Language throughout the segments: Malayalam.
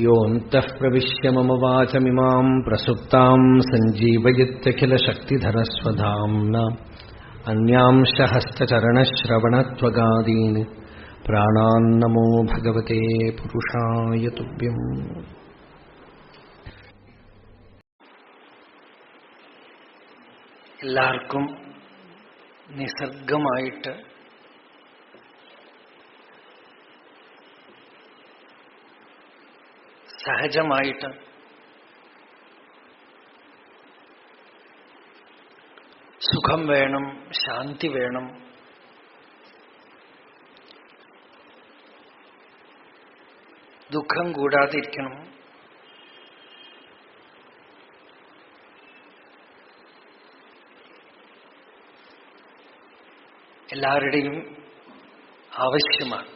യോऽന്തഃ പ്രവിശ്യ മമ വാചമിമാം പ്രസുപ്താം സഞ്ജീവയത്യഖിലശക്തിധരസ്വധാംന അന്യാംശ ഹസ്തചരണശ്രവണത്വഗാദീൻ പ്രാണാന്നമോ ഭഗവതേ പുരുഷായ തുഭ്യം. എല്ലാവർക്കും നിസർഗമായിട്ട് സഹജമായിട്ട് സുഖം വേണം, ശാന്തി വേണം, ദുഃഖം കൂടാതിരിക്കണം, എല്ലാവരുടെയും ആവശ്യമാണ്.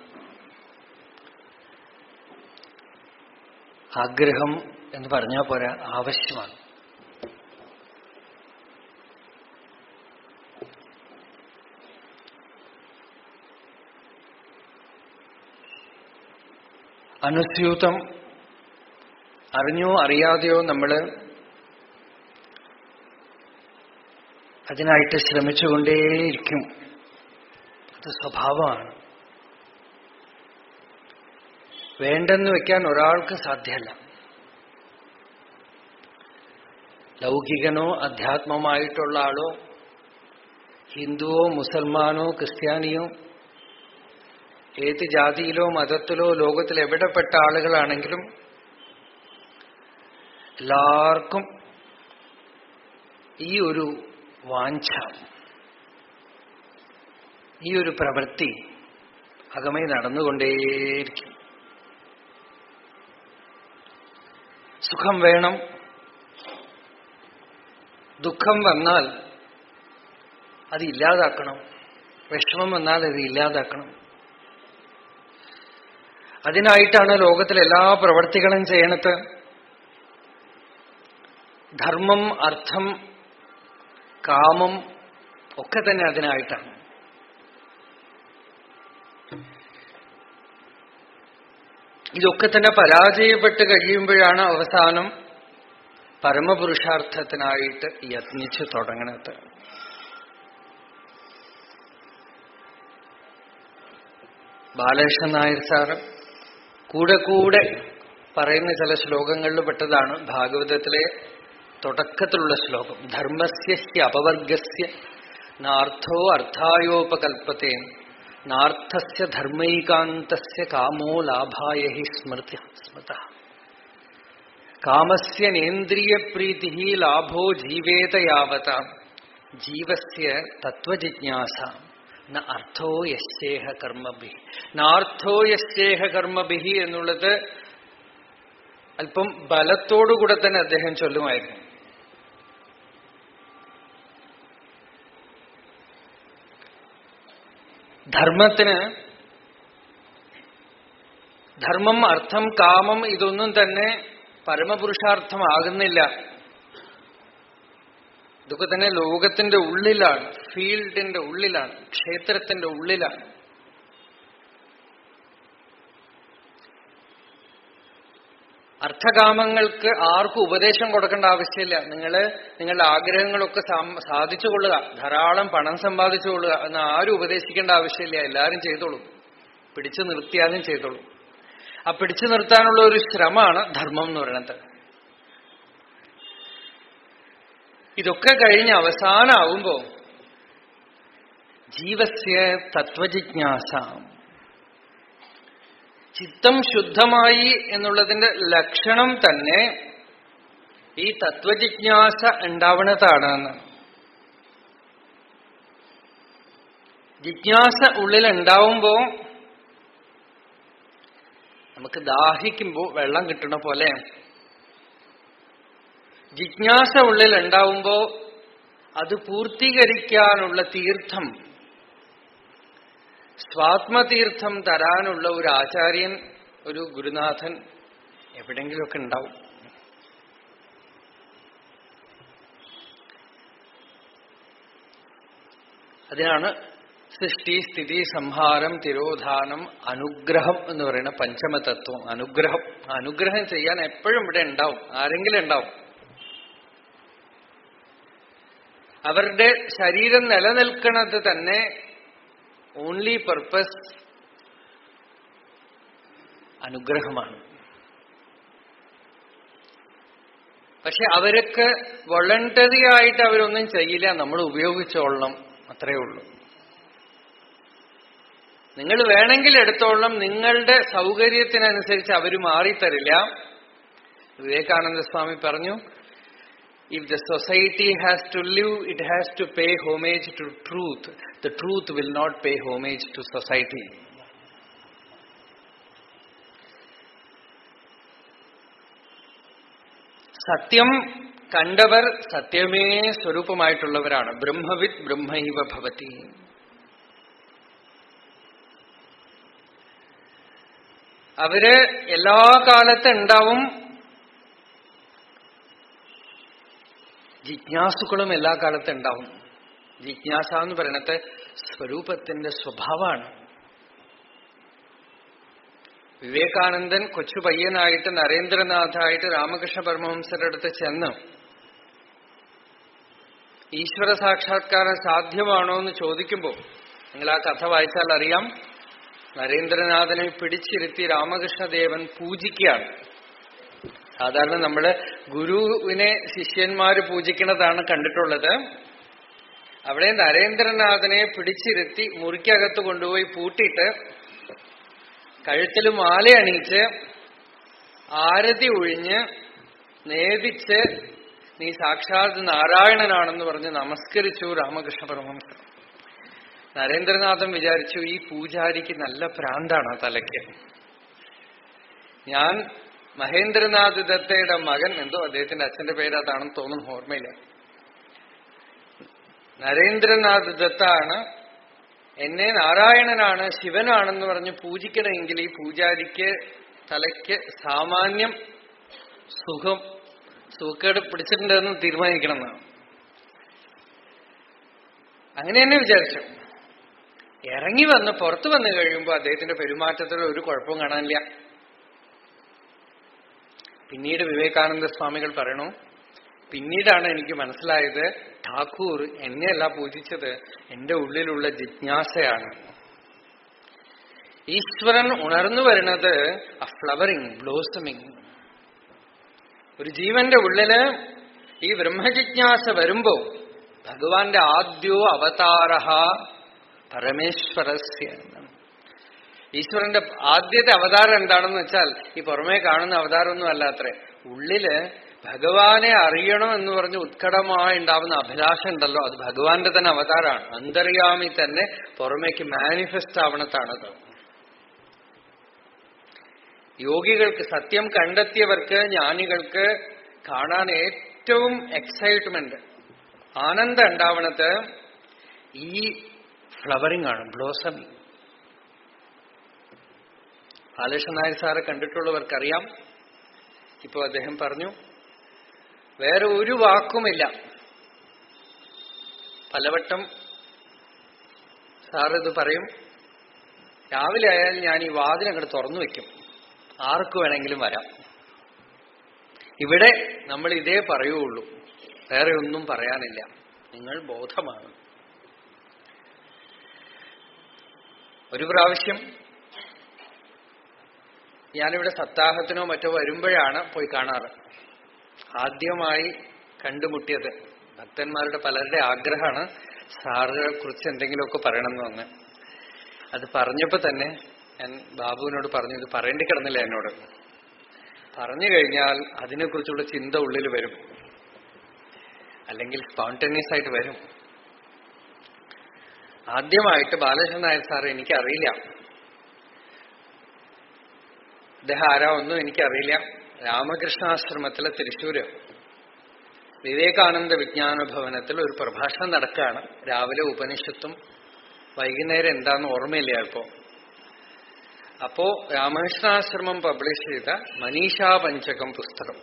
ആഗ്രഹം എന്ന് പറഞ്ഞാൽ പോരാ, ആവശ്യമാണ്. അനുസ്യൂതം അറിഞ്ഞോ അറിയാതെയോ നമ്മൾ അതിനായിട്ട് ശ്രമിച്ചുകൊണ്ടേയിരിക്കും. അത് സ്വഭാവമാണ്. വേണ്ടെന്ന് വെക്കാൻ ഒരാൾക്ക് സാധ്യമല്ല. ലൗകികനോ അധ്യാത്മമായിട്ടുള്ള ആളോ, ഹിന്ദുവോ മുസൽമാനോ ക്രിസ്ത്യാനിയോ, ഏത് ജാതിയിലോ മതത്തിലോ ലോകത്തിൽ എവിടെപ്പെട്ട ആളുകളാണെങ്കിലും എല്ലാവർക്കും ഈ ഒരു വാഞ്ഛ, ഈ ഒരു പ്രവൃത്തി അകമേ നടന്നുകൊണ്ടേയിരിക്കും. സുഖം വേണം, ദുഃഖം വന്നാൽ അത് ഇല്ലാതാക്കണം, വിഷമം വന്നാൽ അത് ഇല്ലാതാക്കണം. അതിനായിട്ടാണ് ലോകത്തിലെ എല്ലാ പ്രവർത്തികളും ചെയ്യണത്. ധർമ്മം, അർത്ഥം, കാമം ഒക്കെ തന്നെ അതിനായിട്ടാണ്. ഇതൊക്കെ തന്നെ പരാജയപ്പെട്ട് കഴിയുമ്പോഴാണ് അവസാനം പരമപുരുഷാർത്ഥത്തിനായിട്ട് യത്നിച്ചു തുടങ്ങണത്. ബാലകൃഷ്ണൻ നായർ സാറ് കൂടെ കൂടെ പറയുന്ന ചില ശ്ലോകങ്ങളിൽ പെട്ടതാണ് ഭാഗവതത്തിലെ തുടക്കത്തിലുള്ള ശ്ലോകം. ധർമ്മസ്യ ഹി അപവർഗസ്യ നാർത്ഥോ അർത്ഥായോപകൽപ്പത്തെ നാർത്ഥസ്യ ധർമ്മൈകാന്തസ്യ കാമോ ലാഭായ ഹി സ്മൃതഃ കാമസ്യ നേന്ദ്രിയപ്രീതി ലാഭോ ജീവേത യാവത ജീവസ്യ തത്വജിജ്ഞാസ ന അർത്ഥോ യസ്യേഹ കർമ്മഭിഃ. നാർത്ഥോ യസ്യേഹ കർമ്മഭിഃ എന്നുള്ളത് അല്പം ബലത്തോടുകൂടെ തന്നെ അദ്ദേഹം ചൊല്ലുമായിരുന്നു. ധർമ്മത്തിന്, ധർമ്മം, അർത്ഥം, കാമം ഇതൊന്നും തന്നെ പരമപുരുഷാർത്ഥമാകുന്നില്ല. ഇതൊക്കെ തന്നെ ലോകത്തിന്റെ ഉള്ളിലാണ്, ഫീൽഡിന്റെ ഉള്ളിലാണ്, ക്ഷേത്രത്തിന്റെ ഉള്ളിലാണ്. അർത്ഥകാമങ്ങൾക്ക് ആർക്കും ഉപദേശം കൊടുക്കേണ്ട ആവശ്യമില്ല. നിങ്ങളുടെ ആഗ്രഹങ്ങളൊക്കെ സാധിച്ചു കൊള്ളുക, ധാരാളം പണം സമ്പാദിച്ചു കൊള്ളുക എന്ന് ആരും ഉപദേശിക്കേണ്ട ആവശ്യമില്ല. എല്ലാവരും ചെയ്തോളും, പിടിച്ചു നിർത്തിയാലും ചെയ്തോളും. ആ പിടിച്ചു നിർത്താനുള്ള ഒരു ശ്രമമാണ് ധർമ്മം എന്ന് പറയുന്നത്. ഇതൊക്കെ കഴിഞ്ഞ് അവസാനാവുമ്പോ ജീവസ്യ തത്വജിജ്ഞാസ, ചിത്തം ശുദ്ധമായി എന്നുള്ളതിന്റെ ലക്ഷണം തന്നെ ഈ തത്വജിജ്ഞാസ ഉണ്ടാവണതാണ്. ജിജ്ഞാസ ഉള്ളിലുണ്ടാവുമ്പോ നമുക്ക് ദാഹിക്കുമ്പോ വെള്ളം കിട്ടണ പോലെ ജിജ്ഞാസ ഉള്ളിലുണ്ടാവുമ്പോ അത് പൂർത്തീകരിക്കാനുള്ള തീർത്ഥം, സ്വാത്മതീർത്ഥം തരാനുള്ള ഒരു ആചാര്യൻ, ഒരു ഗുരുനാഥൻ എവിടെങ്കിലുമൊക്കെ ഉണ്ടാവും. അതിനാണ് സൃഷ്ടി, സ്ഥിതി, സംഹാരം, തിരോധാനം, അനുഗ്രഹം എന്ന് പറയുന്ന പഞ്ചമതത്വം. അനുഗ്രഹം, അനുഗ്രഹം ചെയ്യാൻ എപ്പോഴും ഇവിടെ ഉണ്ടാവും, ആരെങ്കിലും ഉണ്ടാവും. അവരുടെ ശരീരം നിലനിൽക്കുന്നത് തന്നെ ഓൺലി പർപ്പസ് അനുഗ്രഹമാണ്. പക്ഷെ അവരൊക്കെ വോളണ്ടറി ആയിട്ട് അവരൊന്നും ചെയ്യില്ല, നമ്മൾ ഉപയോഗിച്ചോളണം, അത്രയേ ഉള്ളൂ. നിങ്ങൾ വേണമെങ്കിൽ എടുത്തോളണം, നിങ്ങളുടെ സൗകര്യത്തിനനുസരിച്ച് അവർ മാറിത്തരില്ല. വിവേകാനന്ദ സ്വാമി പറഞ്ഞു, if the society has to live, it has to pay homage to truth. The truth will not pay homage to society. സത്യം കണ്ടവർ സത്യമേ സ്വരൂപമായിട്ടുള്ളവരാണ്. ബ്രഹ്മവിത് ബ്രഹ്മൈവ ഭവതി. അവര് എല്ലാ കാലത്തും ഉണ്ടാവും. ജിജ്ഞാസുക്കളും എല്ലാ കാലത്തും ഉണ്ടാവും. ജിജ്ഞാസ എന്ന് പറയുന്നത് സ്വരൂപത്തിന്റെ സ്വഭാവമാണ്. വിവേകാനന്ദൻ കൊച്ചു പയ്യനായിട്ട് നരേന്ദ്രനാഥായിട്ട് രാമകൃഷ്ണ പരമഹംസരുടെ അടുത്ത് ചെന്ന് ഈശ്വര സാക്ഷാത്കാരം സാധ്യമാണോ എന്ന് ചോദിക്കുമ്പോൾ, നിങ്ങൾ ആ കഥ വായിച്ചാൽ അറിയാം, നരേന്ദ്രനാഥനെ പിടിച്ചിരുത്തി രാമകൃഷ്ണദേവൻ പൂജിക്കുകയാണ്. സാധാരണ നമ്മള് ഗുരുവിനെ ശിഷ്യന്മാര് പൂജിക്കുന്നതാണ് കണ്ടിട്ടുള്ളത്. അവിടെ നരേന്ദ്രനാഥനെ പിടിച്ചിരുത്തി മുറിക്കകത്ത് കൊണ്ടുപോയി പൂട്ടിയിട്ട് കഴുത്തിൽ മാല അണിയിച്ച് ആരതി ഒഴിഞ്ഞ് നേദിച്ച് നീ സാക്ഷാത് നാരായണനാണെന്ന് പറഞ്ഞ് നമസ്കരിച്ചു രാമകൃഷ്ണ പരമഹംസർ. നരേന്ദ്രനാഥൻ വിചാരിച്ചു, ഈ പൂജാരിക്ക് നല്ല ഭ്രാന്താണ് തലയ്ക്ക്. ഞാൻ മഹേന്ദ്രനാഥ് ദത്തയുടെ മകൻ, എന്തോ അദ്ദേഹത്തിന്റെ അച്ഛന്റെ പേര് അതാണെന്ന് തോന്നുന്നു, ഓർമ്മയില്ല. നരേന്ദ്രനാഥ് ദത്താണ് എന്നെ നാരായണനാണ് ശിവനാണെന്ന് പറഞ്ഞ് പൂജിക്കണമെങ്കിൽ ഈ പൂജാരിക്ക് തലയ്ക്ക് സാമാന്യം സുഖക്കേട് പിടിച്ചിട്ടുണ്ടെന്ന് തീരുമാനിക്കണം എന്നാണ്. അങ്ങനെ തന്നെ വിചാരിച്ചു. ഇറങ്ങി വന്ന് പുറത്തു വന്നു കഴിയുമ്പോൾ അദ്ദേഹത്തിന്റെ പെരുമാറ്റത്തിൽ ഒരു കുഴപ്പവും കാണാനില്ല. പിന്നീട് വിവേകാനന്ദ സ്വാമികൾ പറയണു, പിന്നീടാണ് എനിക്ക് മനസ്സിലായത്, ഠാക്കൂർ എന്നെയല്ല പൂജിച്ചത്, എന്റെ ഉള്ളിലുള്ള ജിജ്ഞാസയാണ്. ഈശ്വരൻ ഉണർന്നു വരുന്നത് ആ ഫ്ലവറിങ്, ബ്ലോസമിങ്. ഒരു ജീവന്റെ ഉള്ളില് ഈ ബ്രഹ്മജിജ്ഞാസ വരുമ്പോ ഭഗവാന്റെ ആദ്യോ അവതാരഃ പരമേശ്വരസ്യ. ഈശ്വരന്റെ ആദ്യത്തെ അവതാരം എന്താണെന്ന് വെച്ചാൽ ഈ പുറമേ കാണുന്ന അവതാരമൊന്നും അല്ലാത്രേ. ഉള്ളില് ഭഗവാനെ അറിയണം എന്ന് പറഞ്ഞ് ഉത്കടമായി ഉണ്ടാവുന്ന അഭിലാഷം ഉണ്ടല്ലോ, അത് ഭഗവാന്റെ തന്നെ അവതാരമാണ്. അന്തര്യാമി തന്നെ പുറമേക്ക് മാനിഫെസ്റ്റ് ആവണത്താണത്. യോഗികൾക്ക്, സത്യം കണ്ടെത്തിയവർക്ക്, ജ്ഞാനികൾക്ക് കാണാൻ ഏറ്റവും എക്സൈറ്റ്മെന്റ്, ആനന്ദം ഉണ്ടാവണത് ഈ ഫ്ലവറിംഗ് ആണ്, ബ്ലോസമിങ്. ബാലകൃഷ്ണൻ നായർ സാറെ കണ്ടിട്ടുള്ളവർക്കറിയാം. ഇപ്പോ അദ്ദേഹം പറഞ്ഞു, വേറെ ഒരു വാക്കുമില്ല. പലവട്ടം സാറിത് പറയും, രാവിലെ ആയാലും ഞാൻ ഈ വാതിലങ്ങോട്ട് തുറന്നു വെക്കും, ആർക്ക് വേണമെങ്കിലും വരാം. ഇവിടെ നമ്മൾ ഇതേ പറയുള്ളൂ, വേറെ ഒന്നും പറയാനില്ല. നിങ്ങൾ ബോധമാണ്. ഒരു പ്രാവശ്യം ഞാനിവിടെ സപ്താഹത്തിനോ മറ്റോ വരുമ്പോഴാണ് പോയി കാണാറ്. ആദ്യമായി കണ്ടുമുട്ടിയത് ഭക്തന്മാരുടെ പലരുടെ ആഗ്രഹമാണ് സാറിനെ കുറിച്ച് എന്തെങ്കിലുമൊക്കെ പറയണമെന്ന് വന്ന്. അത് പറഞ്ഞപ്പോ തന്നെ ഞാൻ ബാബുവിനോട് പറഞ്ഞു, ഇത് പറയേണ്ടി കിടന്നില്ല എന്നോട്. പറഞ്ഞു കഴിഞ്ഞാൽ അതിനെക്കുറിച്ചുള്ള ചിന്ത ഉള്ളിൽ വരും, അല്ലെങ്കിൽ സ്പോണ്ടേനിയസ് ആയിട്ട് വരും. ആദ്യമായിട്ട് ബാലകൃഷ്ണൻ നായർ സാറ് എനിക്കറിയില്ല, അദ്ദേഹം ആരാ ഒന്നും എനിക്കറിയില്ല. രാമകൃഷ്ണാശ്രമത്തിലെ തൃശ്ശൂര് വിവേകാനന്ദ വിജ്ഞാന ഭവനത്തിൽ ഒരു പ്രഭാഷണം നടക്കുകയാണ്. രാവിലെ ഉപനിഷത്തും വൈകുന്നേരം എന്താന്ന് ഓർമ്മയില്ല ഇപ്പോ. അപ്പോ രാമകൃഷ്ണാശ്രമം പബ്ലിഷ് ചെയ്ത മനീഷാ പഞ്ചകം പുസ്തകം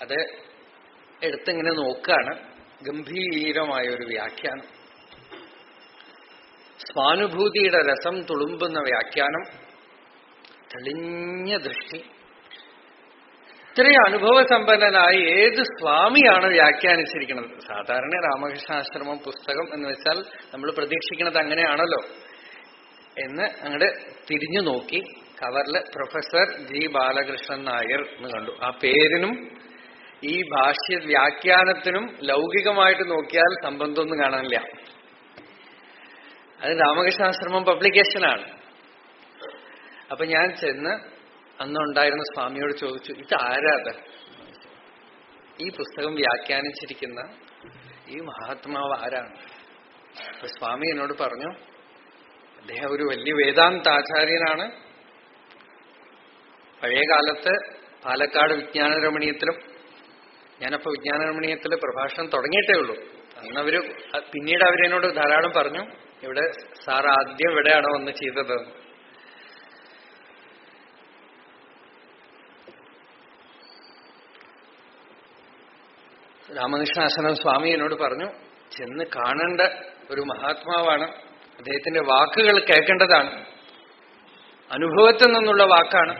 അത് എടുത്തിങ്ങനെ നോക്കുകയാണ്. ഗംഭീരമായ ഒരു വ്യാഖ്യാനം. സ്വാനുഭൂതിയുടെ രസം തുളുമ്പുന്ന വ്യാഖ്യാനം, തെളിഞ്ഞ ദൃഷ്ടി. ഇത്രയും അനുഭവസമ്പന്നനായി ഏത് സ്വാമിയാണ് വ്യാഖ്യാനിച്ചിരിക്കുന്നത്? സാധാരണ രാമകൃഷ്ണാശ്രമം പുസ്തകം എന്ന് വെച്ചാൽ നമ്മൾ പ്രതീക്ഷിക്കുന്നത് അങ്ങനെയാണല്ലോ എന്ന് അങ്ങോട്ട് തിരിഞ്ഞു നോക്കി. കവറില് പ്രൊഫസർ ജി ബാലകൃഷ്ണൻ നായർ എന്ന് കണ്ടു. ആ പേരിനും ഈ ഭാഷ്യ വ്യാഖ്യാനത്തിനും ലൗകികമായിട്ട് നോക്കിയാൽ സംബന്ധമൊന്നും കാണാനില്ല. അത് രാമകൃഷ്ണാശ്രമം പബ്ലിക്കേഷനാണ്. അപ്പൊ ഞാൻ ചെന്ന് അന്നുണ്ടായിരുന്ന സ്വാമിയോട് ചോദിച്ചു, ഇതാരാത്? ഈ പുസ്തകം വ്യാഖ്യാനിച്ചിരിക്കുന്ന ഈ മഹാത്മാവ് ആരാണ്? അപ്പൊ സ്വാമി എന്നോട് പറഞ്ഞു, അദ്ദേഹം ഒരു വലിയ വേദാന്താചാര്യനാണ്. പഴയ കാലത്ത് പാലക്കാട് വിജ്ഞാനരമണീയത്തിലും, ഞാനപ്പോ വിജ്ഞാനരമണീയത്തിൽ പ്രഭാഷണം തുടങ്ങിയിട്ടേ ഉള്ളൂ. അന്നവര് പിന്നീട് അവരെന്നോട് ധാരാളം പറഞ്ഞു, ഇവിടെ സാർ ആദ്യം ഇവിടെയാണോ വന്ന് ചെയ്തത്? രാമകൃഷ്ണാശ്രമം സ്വാമി എന്നോട് പറഞ്ഞു, ചെന്ന് കാണേണ്ട ഒരു മഹാത്മാവാണ്, അദ്ദേഹത്തിന്റെ വാക്കുകൾ കേൾക്കേണ്ടതാണ്, അനുഭവത്തിൽ നിന്നുള്ള വാക്കാണ്,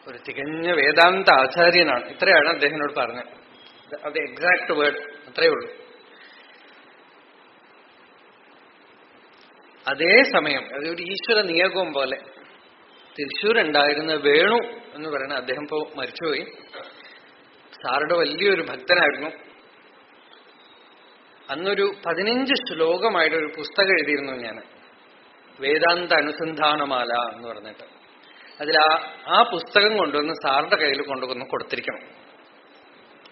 ഒരു തികഞ്ഞ വേദാന്ത ആചാര്യനാണ്. ഇത്രയാണ് അദ്ദേഹത്തിനോട് പറഞ്ഞത്. അത് എക്സാക്ട് വേർഡ്, അത്രയേ ഉള്ളൂ. അതേസമയം അതൊരു ഈശ്വര നിയോഗം പോലെ തൃശ്ശൂരുണ്ടായിരുന്ന വേണു എന്ന് പറയുന്ന അദ്ദേഹം ഇപ്പോ മരിച്ചുപോയി. സാറുടെ വലിയൊരു ഭക്തനായിരുന്നു. അന്നൊരു 15 ശ്ലോകമായിട്ടൊരു പുസ്തകം എഴുതിയിരുന്നു ഞാൻ, വേദാന്ത അനുസന്ധാനമാല എന്ന് പറഞ്ഞിട്ട്. അതിൽ ആ പുസ്തകം കൊണ്ടുവന്ന് സാറിന്റെ കയ്യിൽ കൊണ്ടുവന്ന് കൊടുത്തിരിക്കണം.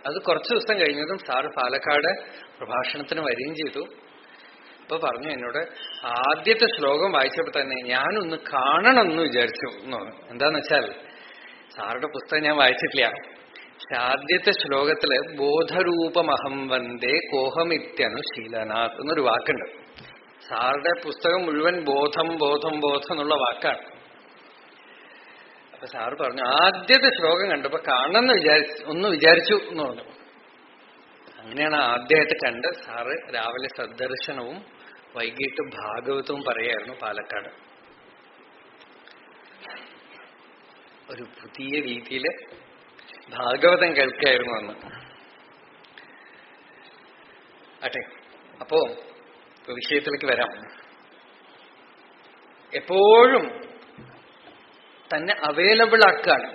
അത് കുറച്ചു ദിവസം കഴിഞ്ഞതും സാറ് പാലക്കാട് പ്രഭാഷണത്തിന് വരികയും ചെയ്തു. അപ്പൊ പറഞ്ഞു എന്നോട്, ആദ്യത്തെ ശ്ലോകം വായിച്ചപ്പോ തന്നെ ഞാനൊന്ന് കാണണമെന്ന് വിചാരിച്ചു എന്ന് പറഞ്ഞു. എന്താന്ന് വെച്ചാൽ സാറുടെ പുസ്തകം ഞാൻ വായിച്ചിട്ടില്ല. പക്ഷെ ആദ്യത്തെ ശ്ലോകത്തില് ബോധരൂപമഹം വന്ദേ കോഹമിത്യനുശീലനാഥ് എന്നൊരു വാക്കുണ്ട്. സാറുടെ പുസ്തകം മുഴുവൻ ബോധം ബോധം ബോധം എന്നുള്ള വാക്കാണ്. അപ്പൊ സാറ് പറഞ്ഞു, ആദ്യത്തെ ശ്ലോകം കണ്ടപ്പോ കാണണമെന്ന് വിചാരിച്ചു എന്ന് പറഞ്ഞു. അങ്ങനെയാണ് ആദ്യമായിട്ട് കണ്ട്. സാറ് രാവിലെ സദ്ദർശനവും വൈകിട്ട് ഭാഗവതവും പറയായിരുന്നു പാലക്കാട്. ഒരു പുതിയ രീതിയില് ഭാഗവതം കേൾക്കായിരുന്നു അന്ന്. അട്ടെ, അപ്പോ വിഷയത്തിലേക്ക് വരാം. എപ്പോഴും തന്നെ അവൈലബിൾ ആക്കാണ്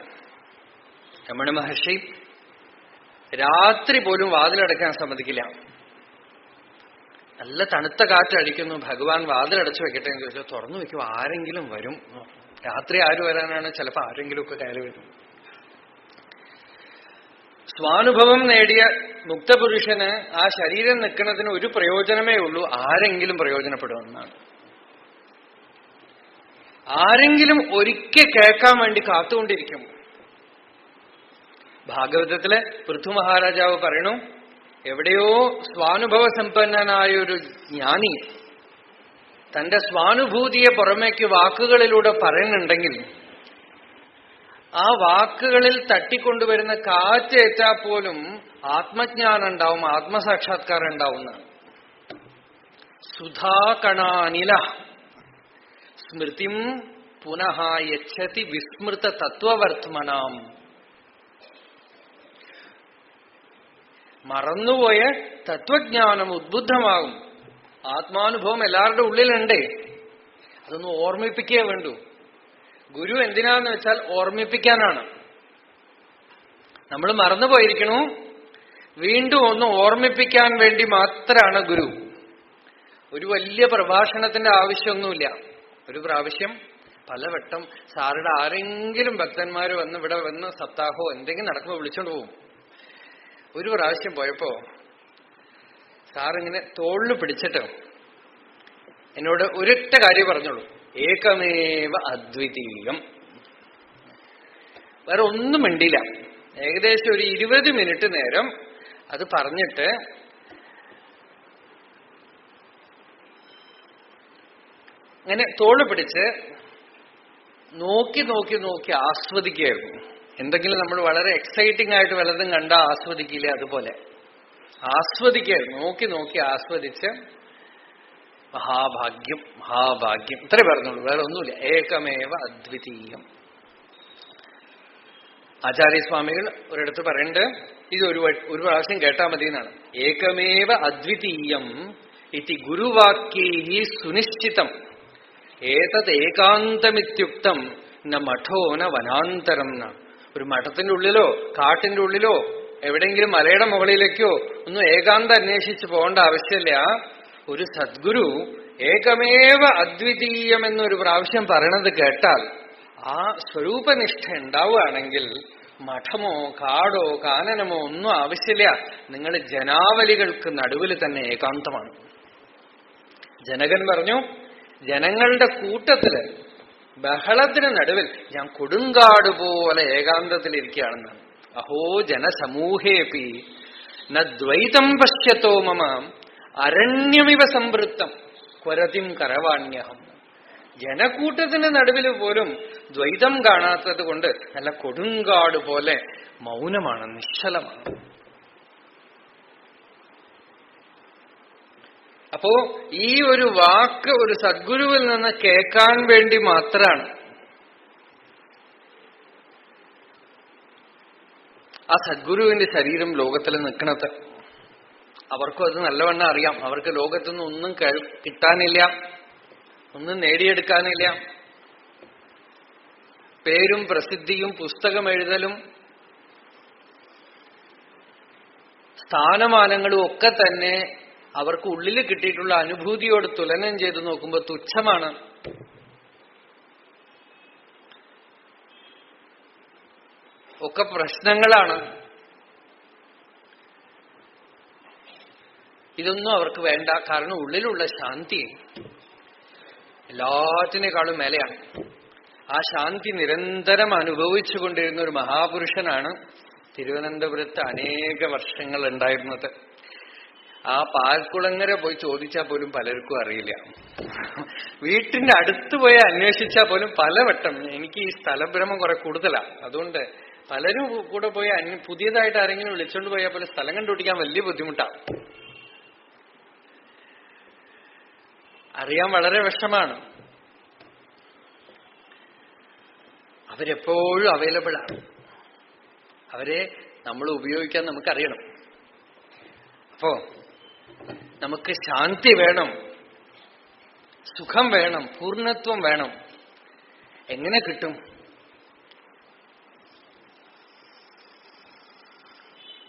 രമണ മഹർഷി. രാത്രി പോലും വാതിലടയ്ക്കാൻ സമ്മതിക്കില്ല. നല്ല തണുത്ത കാറ്റടിക്കുന്നു, ഭഗവാൻ വാതിലടച്ചു വെക്കട്ടെ എന്ന് ചോദിച്ചാൽ തുറന്നു വെക്കും, ആരെങ്കിലും വരും. രാത്രി ആര് വരാനാണ്? ചിലപ്പോൾ ആരെങ്കിലുമൊക്കെ കയറി വരും. സ്വാനുഭവം നേടിയ മുക്തപുരുഷന് ആ ശരീരം നിൽക്കുന്നതിന് ഒരു പ്രയോജനമേ ഉള്ളൂ, ആരെങ്കിലും പ്രയോജനപ്പെടുമെന്നാണ്. ആരെങ്കിലും ഒരിക്കൽ കേൾക്കാൻ വേണ്ടി കാത്തുകൊണ്ടിരിക്കും. ഭാഗവതത്തില് പൃഥു മഹാരാജാവ് പറയണു, എവിടെയോ സ്വാനുഭവ സമ്പന്നനായ ഒരു ജ്ഞാനി തന്റെ സ്വാനുഭൂതിയെ പുറമേക്ക് വാക്കുകളിലൂടെ പറയുന്നുണ്ടെങ്കിൽ ആ വാക്കുകളിൽ തട്ടിക്കൊണ്ടുവരുന്ന കാറ്റേറ്റാൽ പോലും ആത്മജ്ഞാനം ഉണ്ടാവും, ആത്മസാക്ഷാത്കാരം ഉണ്ടാവുന്നതാണ്. സുധാകണാനില സ്മൃതിം പുനഃ യച്ഛതി വിസ്മൃത തത്വവർത്തമനാം. മറന്നുപോയ തത്വജ്ഞാനം ഉദ്ബുദ്ധമാകും. ആത്മാനുഭവം എല്ലാവരുടെ ഉള്ളിലുണ്ടേ, അതൊന്ന് ഓർമ്മിപ്പിക്കേ വേണ്ടൂ. ഗുരു എന്തിനാന്ന് വെച്ചാൽ ഓർമ്മിപ്പിക്കാനാണ്. നമ്മൾ മറന്നുപോയിരിക്കണു, വീണ്ടും ഒന്ന് ഓർമ്മിപ്പിക്കാൻ വേണ്ടി മാത്രമാണ് ഗുരു. ഒരു വലിയ പ്രഭാഷണത്തിന്റെ ആവശ്യമൊന്നുമില്ല. ഒരു പ്രാവശ്യം പലവട്ടം സാറുടെ ആരെങ്കിലും ഭക്തന്മാർ വന്ന് ഇവിടെ വന്ന് സപ്താഹോ എന്തെങ്കിലും നടക്കുമ്പോൾ വിളിച്ചോണ്ട് പോകും. ഒരു പ്രാവശ്യം പോയപ്പോ സാറിങ്ങനെ തോളിൽ പിടിച്ചിട്ട് എന്നോട് ഒരൊറ്റ കാര്യം പറഞ്ഞോളൂ, ഏകമേവ അദ്വിതീയം. വേറെ ഒന്നും മിണ്ടില്ല. ഏകദേശം ഒരു 20 മിനിറ്റ് നേരം അത് പറഞ്ഞിട്ട് അങ്ങനെ തോള് പിടിച്ച് നോക്കി നോക്കി നോക്കി ആസ്വദിക്കുകയായിരുന്നു. എന്തെങ്കിലും നമ്മൾ വളരെ എക്സൈറ്റിംഗ് ആയിട്ട് വല്ലതും കണ്ടാൽ ആസ്വദിക്കില്ലേ, അതുപോലെ ആസ്വദിക്കുകയായിരുന്നു. നോക്കി നോക്കി ആസ്വദിച്ച് മഹാഭാഗ്യം, മഹാഭാഗ്യം. ഇത്രേ പറഞ്ഞുള്ളൂ, വേറെ ഒന്നുമില്ല. ഏകമേവ അദ്വിതീയം. ആചാര്യസ്വാമികൾ ഒരിടത്ത് പറയുന്നുണ്ട്, ഇത് ഒരു പ്രാവശ്യം കേട്ടാ മതി എന്നാണ്. ഏകമേവ അദ്വിതീയം ഇതി ഗുരുവാക്യൈ സുനിശ്ചിതം ഏതത് ഏകാന്തമിത്യുക്തം ന മഠോ ന വനാന്തരം എന്നാണ്. ഒരു മഠത്തിന്റെ ഉള്ളിലോ കാട്ടിന്റെ ഉള്ളിലോ എവിടെയെങ്കിലും മലയുടെ മുകളിലേക്കോ ഒന്നും ഏകാന്തം അന്വേഷിച്ച് പോകേണ്ട ആവശ്യമില്ല. ഒരു സദ്ഗുരു ഏകമേവ അദ്വിതീയം എന്നൊരു പ്രാവശ്യം പറയണത് കേട്ടാൽ ആ സ്വരൂപനിഷ്ഠ ഉണ്ടാവുകയാണെങ്കിൽ മഠമോ കാടോ കാനനമോ ഒന്നും ആവശ്യമില്ല. നിങ്ങൾ ജനാവലികൾക്ക് നടുവിൽ തന്നെ ഏകാന്തമാണ്. ജനകൻ പറഞ്ഞു, ജനങ്ങളുടെ കൂട്ടത്തില് ബഹളത്തിന് നടുവിൽ ഞാൻ കൊടുങ്കാട് പോലെ ഏകാന്തത്തിലിരിക്കുകയാണെന്നാണ്. അഹോ ജനസമൂഹേപി നദ്വൈതം പശ്യത്തോ മമ അരണ്യമിവ സംവൃത്തം ക്വരതിം കരവാണ്യഹം. ജനക്കൂട്ടത്തിന്റെ നടുവിൽ പോലും ദ്വൈതം കാണാത്തത് കൊണ്ട് നല്ല കൊടുങ്കാട് പോലെ മൗനമാണ്, നിശ്ചലമാണ്. അപ്പോ ഈ ഒരു വാക്ക് ഒരു സദ്ഗുരുവിൽ നിന്ന് കേൾക്കാൻ വേണ്ടി മാത്രമാണ് ആ സദ്ഗുരുവിന്റെ ശരീരം ലോകത്തിൽ നിൽക്കണത്. അവർക്കും അത് നല്ലവണ്ണം അറിയാം. അവർക്ക് ലോകത്തുനിന്ന് ഒന്നും കിട്ടാനില്ല, ഒന്നും നേടിയെടുക്കാനില്ല. പേരും പ്രസിദ്ധിയും പുസ്തകം എഴുതലും സ്ഥാനമാനങ്ങളും ഒക്കെ തന്നെ അവർക്ക് ഉള്ളിൽ കിട്ടിയിട്ടുള്ള അനുഭൂതിയോട് തുലനം ചെയ്ത് നോക്കുമ്പോൾ തുച്ഛമാണ്. ഒക്കെ പ്രശ്നങ്ങളാണ്. ഇതൊന്നും അവർക്ക് വേണ്ട. കാരണം ഉള്ളിലുള്ള ശാന്തി എല്ലാറ്റിനേക്കാളും മേലെയാണ്. ആ ശാന്തി നിരന്തരം അനുഭവിച്ചുകൊണ്ടിരുന്ന ഒരു മഹാപുരുഷനാണ് തിരുവനന്തപുരത്ത് അനേക വർഷങ്ങൾ ഉണ്ടായിരുന്നത്. ആ പാൽക്കുളങ്ങര പോയി ചോദിച്ചാൽ പോലും പലർക്കും അറിയില്ല. വീട്ടിന്റെ അടുത്ത് പോയി അന്വേഷിച്ചാൽ പോലും പലവട്ടം, എനിക്ക് ഈ സ്ഥലഭ്രമം കുറെ കൂടുതലാണ്, അതുകൊണ്ട് പലരും കൂടെ പോയി പുതിയതായിട്ട് ആരെങ്കിലും വിളിച്ചോണ്ട് പോയാൽ പോലും സ്ഥലം കണ്ടുപിടിക്കാൻ വലിയ ബുദ്ധിമുട്ടാണ്, അറിയാൻ വളരെ വിഷമാണ്. അവരെപ്പോഴും അവൈലബിൾ ആണ്. അവരെ നമ്മൾ ഉപയോഗിക്കാൻ നമുക്കറിയണം. അപ്പോ നമുക്ക് ശാന്തി വേണം, സുഖം വേണം, പൂർണ്ണത്വം വേണം. എങ്ങനെ കിട്ടും?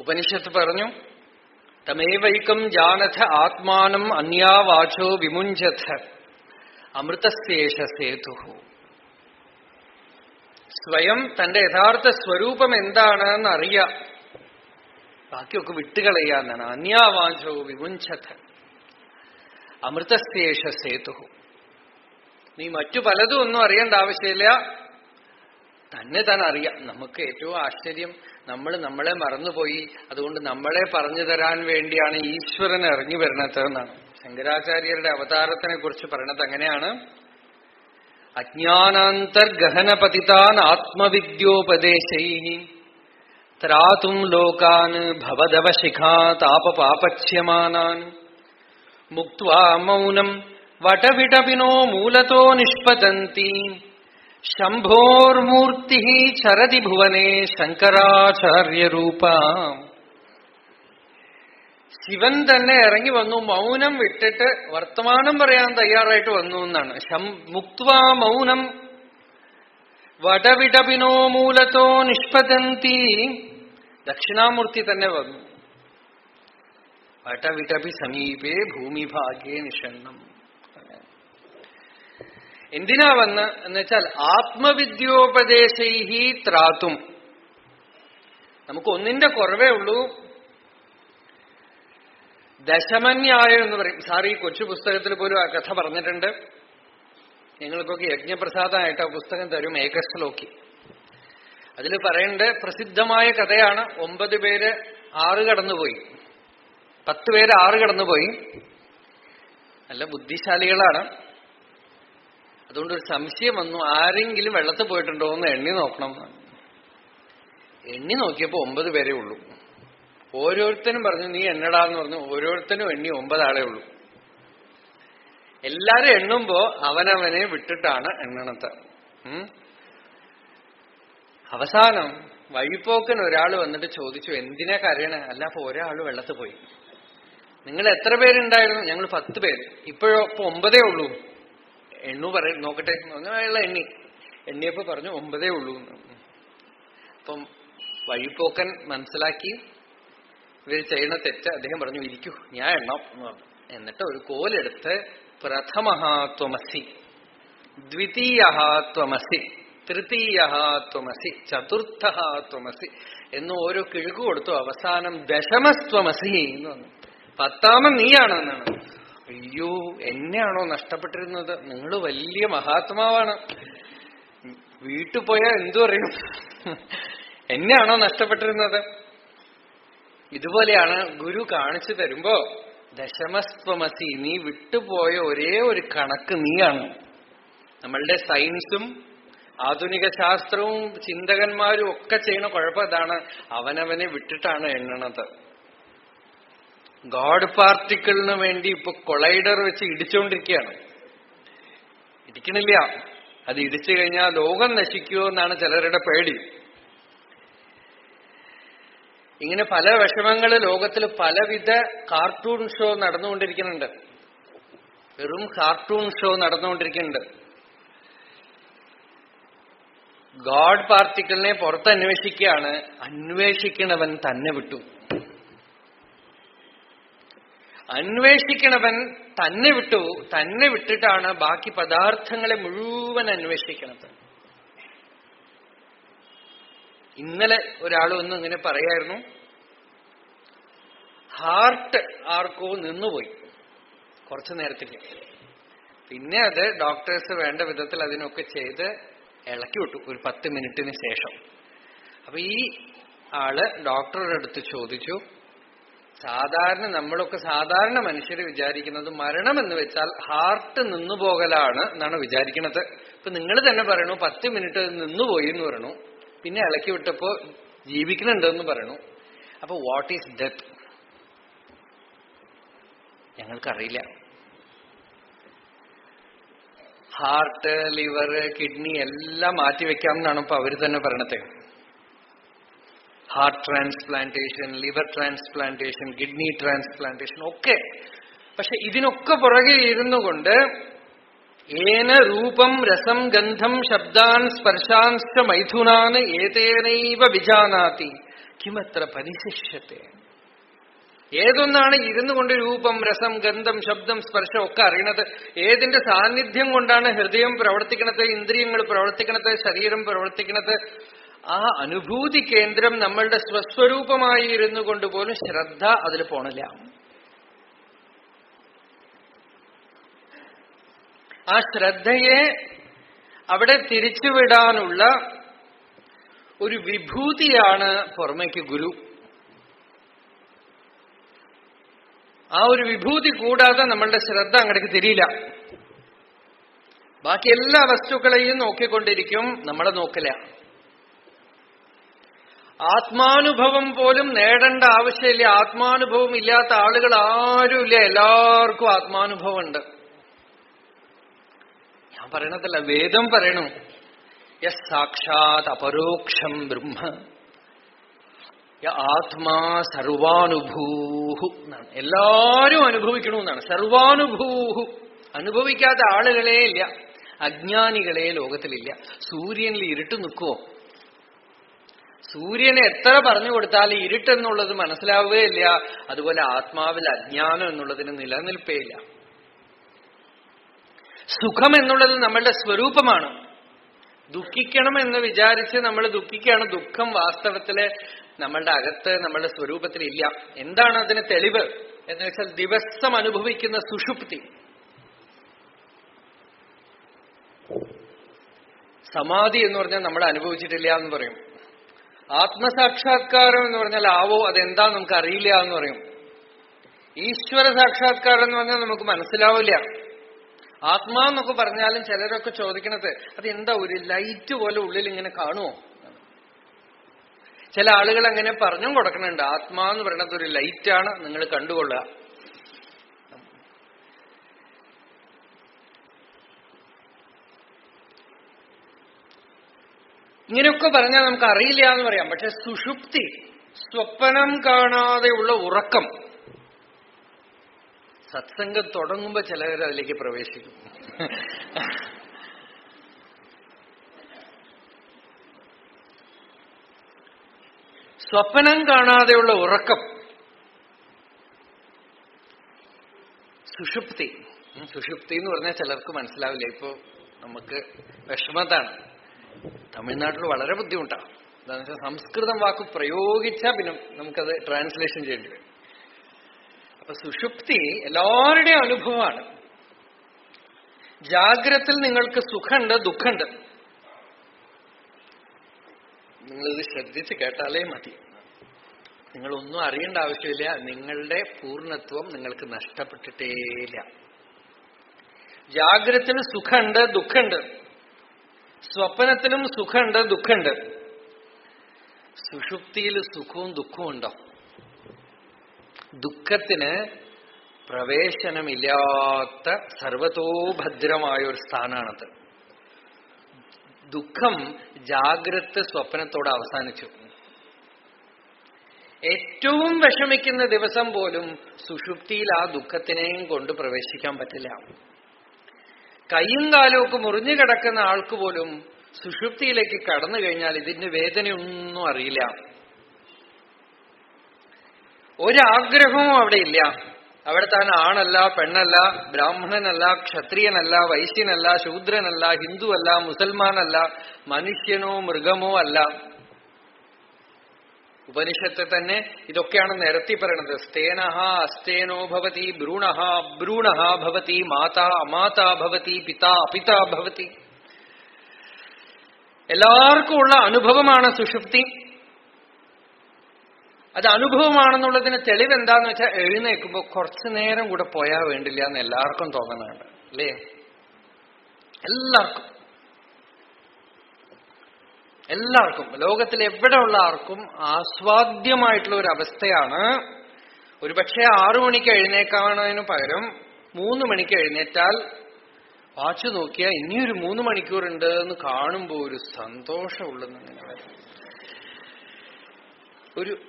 ഉപനിഷത്ത് പറഞ്ഞു, തമേവൈകം ജാനഥ ആത്മാനം അന്യാവാചോ വിമുഞ്ചഥ അമൃതസ്യേഷ സേതു. സ്വയം തന്റെ യഥാർത്ഥ സ്വരൂപം എന്താണെന്ന് അറിയാം, ബാക്കിയൊക്കെ വിട്ടുകളയാന്നാണ്. അന്യാവാചോ വിമുഞ്ചഥ അമൃതസ്യേഷ സേതു. നീ മറ്റു പലതും ഒന്നും അറിയേണ്ട ആവശ്യമില്ല, തന്നെ താൻ അറിയാം. നമുക്ക് ഏറ്റവും ആശ്ചര്യം, നമ്മൾ നമ്മളെ മറന്നുപോയി, അതുകൊണ്ട് നമ്മളെ പറഞ്ഞു തരാൻ വേണ്ടിയാണ് ഈശ്വരൻ ഇറങ്ങി വരുന്നത് എന്നാണ്. ശങ്കരാചാര്യരുടെ അവതാരത്തിനെ കുറിച്ച് പറയണത് അങ്ങനെയാണ്. അജ്ഞാനാന്തർഗഹനപതിതാൻ ആത്മവിദ്യോപദേശൈഃ ത്രാതും ലോകാൻ ഭവദവശിഖാ താപപാപച്യമാനാൻ മുക്ത്വാ മൗനം വടവിടപിനോ മൂലതോ നിഷ്പതന്തി ശംഭോർമൂർത്തി ചരതി ഭുവനേ ശങ്കരാചാര്യരൂപ. ശിവൻ തന്നെ ഇറങ്ങി വന്നു, മൗനം വിട്ടിട്ട് വർത്തമാനം പറയാൻ തയ്യാറായിട്ട് വന്നു എന്നാണ്. മുക്ത്വാ മൗനം വടവിടപിനോ മൂലതോ നിഷ്പതന്തി. ദക്ഷിണാമൂർത്തി തന്നെ വന്നു. വടവിടപി സമീപേ ഭൂമിഭാഗ്യേ നിഷണ്ണം. എന്തിനാ വന്ന് എന്നുവെച്ചാൽ ആത്മവിദ്യോപദേശൈഃ ത്രാതും. നമുക്ക് ഒന്നിന്റെ കുറവേ ഉള്ളൂ. ദശമന്യായം എന്ന് പറയും. സാർ ഈ കൊച്ചു പുസ്തകത്തിൽ പോലും ആ കഥ പറഞ്ഞിട്ടുണ്ട്. ഞങ്ങൾക്കൊക്കെ യജ്ഞപ്രസാദമായിട്ട് ആ പുസ്തകം തരും, ഏകശ്ലോക്കി. അതിൽ പറയേണ്ട പ്രസിദ്ധമായ കഥയാണ്. 9 പേര് 6 കടന്നുപോയി, 10 പേര് 6 കടന്നുപോയി. നല്ല ബുദ്ധിശാലികളാണ്. അതുകൊണ്ടൊരു സംശയം വന്നു, ആരെങ്കിലും വെള്ളത്തിൽ പോയിട്ടുണ്ടോ എന്ന് എണ്ണി നോക്കണം. എണ്ണി നോക്കിയപ്പോ 9 പേരേ ഉള്ളൂ. ഓരോരുത്തരും പറഞ്ഞു നീ എണ്ണടാന്ന് പറഞ്ഞു. ഓരോരുത്തരും എണ്ണി 9 ആളേ ഉള്ളൂ. എല്ലാരും എണ്ണുമ്പോ അവനവനെ വിട്ടിട്ടാണ് എണ്ണണത്. അവസാനം വഴിപോക്കൻ ഒരാൾ വന്നിട്ട് ചോദിച്ചു, എന്തിനാ കരയണ? അല്ല, അപ്പൊ ഒരാള് വെള്ളത്തിൽ പോയി. നിങ്ങൾ എത്ര പേരുണ്ടായിരുന്നു? ഞങ്ങൾ 10 പേര്. ഇപ്പൊ 9 ഉള്ളൂ. നോക്കട്ടെ അയാൾ എണ്ണിയപ്പോ പറഞ്ഞു 9 ഉള്ളൂ. അപ്പം വഴിപോക്കൻ മനസ്സിലാക്കി ഇവർ ചെയ്യണ തെറ്റ്. അദ്ദേഹം പറഞ്ഞു, ഇരിക്കൂ, ഞാൻ എണ്ണാം എന്ന് പറഞ്ഞു. എന്നിട്ട് ഒരു കോലെടുത്ത് പ്രഥമഹാത്വമസി, ദ്വിതീയഹാത്വമസി, തൃതീയഹാത്വമസി, ചതുർത്ഥഹാത്വമസി എന്ന് ഓരോ കിഴുകു കൊടുത്തു. അവസാനം ദശമസ്ത്വമസി എന്ന് പറഞ്ഞു. 10ാമൻ നീയാണെന്നാണ്. അയ്യോ, എന്നെയാണോ നഷ്ടപ്പെട്ടിരുന്നത്? നിങ്ങൾ വലിയ മഹാത്മാവാണ്, വീട്ടിൽ പോയാൽ എന്തു പറയും? എന്നെയാണോ നഷ്ടപ്പെട്ടിരുന്നത്? ഇതുപോലെയാണ് ഗുരു കാണിച്ചു തരുമ്പോ, ദശമസ്ത്വമസി, നീ വിട്ടുപോയ ഒരേ ഒരു കണക്ക് നീയാണ്. നമ്മളുടെ സയൻസും ആധുനിക ശാസ്ത്രവും ചിന്തകന്മാരും ഒക്കെ ചെയ്യണ കുഴപ്പം ഇതാണ്, അവനവനെ വിട്ടിട്ടാണ് എണ്ണണത്. ഗോഡ് പാർട്ടിക്കിളിന് വേണ്ടി ഇപ്പൊ കൊളൈഡർ വെച്ച് ഇടിച്ചുകൊണ്ടിരിക്കുകയാണ്. ഇടിക്കണില്ല, അത് ഇടിച്ചു കഴിഞ്ഞാൽ ലോകം നശിക്കുമോ എന്നാണ് ചിലരുടെ പേടി. ഇങ്ങനെ പല വിഷമങ്ങള് ലോകത്തിൽ പലവിധ കാർട്ടൂൺ ഷോ നടന്നുകൊണ്ടിരിക്കുന്നുണ്ട്. വെറും കാർട്ടൂൺ ഷോ നടന്നുകൊണ്ടിരിക്കുന്നുണ്ട്. ഗോഡ് പാർട്ടിക്കിളിനെ പുറത്ത് അന്വേഷിക്കുകയാണ്. അന്വേഷിക്കണവൻ തന്നെ വിട്ടു. അന്വേഷിക്കണവൻ തന്നെ വിട്ടു. തന്നെ വിട്ടിട്ടാണ് ബാക്കി പദാർത്ഥങ്ങളെ മുഴുവൻ അന്വേഷിക്കണത്. ഇന്നലെ ഒരാളൊന്നും ഇങ്ങനെ പറയായിരുന്നു, ഹാർട്ട് ആർക്കോ നിന്നുപോയി കുറച്ചു നേരത്തേക്ക്. പിന്നെ അത് ഡോക്ടേഴ്സ് വേണ്ട വിധത്തിൽ അതിനൊക്കെ ചെയ്ത് ഇളക്കി വിട്ടു ഒരു 10 മിനിറ്റിന് ശേഷം. അപ്പൊ ഈ ആള് ഡോക്ടറുടെ അടുത്ത് ചോദിച്ചു, സാധാരണ നമ്മളൊക്കെ സാധാരണ മനുഷ്യർ വിചാരിക്കുന്നത് മരണം എന്ന് വെച്ചാൽ ഹാർട്ട് നിന്നുപോകലാണ് എന്നാണ് വിചാരിക്കുന്നത്. ഇപ്പൊ നിങ്ങൾ തന്നെ പറയണു 10 മിനിറ്റ് നിന്നുപോയി എന്ന് പറയണു, പിന്നെ ഇളക്കി വിട്ടപ്പോ ജീവിക്കുന്നുണ്ടെന്ന് പറയണു. അപ്പൊ വാട്ട് ഈസ് ഡെത്ത്? ഞങ്ങൾക്കറിയില്ല. ഹാർട്ട്, ലിവർ, കിഡ്നി എല്ലാം മാറ്റിവെക്കാം എന്നാണ് ഇപ്പൊ അവര് തന്നെ പറയണത്. Heart transplantation, liver transplantation, kidney transplantation ഒക്കെ. പക്ഷെ ഇതിനൊക്കെ പുറകെ ഇരുന്നു കൊണ്ട് ഏന രൂപം രസം ഗന്ധം ശബ്ദാൻ സ്പർശാൻശ്ച മൈഥുനാൻ ഏതേനൈവ വിജാനാതി കിമത്ര പരിശിഷ്യത്തെ. ഏതൊന്നാണ് ഇരുന്നു കൊണ്ട് രൂപം രസം ഗന്ധം ശബ്ദം സ്പർശം ഒക്കെ അറിയണത്? ഏതിന്റെ സാന്നിധ്യം കൊണ്ടാണ് ഹൃദയം പ്രവർത്തിക്കണത്, ഇന്ദ്രിയങ്ങൾ പ്രവർത്തിക്കണത്, ശരീരം പ്രവർത്തിക്കണത്? ആ അനുഭൂതി കേന്ദ്രം നമ്മളുടെ സ്വസ്വരൂപമായി ഇരുന്നു കൊണ്ട് പോലും ശ്രദ്ധ അതിൽ പോണില്ല. ആ ശ്രദ്ധയെ അവിടെ തിരിച്ചുവിടാനുള്ള ഒരു വിഭൂതിയാണ് പുറമേക്ക് ഗുരു. ആ ഒരു വിഭൂതി കൂടാതെ നമ്മളുടെ ശ്രദ്ധ അങ്ങടേക്ക് തിരിയില്ല. ബാക്കി എല്ലാ വസ്തുക്കളെയും നോക്കിക്കൊണ്ടിരിക്കും, നമ്മളെ നോക്കില്ല. ആത്മാനുഭവം പോലും നേടേണ്ട ആവശ്യമില്ല. ആത്മാനുഭവം ഇല്ലാത്ത ആളുകൾ ആരുമില്ല, എല്ലാവർക്കും ആത്മാനുഭവം ഉണ്ട്. ഞാൻ പറയണതല്ല, വേദം പറയണു, യസ് സാക്ഷാത് അപരോക്ഷം ബ്രഹ്മ ആത്മാ സർവാനുഭൂഹു എന്നാണ്. എല്ലാരും അനുഭവിക്കണമെന്നാണ്. സർവാനുഭൂഹു. അനുഭവിക്കാത്ത ആളുകളേ ഇല്ല, അജ്ഞാനികളെ ലോകത്തിലില്ല. സൂര്യനിൽ ഇരുട്ട് നിൽക്കുവോ? സൂര്യനെ എത്ര പറഞ്ഞു കൊടുത്താൽ ഇരുട്ടെന്നുള്ളത് മനസ്സിലാവുകയില്ല. അതുപോലെ ആത്മാവിൽ അജ്ഞാനം എന്നുള്ളതിന് നിലനിൽപ്പേ ഇല്ല. സുഖം എന്നുള്ളത് നമ്മളുടെ സ്വരൂപമാണ്. ദുഃഖിക്കണം എന്ന് വിചാരിച്ച് നമ്മൾ ദുഃഖിക്കുകയാണ്. ദുഃഖം വാസ്തവത്തില് നമ്മളുടെ അകത്ത്, നമ്മളുടെ സ്വരൂപത്തിൽ ഇല്ല. എന്താണ് അതിന് തെളിവ് എന്ന് വെച്ചാൽ ദിവസം അനുഭവിക്കുന്ന സുഷുപ്തി. സമാധി എന്ന് പറഞ്ഞാൽ നമ്മൾ അനുഭവിച്ചിട്ടില്ല എന്ന് പറയും. ആത്മസാക്ഷാത്കാരം എന്ന് പറഞ്ഞാൽ ആവോ അതെന്താ നമുക്ക് അറിയില്ല എന്ന് പറയും. ഈശ്വര സാക്ഷാത്കാരം എന്ന് പറഞ്ഞാൽ നമുക്ക് മനസ്സിലാവില്ല. ആത്മാന്നൊക്കെ പറഞ്ഞാലും ചിലരൊക്കെ ചോദിക്കണത് അതെന്താ ഒരു ലൈറ്റ് പോലെ ഉള്ളിൽ ഇങ്ങനെ കാണുമോ? ചില ആളുകൾ അങ്ങനെ പറഞ്ഞും കൊടുക്കണുണ്ട്. ആത്മാന്ന് പറയണത് ഒരു ലൈറ്റാണ്, നിങ്ങൾ കണ്ടുകൊള്ളുക. ഇങ്ങനെയൊക്കെ പറഞ്ഞാൽ നമുക്ക് അറിയില്ല എന്ന് പറയാം. പക്ഷെ സുഷുപ്തി, സ്വപ്നം കാണാതെയുള്ള ഉറക്കം, സത്സംഗം തുടങ്ങുമ്പോ ചിലവർ അതിലേക്ക് പ്രവേശിക്കും. സ്വപ്നം കാണാതെയുള്ള ഉറക്കം, സുഷുപ്തി. സുഷുപ്തി എന്ന് പറഞ്ഞാൽ ചിലർക്ക് മനസ്സിലാവില്ല. ഇപ്പോ നമുക്ക് വിഷമതാണ്. തമിഴ്നാട്ടിൽ വളരെ ബുദ്ധിമുട്ടാണ്. എന്താണെന്ന് വെച്ചാൽ സംസ്കൃതം വാക്ക് പ്രയോഗിച്ചാൽ പിന്നെ നമുക്കത് ട്രാൻസ്ലേഷൻ ചെയ്യേണ്ടി വരും. അപ്പൊ സുഷുപ്തി എല്ലാവരുടെയും അനുഭവമാണ്. ജാഗ്രത്തിൽ നിങ്ങൾക്ക് സുഖമുണ്ട്, ദുഃഖമുണ്ട്. നിങ്ങളിത് ശ്രദ്ധിച്ച് കേട്ടാലേ മതി. നിങ്ങളൊന്നും അറിയേണ്ട ആവശ്യമില്ല. നിങ്ങളുടെ പൂർണ്ണത്വം നിങ്ങൾക്ക് നഷ്ടപ്പെട്ടിട്ടേയില്ല. ജാഗ്രത്തിൽ സുഖമുണ്ട്, ദുഃഖമുണ്ട്. സ്വപ്നത്തിലും സുഖമുണ്ട്, ദുഃഖമുണ്ട്. സുഷുപ്തിയിൽ സുഖവും ദുഃഖവും ഉണ്ടോ? ദുഃഖത്തിന് പ്രവേശനമില്ലാത്ത സർവതോഭദ്രമായ ഒരു സ്ഥാനാണത്. ദുഃഖം ജാഗ്രത സ്വപ്നത്തോടെ അവസാനിച്ചു. ഏറ്റവും വിഷമിക്കുന്ന ദിവസം പോലും സുഷുപ്തിയിൽ ആ ദുഃഖത്തിനെയും കൊണ്ട് പ്രവേശിക്കാൻ പറ്റില്ല. കൈയും കാലും ഒക്കെ മുറിഞ്ഞു കിടക്കുന്ന ആൾക്ക് പോലും സുഷുപ്തിയിലേക്ക് കടന്നു കഴിഞ്ഞാൽ ഇതിന്റെ വേദനയൊന്നും അറിയില്ല. ഒരാഗ്രഹവും അവിടെ ഇല്ല. അവിടെ താൻ ആണല്ല, പെണ്ണല്ല, ബ്രാഹ്മണനല്ല, ക്ഷത്രിയനല്ല, വൈശ്യനല്ല, ശൂദ്രനല്ല, ഹിന്ദുവല്ല, മുസൽമാനല്ല, മനുഷ്യനോ മൃഗമോ അല്ല. ഉപനിഷത്ത് തന്നെ ഇതൊക്കെയാണ് നിരത്തി പറയണത്. സ്തേനഃ അസ്തേനോ ഭവതി, ഭ്രൂണഃ അഭ്രൂണഃ ഭവതി, മാതാ അമാതാ ഭവതി, പിതാ അപിതാ ഭവതി. എല്ലാവർക്കും ഉള്ള അനുഭവമാണ് സുഷുപ്തി. അത് അനുഭവമാണെന്നുള്ളതിന് തെളിവ് എന്താന്ന് വെച്ചാൽ എഴുന്നേൽക്കുമ്പോൾ കുറച്ചു നേരം കൂടെ പോയാൽ വേണ്ടില്ല എന്ന് എല്ലാവർക്കും തോന്നുന്നുണ്ട്, അല്ലേ? എല്ലാവർക്കും ലോകത്തിൽ എവിടെയുള്ള ആർക്കും ആസ്വാദ്യമായിട്ടുള്ള ഒരു അവസ്ഥയാണ്. ഒരുപക്ഷെ 6 മണിക്ക് എഴുന്നേക്കാണതിനു പകരം 3 മണിക്ക് എഴുന്നേറ്റാൽ വാച്ച് നോക്കിയാൽ ഇനിയൊരു 3 മണിക്കൂറുണ്ട് എന്ന് കാണുമ്പോൾ ഒരു സന്തോഷമുള്ളെന്നിങ്ങനെ വരും.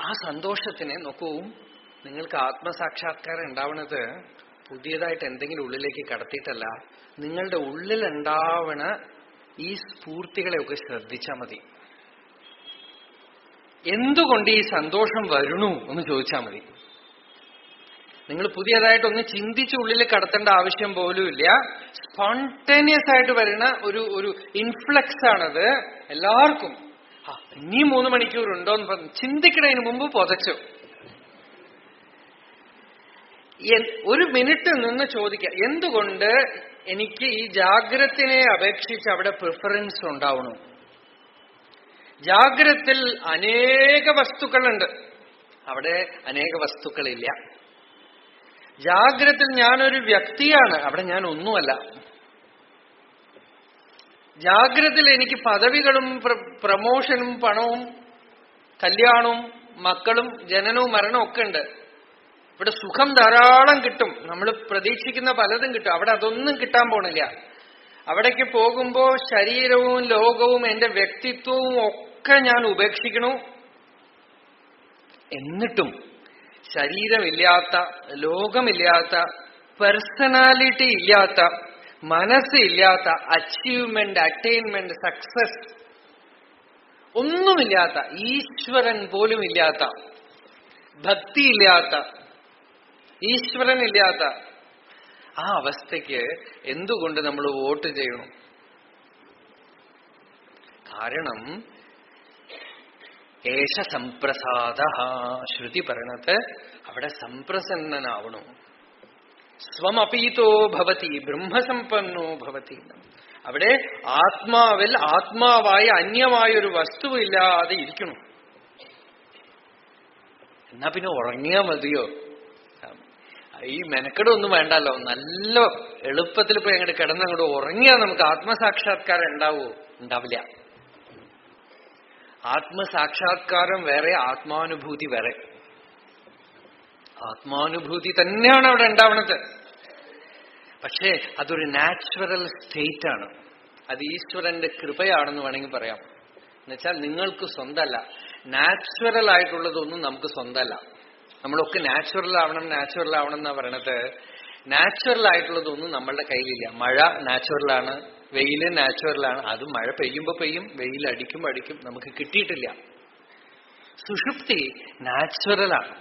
ആ സന്തോഷത്തിനെ നോക്കൂ. നിങ്ങൾക്ക് ആത്മസാക്ഷാത്കാരം ഉണ്ടാവുന്നത് പുതിയതായിട്ട് എന്തെങ്കിലും ഉള്ളിലേക്ക് കടത്തിയിട്ടല്ല. നിങ്ങളുടെ ഉള്ളിലുണ്ടാവണ ഈ സ്ഫൂർത്തികളെയൊക്കെ ശ്രദ്ധിച്ചാൽ മതി. എന്തുകൊണ്ട് ഈ സന്തോഷം വരണു എന്ന് ചോദിച്ചാൽ മതി. നിങ്ങൾ പുതിയതായിട്ടൊന്ന് ചിന്തിച്ച് ഉള്ളിൽ കടത്തേണ്ട ആവശ്യം പോലും ഇല്ല. സ്പോണ്ടേനിയസ് ആയിട്ട് വരുന്ന ഒരു ഇൻഫ്ലക്സ് ആണത് എല്ലാവർക്കും. ഇനി 3 മണിക്കൂറുണ്ടോന്ന് പറഞ്ഞു ചിന്തിക്കുന്നതിന് മുമ്പ് പൊതച്ചു. ഒരു മിനിറ്റ് നിന്ന് ചോദിക്കാം, എന്തുകൊണ്ട് എനിക്ക് ഈ ജാഗ്രതത്തിനെ അപേക്ഷിച്ച് അവിടെ പ്രിഫറൻസ് ഉണ്ടാവണം? ജാഗ്രത്തിൽ അനേക വസ്തുക്കളുണ്ട്, അവിടെ അനേക വസ്തുക്കളില്ല. ജാഗ്രത്തിൽ ഞാനൊരു വ്യക്തിയാണ്, അവിടെ ഞാൻ ഒന്നുമല്ല. ജാഗ്രതയിൽ എനിക്ക് പദവികളും പ്രമോഷനും പണവും കല്യാണവും മക്കളും ജനനവും മരണവും ഒക്കെ ഉണ്ട്. ഇവിടെ സുഖം ധാരാളം കിട്ടും, നമ്മൾ പ്രതീക്ഷിക്കുന്ന പലതും കിട്ടും. അവിടെ അതൊന്നും കിട്ടാൻ പോണില്ല. അവിടേക്ക് പോകുമ്പോ ശരീരവും ലോകവും എന്റെ വ്യക്തിത്വവും ഒക്കെ ഞാൻ ഉപേക്ഷിക്കണു. എന്നിട്ടും ശരീരമില്ലാത്ത, ലോകമില്ലാത്ത, പേഴ്സണാലിറ്റി ഇല്ലാത്ത, മനസ്സില്ലാത്ത, അച്ചീവ്മെന്റ്, അറ്റൈൻമെന്റ്, സക്സസ് ഒന്നുമില്ലാത്ത, ഈശ്വരൻ പോലും ഇല്ലാത്ത, ഭക്തിയില്ലാത്ത, ഈശ്വരനില്ലാത്ത ആ അവസ്ഥയ്ക്ക് എന്തുകൊണ്ട് നമ്മൾ വോട്ട് ചെയ്യണം? കാരണം ഏഷ സംപ്രസാദ, ശ്രുതി പറയണത് അവിടെ സംപ്രസന്നനാവണം. സ്വമപീതോ ഭവതി ബ്രഹ്മസമ്പന്നോ ഭവതി. അവിടെ ആത്മാവിൽ ആത്മാവായ അന്യമായൊരു വസ്തുവില്ലാതെ ഇരിക്കണം. എന്നാ പിന്നെ ഉറങ്ങിയാ മതിയോ? ഈ മെനക്കെടൊന്നും വേണ്ടല്ലോ. നല്ല എളുപ്പത്തിൽ പോയി അങ്ങോട്ട് കിടന്നങ്ങോട്ട് ഉറങ്ങിയാൽ നമുക്ക് ആത്മസാക്ഷാത്കാരം ഉണ്ടാവോ? ഉണ്ടാവില്ല. ആത്മസാക്ഷാത്കാരം വേറെ, ആത്മാനുഭൂതി വേറെ. ആത്മാനുഭൂതി തന്നെയാണ് അവിടെ ഉണ്ടാവുന്നത്. പക്ഷേ അതൊരു നാച്ചുറൽ സ്റ്റേറ്റ് ആണ്. അത് ഈശ്വരന്റെ കൃപയാണെന്ന് വേണമെങ്കിൽ പറയാം. എന്നുവെച്ചാൽ നിങ്ങൾക്ക് സ്വന്തമല്ല. നാച്ചുറൽ ആയിട്ടുള്ളതൊന്നും നമുക്ക് സ്വന്തമല്ല. നമ്മളൊക്കെ നാച്ചുറൽ ആവണം എന്നാ പറയണത്. നാച്ചുറൽ ആയിട്ടുള്ളതൊന്നും നമ്മളുടെ കയ്യിലില്ല. മഴ നാച്ചുറലാണ്, വെയില് നാച്ചുറലാണ്. അത് മഴ പെയ്യുമ്പോ പെയ്യും, വെയിൽ അടിക്കുമ്പോ അടിക്കും, നമുക്ക് കിട്ടിയിട്ടില്ല. സുഷുപ്തി നാച്ചുറലാണ്.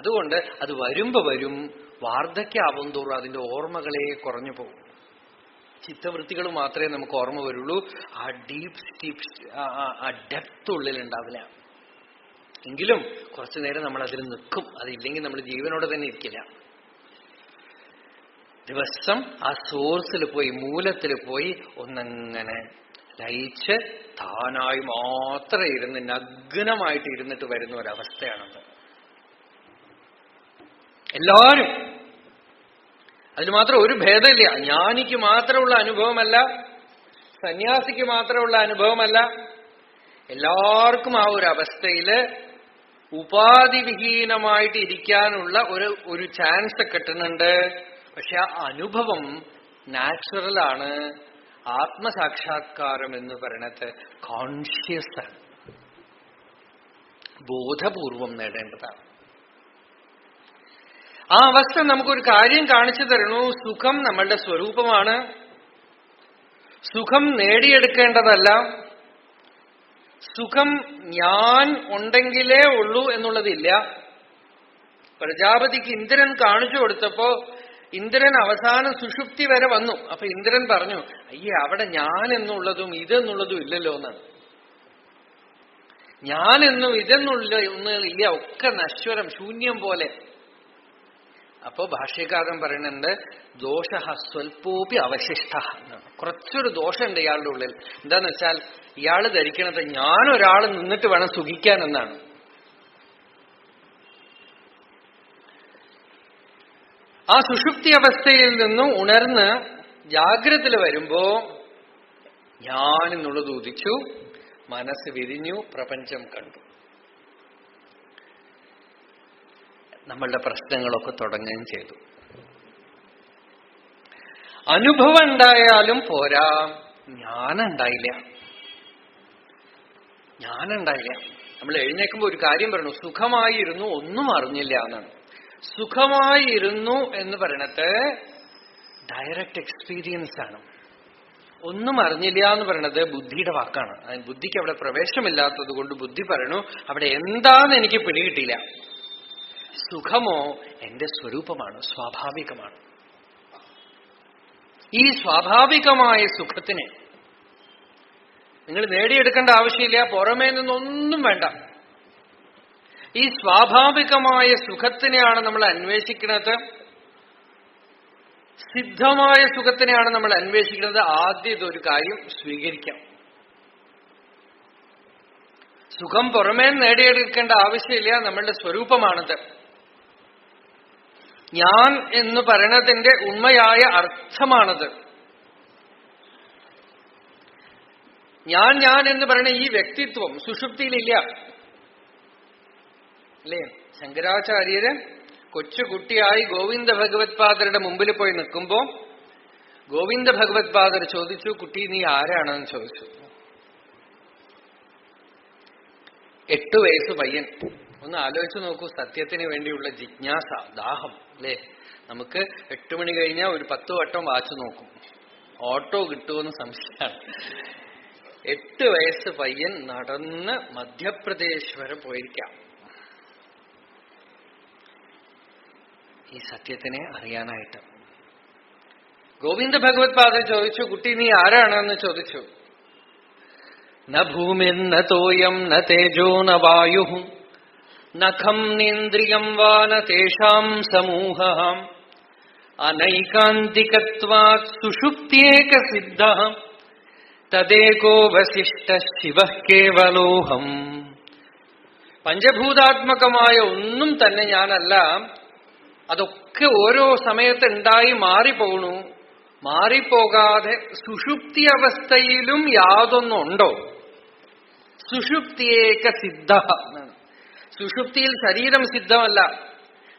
അതുകൊണ്ട് അത് വരുമ്പോ വരും. വാർദ്ധക്യാവും തോറും അതിന്റെ ഓർമ്മകളെ കുറഞ്ഞു പോകും. ചിത്തവൃത്തികൾ മാത്രമേ നമുക്ക് ഓർമ്മ വരുള്ളൂ. ആ ആ ഡെപ്ത് ഉള്ളിലുണ്ടാവില്ല. എങ്കിലും കുറച്ചു നേരം നമ്മൾ അതിൽ നിൽക്കും. അതില്ലെങ്കിൽ നമ്മൾ ജീവനോടെ തന്നെ ഇരിക്കില്ല. ദിവസം ആ സോഴ്സിൽ പോയി, മൂലത്തിൽ പോയി ഒന്നങ്ങനെ ലയിച്ച് താനായി മാത്രം ഇരുന്ന് നഗ്നമായിട്ട് ഇരുന്നിട്ട് വരുന്ന ഒരവസ്ഥയാണത്. എല്ലാവരും അതിന് മാത്രം ഒരു ഭേദമില്ല. ജ്ഞാനിക്ക് മാത്രമുള്ള അനുഭവമല്ല, സന്യാസിക്ക് മാത്രമുള്ള അനുഭവമല്ല. എല്ലാവർക്കും ആ ഒരു അവസ്ഥയില് ഉപാധിവിഹീനമായിട്ട് ഇരിക്കാനുള്ള ഒരു ചാൻസ് കിട്ടുന്നുണ്ട്. പക്ഷെ ആ അനുഭവം നാച്ചുറലാണ്. ആത്മസാക്ഷാത്കാരം എന്ന് പറയണത് കോൺഷ്യസ് ആണ്, ബോധപൂർവം നേടേണ്ടതാണ്. ആ അവസ്ഥ നമുക്കൊരു കാര്യം കാണിച്ചു തരണു. സുഖം നമ്മളുടെ സ്വരൂപമാണ്. സുഖം നേടിയെടുക്കേണ്ടതല്ല. സുഖം ഞാൻ ഉണ്ടെങ്കിലേ ഉള്ളൂ എന്നുള്ളതില്ല. പ്രജാപതിക്ക് ഇന്ദ്രൻ കാണിച്ചു കൊടുത്തപ്പോ ഇന്ദ്രൻ അവസാനം സുഷുപ്തി വരെ വന്നു. അപ്പൊ ഇന്ദ്രൻ പറഞ്ഞു, അയ്യേ അവിടെ ഞാൻ എന്നുള്ളതും ഇതെന്നുള്ളതും ഇല്ലല്ലോ എന്നാണ്. ഞാനെന്നും ഇതെന്നുള്ള ഒക്കെ നശ്വരം, ശൂന്യം പോലെ. അപ്പോ ഭാഷ്യകാരൻ പറയുന്നുണ്ട്, ദോഷ സ്വൽപ്പോപി അവശിഷ്ട. കുറച്ചൊരു ദോഷമുണ്ട് ഇയാളുടെ ഉള്ളിൽ. എന്താന്ന് വെച്ചാൽ ഇയാള് ധരിക്കണത് ഞാനൊരാൾ നിന്നിട്ട് വേണം സുഖിക്കാൻ എന്നാണ്. ആ സുഷുപ്തി അവസ്ഥയിൽ നിന്നും ഉണർന്ന് ജാഗ്രതയിൽ വരുമ്പോ ഞാനെന്നുള്ളത് ഉദിച്ചു, മനസ്സ് വിരിഞ്ഞു, പ്രപഞ്ചം കണ്ടു. നമ്മളുടെ പ്രശ്നങ്ങളൊക്കെ തുടങ്ങുകയും ചെയ്തു. അനുഭവം ഉണ്ടായാലും പോരാ, ജ്ഞാനുണ്ടായില്ല. നമ്മൾ എഴുന്നേക്കുമ്പോ ഒരു കാര്യം പറഞ്ഞു, സുഖമായിരുന്നു, ഒന്നും അറിഞ്ഞില്ല എന്നാണ്. സുഖമായിരുന്നു എന്ന് പറയണത് ഡയറക്റ്റ് എക്സ്പീരിയൻസ് ആണ്. ഒന്നും അറിഞ്ഞില്ല എന്ന് പറയണത് ബുദ്ധിയുടെ വാക്കാണ്. അതിന് ബുദ്ധിക്ക് അവിടെ പ്രവേശമില്ലാത്തത് കൊണ്ട് ബുദ്ധി പറയണു, അവിടെ എന്താന്ന് എനിക്ക് പിടികിട്ടില്ല. സുഖമോ എന്റെ സ്വരൂപമാണ്, സ്വാഭാവികമാണ്. ഈ സ്വാഭാവികമായ സുഖത്തിനെ നിങ്ങൾ നേടിയെടുക്കേണ്ട ആവശ്യമില്ല, പുറമേ നിന്നൊന്നും വേണ്ട. ഈ സ്വാഭാവികമായ സുഖത്തിനെയാണ് നമ്മൾ അന്വേഷിക്കുന്നത്, സിദ്ധമായ സുഖത്തിനെയാണ് നമ്മൾ അന്വേഷിക്കുന്നത്. ആദ്യം ഇതൊരു കാര്യം സ്വീകരിക്കാം. സുഖം പുറമേ നേടിയെടുക്കേണ്ട ആവശ്യമില്ല, നമ്മളുടെ സ്വരൂപമാണത്. ഞാൻ എന്ന് പറയണതിന്റെ ഉണ്മയായ അർത്ഥമാണത്. ഞാൻ എന്ന് പറയുന്ന ഈ വ്യക്തിത്വം സുഷുപ്തിയിലില്ല അല്ലേ? ശങ്കരാചാര്യര് കൊച്ചുകുട്ടിയായി ഗോവിന്ദ ഭഗവത് പാദരുടെ മുമ്പിൽ പോയി നിൽക്കുമ്പോ ഗോവിന്ദ ഭഗവത് പാദർ ചോദിച്ചു, കുട്ടി നീ ആരാണെന്ന് ചോദിച്ചു. 8 വയസ്സ് പയ്യൻ. ഒന്ന് ആലോചിച്ച് നോക്കൂ, സത്യത്തിന് വേണ്ടിയുള്ള ജിജ്ഞാസ, ദാഹം അല്ലേ? നമുക്ക് 8 മണി കഴിഞ്ഞാൽ ഒരു 10 വട്ടം വാച്ച് നോക്കും, ഓട്ടോ കിട്ടുമെന്ന് സംശയമാണ്. 8 വയസ്സ് പയ്യൻ നടന്ന് മധ്യപ്രദേശ് വരെ പോയിരിക്കാം ഈ സത്യത്തിനെ അറിയാനായിട്ട്. ഗോവിന്ദ ഭഗവത് പാദർ ചോദിച്ചു, കുട്ടി നീ ആരാണെന്ന് ചോദിച്ചു. ന ഭൂമിർന തോയം ന തേജോ ന വായു നഖം നേന്ദ്രിയം വാ ന തേഷാം സമൂഹം അനൈകാന്തികത്വാത് സുഷുപ്ത്യേക സിദ്ധഃ തദേകോ വസിഷ്ഠ ശിവഃ കേവലോഹം. പഞ്ചഭൂതാത്മകമായ ഒന്നും തന്നെ ഞാനല്ല, അതൊക്കെ ഓരോ സമയത്ത് ഉണ്ടായി മാറിപ്പോണു. മാറിപ്പോകാതെ സുഷുപ്തി അവസ്ഥയിലും യാതൊന്നുണ്ടോ? സുഷുപ്തിയേക സിദ്ധ. സുഷുപ്തിയിൽ ശരീരം സിദ്ധമല്ല,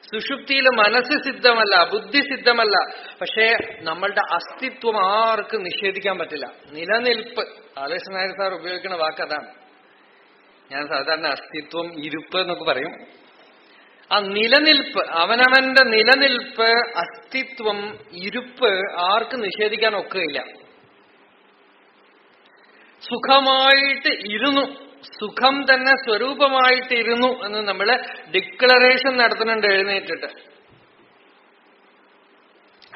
സുഷുപ്തിയിൽ മനസ്സ് സിദ്ധമല്ല, ബുദ്ധി സിദ്ധമല്ല. പക്ഷേ നമ്മളുടെ അസ്തിത്വം ആർക്കും നിഷേധിക്കാൻ പറ്റില്ല. നിലനിൽപ്പ്, ആലേഷ നായർ സാർ ഉപയോഗിക്കുന്ന വാക്കതാണ്. ഞാൻ സാധാരണ അസ്തിത്വം, ഇരുപ്പ് എന്നൊക്കെ പറയും. ആ നിലനിൽപ്പ്, അവനവന്റെ നിലനിൽപ്പ്, അസ്തിത്വം, ഇരുപ്പ് ആർക്കും നിഷേധിക്കാൻ ഒക്കുകയില്ല. സുഖമായിട്ട് ഇരുന്നു, സുഖം തന്നെ സ്വരൂപമായിട്ട് ഇരുന്നു എന്ന് നമ്മള് ഡിക്ലറേഷൻ നടത്തുന്നുണ്ട് എഴുന്നേറ്റിട്ട്.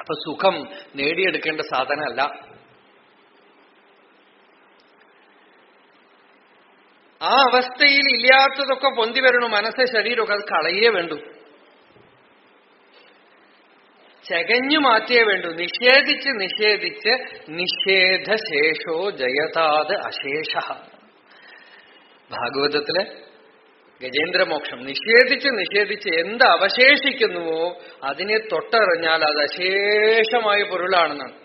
അപ്പൊ സുഖം നേടിയെടുക്കേണ്ട സാധനമല്ല. ആ അവസ്ഥയിൽ ഇല്ലാത്തതൊക്കെ പൊന്തി വരണു, മനസ്സ് ശരീരമൊക്കെ, അത് കളയേ വേണ്ടു, ചകഞ്ഞു മാറ്റിയേ വേണ്ടു. നിഷേധിച്ച് നിഷേധിച്ച് നിഷേധശേഷോ ജയതാത് അശേഷ. ഭാഗവതത്തില് ഗജേന്ദ്രമോക്ഷം നിഷേധിച്ച് നിഷേധിച്ച് എന്ത് അവശേഷിക്കുന്നുവോ അതിനെ തൊട്ടറിഞ്ഞാൽ അത് അശേഷമായ പൊരുളാണെന്നാണ്.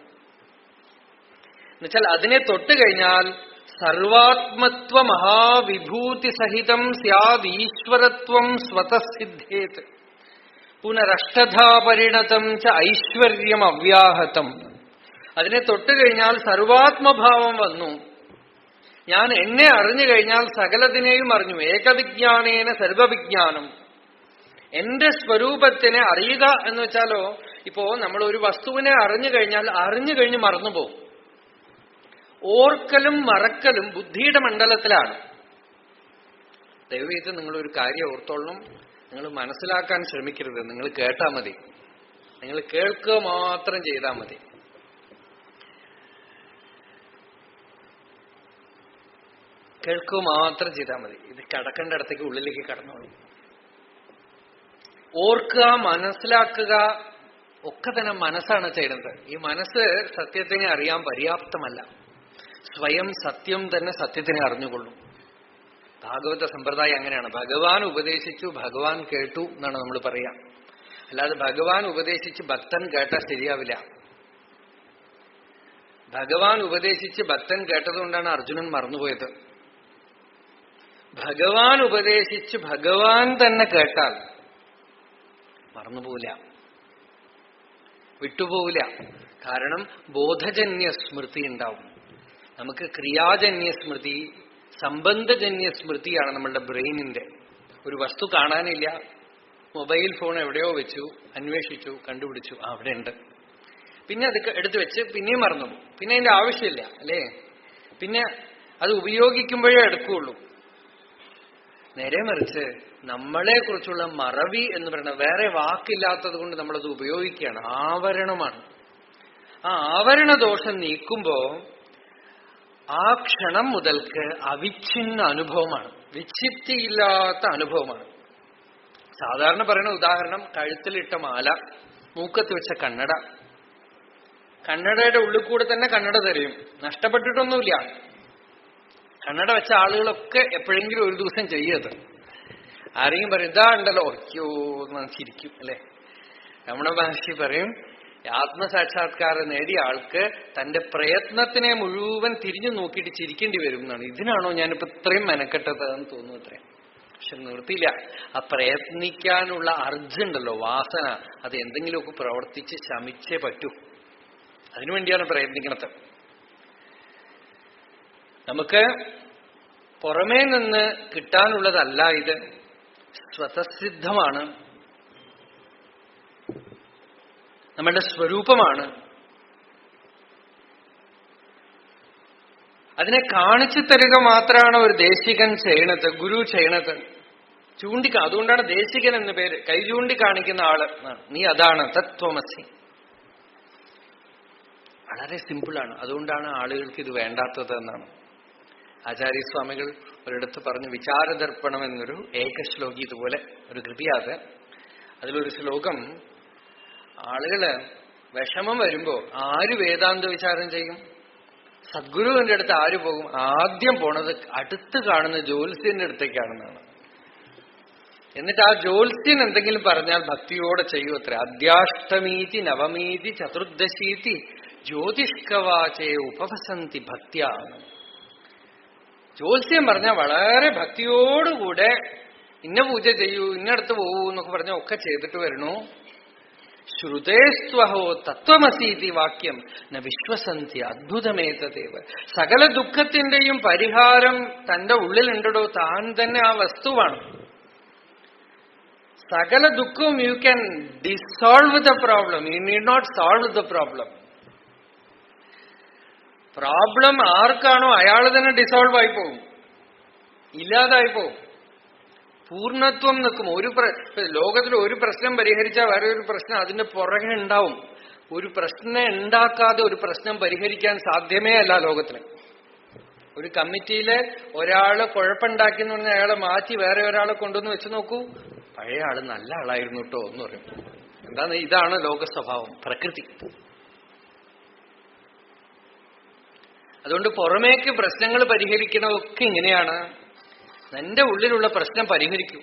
എന്നുവെച്ചാൽ അതിനെ തൊട്ട് കഴിഞ്ഞാൽ സർവാത്മത്വ മഹാവിഭൂതി സഹിതം സ്യാദ് ഈശ്വരത്വം സ്വതസിദ്ധേത് പുനരഷ്ടധാ പരിണതം ച ഐശ്വര്യം അവ്യാഹതം. അതിനെ തൊട്ട് കഴിഞ്ഞാൽ സർവാത്മഭാവം വന്നു. ഞാൻ എന്നെ അറിഞ്ഞു കഴിഞ്ഞാൽ സകലതിനെയും അറിഞ്ഞു. ഏകവിജ്ഞാനേന സർവവിജ്ഞാനം. എന്റെ സ്വരൂപത്തിനെ അറിയുക എന്ന് വെച്ചാലോ, ഇപ്പോ നമ്മൾ ഒരു വസ്തുവിനെ അറിഞ്ഞു കഴിഞ്ഞാൽ അറിഞ്ഞു കഴിഞ്ഞ് മറന്നുപോകും. ഓർക്കലും മറക്കലും ബുദ്ധിയുടെ മണ്ഡലത്തിലാണ്. ദയവേത് നിങ്ങളൊരു കാര്യം ഓർത്തോളണം, നിങ്ങൾ മനസ്സിലാക്കാൻ ശ്രമിക്കരുത്. നിങ്ങൾ കേട്ടാ മതി, നിങ്ങൾ കേൾക്കുക മാത്രം ചെയ്താൽ മതി. കേൾക്കുക മാത്രം ചെയ്താൽ മതി. ഇത് കടക്കേണ്ട ഇടത്തേക്ക് ഉള്ളിലേക്ക് കടന്നോളൂ. ഓർക്കുക, മനസ്സിലാക്കുക ഒക്കെ തന്നെ മനസ്സാണ് ചെയ്യുന്നത്. ഈ മനസ്സ് സത്യത്തിനെ അറിയാൻ പര്യാപ്തമല്ല. സ്വയം സത്യം തന്നെ സത്യത്തിനെ അറിഞ്ഞുകൊള്ളും. ഭാഗവത സമ്പ്രദായം അങ്ങനെയാണ്. ഭഗവാൻ ഉപദേശിച്ചു, ഭഗവാൻ കേട്ടു എന്നാണ് നമ്മൾ പറയാ. അല്ലാതെ ഭഗവാൻ ഉപദേശിച്ച് ഭക്തൻ കേട്ടാൽ ശരിയാവില്ല. ഭഗവാൻ ഉപദേശിച്ച് ഭക്തൻ കേട്ടതുകൊണ്ടാണ് അർജുനൻ മറന്നുപോയത്. ഭഗവാൻ ഉപദേശിച്ച് ഭഗവാൻ തന്നെ കേട്ടാൽ മറന്നുപോവില്ല, വിട്ടുപോവില്ല. കാരണം ബോധജന്യ സ്മൃതി ഉണ്ടാവും. നമുക്ക് ക്രിയാജന്യ സ്മൃതി, സംബന്ധജന്യ സ്മൃതിയാണ് നമ്മളുടെ ബ്രെയിനിന്റെ. ഒരു വസ്തു കാണാനില്ല, മൊബൈൽ ഫോൺ എവിടെയോ വെച്ചു, അന്വേഷിച്ചു, കണ്ടുപിടിച്ചു, അവിടെ ഉണ്ട്. പിന്നെ അത് എടുത്തു വെച്ച് പിന്നെയും മറന്നു, പിന്നെ അതിന്റെ ആവശ്യമില്ല അല്ലേ. പിന്നെ അത് ഉപയോഗിക്കുമ്പോഴേ എടുക്കുകയുള്ളൂ. നേരെ മറിച്ച് നമ്മളെ കുറിച്ചുള്ള മറവി എന്ന് പറയുന്നത് വേറെ വാക്കില്ലാത്തത് കൊണ്ട് നമ്മളത് ഉപയോഗിക്കുകയാണ്. ആവരണമാണ്. ആ ആവരണ ദോഷം നീക്കുമ്പോ ആ ക്ഷണം മുതൽക്ക് അവിഛിന്ന അനുഭവമാണ്, വിച്ഛിത്തിയില്ലാത്ത അനുഭവമാണ്. സാധാരണ പറയുന്ന ഉദാഹരണം, കഴുത്തിലിട്ട മാല, മൂക്കത്ത് വെച്ച കണ്ണട. കണ്ണടയുടെ ഉള്ളിൽ കൂടെ തന്നെ കണ്ണട തരും, നഷ്ടപ്പെട്ടിട്ടൊന്നുമില്ല. കണ്ണട വെച്ച ആളുകളൊക്കെ എപ്പോഴെങ്കിലും ഒരു ദിവസം ചെയ്യത്. ആരെങ്കിലും പറയും ഇതാ ഉണ്ടല്ലോ, ഒയ്യോ എന്ന് ചിരിക്കും അല്ലെ. രമണ മഹർഷി പറയും, ആത്മസാക്ഷാത്കാരം നേടിയ ആൾക്ക് തന്റെ പ്രയത്നത്തിനെ മുഴുവൻ തിരിഞ്ഞു നോക്കിയിട്ട് ചിരിക്കേണ്ടി വരും എന്നാണ്. ഇതിനാണോ ഞാനിപ്പോ ഇത്രയും മെനക്കെട്ടത് എന്ന് തോന്നുന്നു അത്രേ. പക്ഷെ നിർത്തിയില്ല. ആ പ്രയത്നിക്കാനുള്ള അർജുണ്ടല്ലോ, വാസന, അത് എന്തെങ്കിലുമൊക്കെ പ്രവർത്തിച്ച് ശമിച്ചേ പറ്റൂ. അതിനുവേണ്ടിയാണ് പ്രയത്നിക്കുന്നത്. നമുക്ക് പുറമേ നിന്ന് കിട്ടാനുള്ളതല്ല ഇത്, സ്വതസിദ്ധമാണ്, നമ്മളുടെ സ്വരൂപമാണ്. അതിനെ കാണിച്ചു തരിക മാത്രമാണ് ഒരു ദേശികൻ ചെയ്യണത്, ഗുരു ചെയ്യണത്. അതുകൊണ്ടാണ് ദേശികൻ എന്ന പേര്. കൈ ചൂണ്ടി കാണിക്കുന്ന ആള്, നീ അതാണ്, തത്വമസി. വളരെ സിമ്പിളാണ്. അതുകൊണ്ടാണ് ആളുകൾക്ക് ഇത് വേണ്ടാത്തത് എന്നാണ് ആചാര്യസ്വാമികൾ ഒരിടത്ത് പറഞ്ഞു. വിചാരദർപ്പണം എന്നൊരു ഏകശ്ലോകി, ഇതുപോലെ ഒരു കൃതിയാത്. അതിലൊരു ശ്ലോകം, ആളുകള് വിഷമം വരുമ്പോ ആര് വേദാന്ത വിചാരം ചെയ്യും? സദ്ഗുരുവിന്റെ അടുത്ത് ആര് പോകും? ആദ്യം പോണത് അടുത്ത് കാണുന്ന ജ്യോത്സ്യന്റെ അടുത്തേക്കാണെന്നാണ്. എന്നിട്ട് ആ ജ്യോത്സ്യൻ എന്തെങ്കിലും പറഞ്ഞാൽ ഭക്തിയോടെ ചെയ്യൂ അത്ര. അദ്യാഷ്ടമീതി നവമീതി ചതുർദശീതി ജ്യോതിഷ്കവാചേ ഉപവസന്തി ഭക്തിയാണ്. ജ്യോത്സ്യം പറഞ്ഞാൽ വളരെ ഭക്തിയോടുകൂടെ ഇന്ന പൂജ ചെയ്യൂ, ഇന്നടത്ത് പോകൂ എന്നൊക്കെ പറഞ്ഞാൽ ഒക്കെ ചെയ്തിട്ട് വരണു. ശ്രുതേസ്വഹോ തത്വമസീതി വാക്യം ന വിശ്വസന്തി അദ്ഭുതമേതദേവ. സകല ദുഃഖത്തിന്റെയും പരിഹാരം തന്റെ ഉള്ളിലുണ്ടോ, താൻ തന്നെ ആ വസ്തുവാണ്. സകല ദുഃഖവും you can dissolve the problem, you need not solve the problem. Problem ആർക്കാണോ അയാൾ തന്നെ ഡിസോൾവ് ആയി പോകും, ഇല്ലാതായി പോകും, പൂർണ്ണത്വം നിൽക്കും. ലോകത്തിൽ ഒരു പ്രശ്നം പരിഹരിച്ചാൽ വേറെ ഒരു പ്രശ്നം അതിന്റെ പുറകെ ഉണ്ടാവും. ഒരു പ്രശ്നം ഉണ്ടാക്കാതെ ഒരു പ്രശ്നം പരിഹരിക്കാൻ സാധ്യമേ അല്ല ലോകത്തിന്. ഒരു കമ്മിറ്റിയില് ഒരാള് കുഴപ്പമുണ്ടാക്കി എന്ന് പറഞ്ഞാൽ അയാളെ മാറ്റി വേറെ ഒരാളെ കൊണ്ടുവന്ന് വെച്ച് നോക്കൂ, പഴയ ആള് നല്ല ആളായിരുന്നു കേട്ടോ എന്ന് പറയും. എന്താണ്? ഇതാണ് ലോക സ്വഭാവം, പ്രകൃതി. അതുകൊണ്ട് പുറമേക്ക് പ്രശ്നങ്ങൾ പരിഹരിക്കണമൊക്കെ ഇങ്ങനെയാണ്. എന്റെ ഉള്ളിലുള്ള പ്രശ്നം പരിഹരിക്കൂ.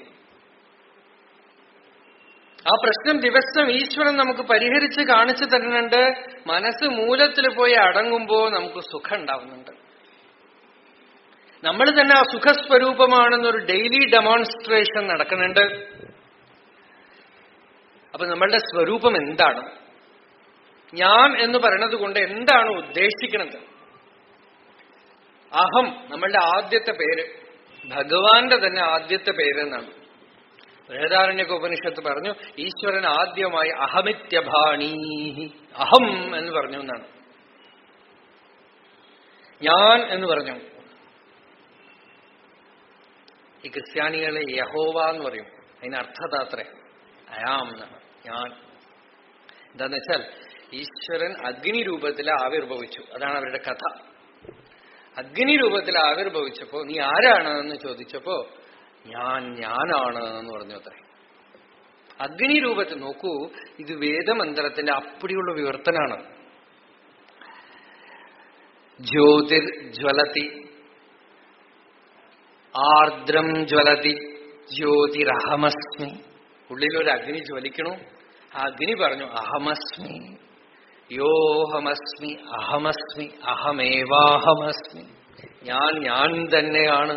ആ പ്രശ്നം ദിവസം ഈശ്വരൻ നമുക്ക് പരിഹരിച്ച് കാണിച്ചു തരുന്നുണ്ട്. മനസ്സ് മൂലത്തിൽ പോയി അടങ്ങുമ്പോ നമുക്ക് സുഖം ഉണ്ടാവുന്നുണ്ട്. നമ്മൾ തന്നെ ആ സുഖസ്വരൂപമാണെന്നൊരു ഡെയിലി ഡെമോൺസ്ട്രേഷൻ നടക്കുന്നുണ്ട്. അപ്പൊ നമ്മളുടെ സ്വരൂപം എന്താണ്? ഞാൻ എന്ന് പറയുന്നത് കൊണ്ട് എന്താണ് ഉദ്ദേശിക്കുന്നത്? അഹം നമ്മളുടെ ആദ്യത്തെ പേര്, ഭഗവാന്റെ തന്നെ ആദ്യത്തെ പേരെന്നാണ്. ബൃഹദാരണ്യക ഉപനിഷത്ത് പറഞ്ഞു, ഈശ്വരൻ ആദ്യമായി അഹമിത്യഭാണീ, അഹം എന്ന് പറഞ്ഞു എന്നാണ്. ഞാൻ എന്ന് പറഞ്ഞു. ഈ ക്രിസ്ത്യാനികളെ യഹോവ എന്ന് പറയും. അതിനർത്ഥതാത്രേ അയാം എന്നാണ്, ഞാൻ. എന്താന്ന് വെച്ചാൽ ഈശ്വരൻ അഗ്നി രൂപത്തിൽ ആവിർഭവിച്ചു. അതാണ് അവരുടെ കഥ. അഗ്നി രൂപത്തിൽ ആവിർഭവിച്ചപ്പോ നീ ആരാണ് എന്ന് ചോദിച്ചപ്പോ ഞാനാണ് എന്ന് പറഞ്ഞു അത്രേ. അഗ്നി രൂപത്തിൽ നോക്കൂ, ഇത് വേദമന്ത്രത്തിന്റെ അപ്പടിയുള്ള വിവർത്തനാണ്. ജ്യോതിർ ജ്വലതി, ആർദ്രം ജ്വലതി, ജ്യോതിരഹമസ്മി. ഉള്ളിലൊരു അഗ്നി ജ്വലിക്കണു. ആ അഗ്നി പറഞ്ഞു അഹമസ്മി, യോഹമസ്മി, അഹമസ്മി, അഹമേവാഹമസ്മി. ഞാൻ തന്നെയാണ്.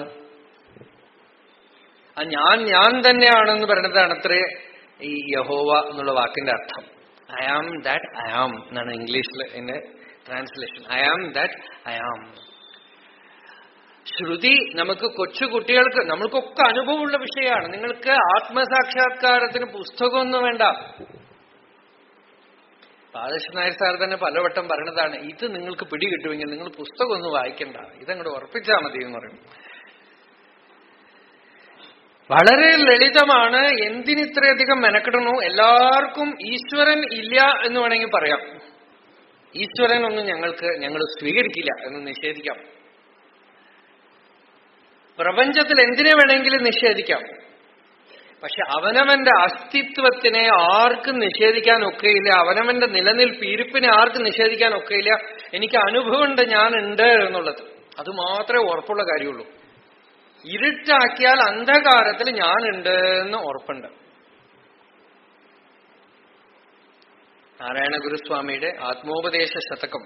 ആ ഞാൻ തന്നെയാണെന്ന് പറയുന്നതാണ് അത്രേ ഈ യഹോവ എന്നുള്ള വാക്കിന്റെ അർത്ഥം. I am that I am എന്നാണ് ഇംഗ്ലീഷിൽ എന്റെ translation. I am that I am. ശ്രുതി നമുക്ക് കൊച്ചുകുട്ടികൾക്ക്, നമ്മൾക്കൊക്കെ അനുഭവമുള്ള വിഷയമാണ്. നിങ്ങൾക്ക് ആത്മസാക്ഷാത്കാരത്തിന് പുസ്തകമൊന്നും വേണ്ട. ബാലകൃഷ്ണൻ നായർ സാർ തന്നെ പലവട്ടം പറയണതാണ്, ഇത് നിങ്ങൾക്ക് പിടികിട്ടുമെങ്കിൽ നിങ്ങൾ പുസ്തകമൊന്നും വായിക്കണ്ട, ഇതങ്ങോട്ട് ഉറപ്പിച്ചാൽ മതി എന്ന് പറയും. വളരെ ലളിതമാണ്. എന്തിനിത്രയധികം മെനക്കെടണു? എല്ലാവർക്കും ഈശ്വരൻ ഇല്ല എന്ന് വേണമെങ്കിൽ പറയാം. ഈശ്വരൻ ഒന്നും ഞങ്ങൾ സ്വീകരിക്കില്ല എന്ന് നിഷേധിക്കാം. പ്രപഞ്ചത്തിൽ എന്തിനെ വേണമെങ്കിലും നിഷേധിക്കാം. പക്ഷെ അവനവന്റെ അസ്തിത്വത്തിനെ ആർക്കും നിഷേധിക്കാൻ ഒക്കെയില്ല. അവനവന്റെ നിലനിൽപ്പ്, ഇരിപ്പിനെ ആർക്കും നിഷേധിക്കാൻ ഒക്കെയില്ല. എനിക്ക് അനുഭവമുണ്ട്, ഞാനുണ്ട് എന്നുള്ളത്. അത് മാത്രമേ ഉറപ്പുള്ള കാര്യമുള്ളൂ. ഇരുട്ടാക്കിയാൽ അന്ധകാരത്തിൽ ഞാനുണ്ട് എന്ന് ഉറപ്പുണ്ട്. നാരായണ ഗുരുസ്വാമിയുടെ ആത്മോപദേശ ശതകം,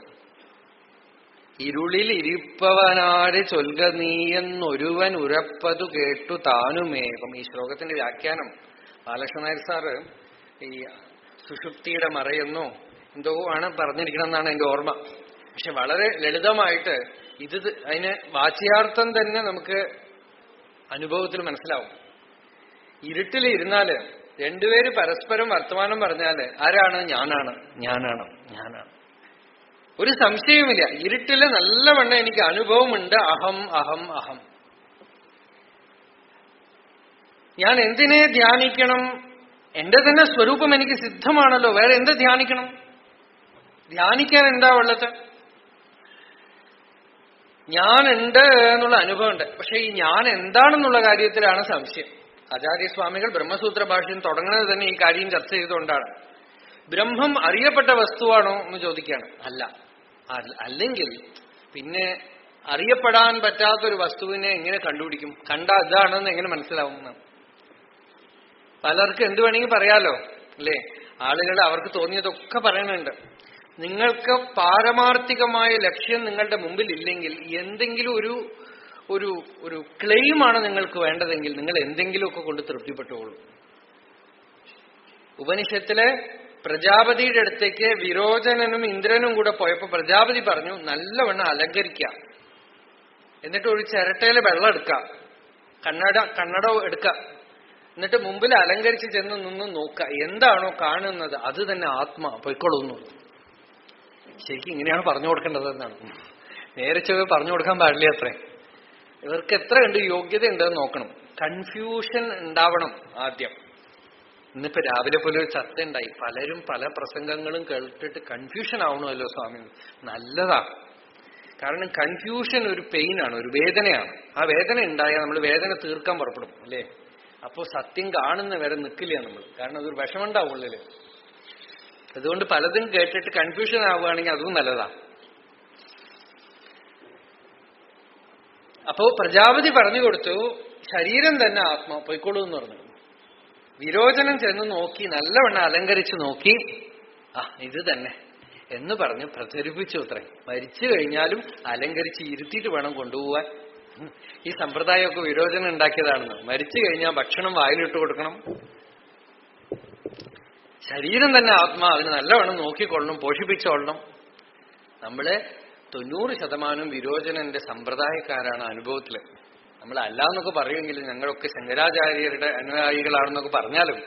ഇരുളിൽ ഇരിപ്പവനാര് ചൊൽക നീയെന്നൊരുവൻ ഉരപ്പതു കേട്ടു താനുമേകം. ഈ ശ്ലോകത്തിന്റെ വ്യാഖ്യാനം ബാലകൃഷ്ണൻ നായർ സാറ് ഈ സുഷുപ്തിയുടെ മറയെന്നോ എന്തോ ആണ് പറഞ്ഞിരിക്കണമെന്നാണ് എന്റെ ഓർമ്മ. പക്ഷെ വളരെ ലളിതമായിട്ട് അതിന് വാച്യാർത്ഥം തന്നെ നമുക്ക് അനുഭവത്തിൽ മനസ്സിലാവും. ഇരുട്ടിൽ ഇരുന്നാല് രണ്ടുപേര് പരസ്പരം വർത്തമാനം പറഞ്ഞാല് ആരാണ്? ഞാനാണ്. ഒരു സംശയവുമില്ല. ഇരുട്ടില് നല്ലവണ്ണം എനിക്ക് അനുഭവമുണ്ട്. അഹം അഹം അഹം. ഞാൻ എന്തിനെ ധ്യാനിക്കണം? എന്റെ തന്നെ സ്വരൂപം എനിക്ക് സിദ്ധമാണല്ലോ, വേറെ എന്ത് ധ്യാനിക്കണം? ധ്യാനിക്കാൻ എന്താ ഉള്ളത്? ഞാനുണ്ട് എന്നുള്ള അനുഭവമുണ്ട്. പക്ഷെ ഈ ഞാൻ എന്താണെന്നുള്ള കാര്യത്തിലാണ് സംശയം. ആചാര്യസ്വാമികൾ ബ്രഹ്മസൂത്ര ഭാഷ്യം തുടങ്ങുന്നത് തന്നെ ഈ കാര്യം ചർച്ച ചെയ്തുകൊണ്ടാണ്. ബ്രഹ്മം അറിയപ്പെട്ട വസ്തുവാണോ എന്ന് ചോദിക്കുകയാണ്. അല്ല. അല്ലെങ്കിൽ പിന്നെ അറിയപ്പെടാൻ പറ്റാത്തൊരു വസ്തുവിനെ എങ്ങനെ കണ്ടുപിടിക്കും? കണ്ട ഇതാണെന്ന് എങ്ങനെ മനസ്സിലാവും? പലർക്കും എന്ത് വേണമെങ്കിൽ പറയാലോ, അല്ലേ? ആളുകൾ അവർക്ക് തോന്നിയതൊക്കെ പറയുന്നുണ്ട്. നിങ്ങൾക്ക് പാരമാർത്ഥികമായ ലക്ഷ്യം നിങ്ങളുടെ മുമ്പിൽ ഇല്ലെങ്കിൽ, എന്തെങ്കിലും ഒരു ക്ലെയിമാണ് നിങ്ങൾക്ക് വേണ്ടതെങ്കിൽ, നിങ്ങൾ എന്തെങ്കിലുമൊക്കെ കൊണ്ട് തൃപ്തിപ്പെട്ടുകൊള്ളൂ. ഉപനിഷത്തിലെ പ്രജാപതിയുടെ അടുത്തേക്ക് വിരോചനനും ഇന്ദ്രനും കൂടെ പോയപ്പോ പ്രജാപതി പറഞ്ഞു, നല്ലവണ്ണം അലങ്കരിക്കാം, എന്നിട്ട് ഒരു ചിരട്ടയില് വെള്ളം എടുക്കാം, കണ്ണട എടുക്കുക, എന്നിട്ട് മുമ്പിൽ അലങ്കരിച്ച് ചെന്ന് നിന്ന് നോക്കുക, എന്താണോ കാണുന്നത് അത് തന്നെ ആത്മാ, പൊയ്ക്കൊള്ളുന്നു. ശരിക്കും ഇങ്ങനെയാണ് പറഞ്ഞു കൊടുക്കേണ്ടത് എന്നാണ്. നേരെ ചൊവ്വേ പറഞ്ഞു കൊടുക്കാൻ പാടില്ല. അത്രേ ഇവർക്ക് എത്ര കണ്ട് യോഗ്യത ഉണ്ടെന്ന് നോക്കണം. കൺഫ്യൂഷൻ ഉണ്ടാവണം ആദ്യം. ഇന്നിപ്പോ രാവിലെ പോലെ ഒരു ചർച്ച ഉണ്ടായി, പലരും പല പ്രസംഗങ്ങളും കേട്ടിട്ട് കൺഫ്യൂഷൻ ആവണമല്ലോ സ്വാമി. നല്ലതാ. കാരണം കൺഫ്യൂഷൻ ഒരു പെയിനാണ്, ഒരു വേദനയാണ്. ആ വേദന ഉണ്ടായാൽ നമ്മൾ വേദന തീർക്കാൻ പുറപ്പെടും അല്ലേ. അപ്പോ സത്യം കാണുന്ന വരെ നിൽക്കില്ല നമ്മൾ, കാരണം അതൊരു വിഷമുണ്ടാവും ഉള്ളില്. അതുകൊണ്ട് പലതും കേട്ടിട്ട് കൺഫ്യൂഷൻ ആവുകയാണെങ്കിൽ അതും നല്ലതാ. അപ്പോ പ്രജാപതി പറഞ്ഞു കൊടുത്തു, ശരീരം തന്നെ ആത്മാ, പൊയ്ക്കോളൂ എന്ന് പറഞ്ഞു. വിരോചനം ചെന്ന് നോക്കി, നല്ലവണ്ണം അലങ്കരിച്ച് നോക്കി, ഇത് തന്നെ എന്ന് പറഞ്ഞ് പ്രചരിപ്പിച്ചു. അത്രേ മരിച്ചു കഴിഞ്ഞാലും അലങ്കരിച്ച് ഇരുത്തിയിട്ട് വേണം കൊണ്ടുപോവാൻ. ഈ സമ്പ്രദായമൊക്കെ വിരോചനം ഉണ്ടാക്കിയതാണെന്ന്. മരിച്ചു കഴിഞ്ഞാൽ ഭക്ഷണം വായിലിട്ട് കൊടുക്കണം. ശരീരം തന്നെ ആത്മാ, അതിന് നല്ലവണ്ണം നോക്കിക്കൊള്ളണം, പോഷിപ്പിച്ചോളണം. നമ്മള് 90% വിരോചനന്റെ സമ്പ്രദായക്കാരാണ് അനുഭവത്തില്. നമ്മൾ അല്ലാന്നൊക്കെ പറയുമെങ്കിലും ഞങ്ങളൊക്കെ ശങ്കരാചാര്യരുടെ അനുയായികളാണെന്നൊക്കെ പറഞ്ഞാലും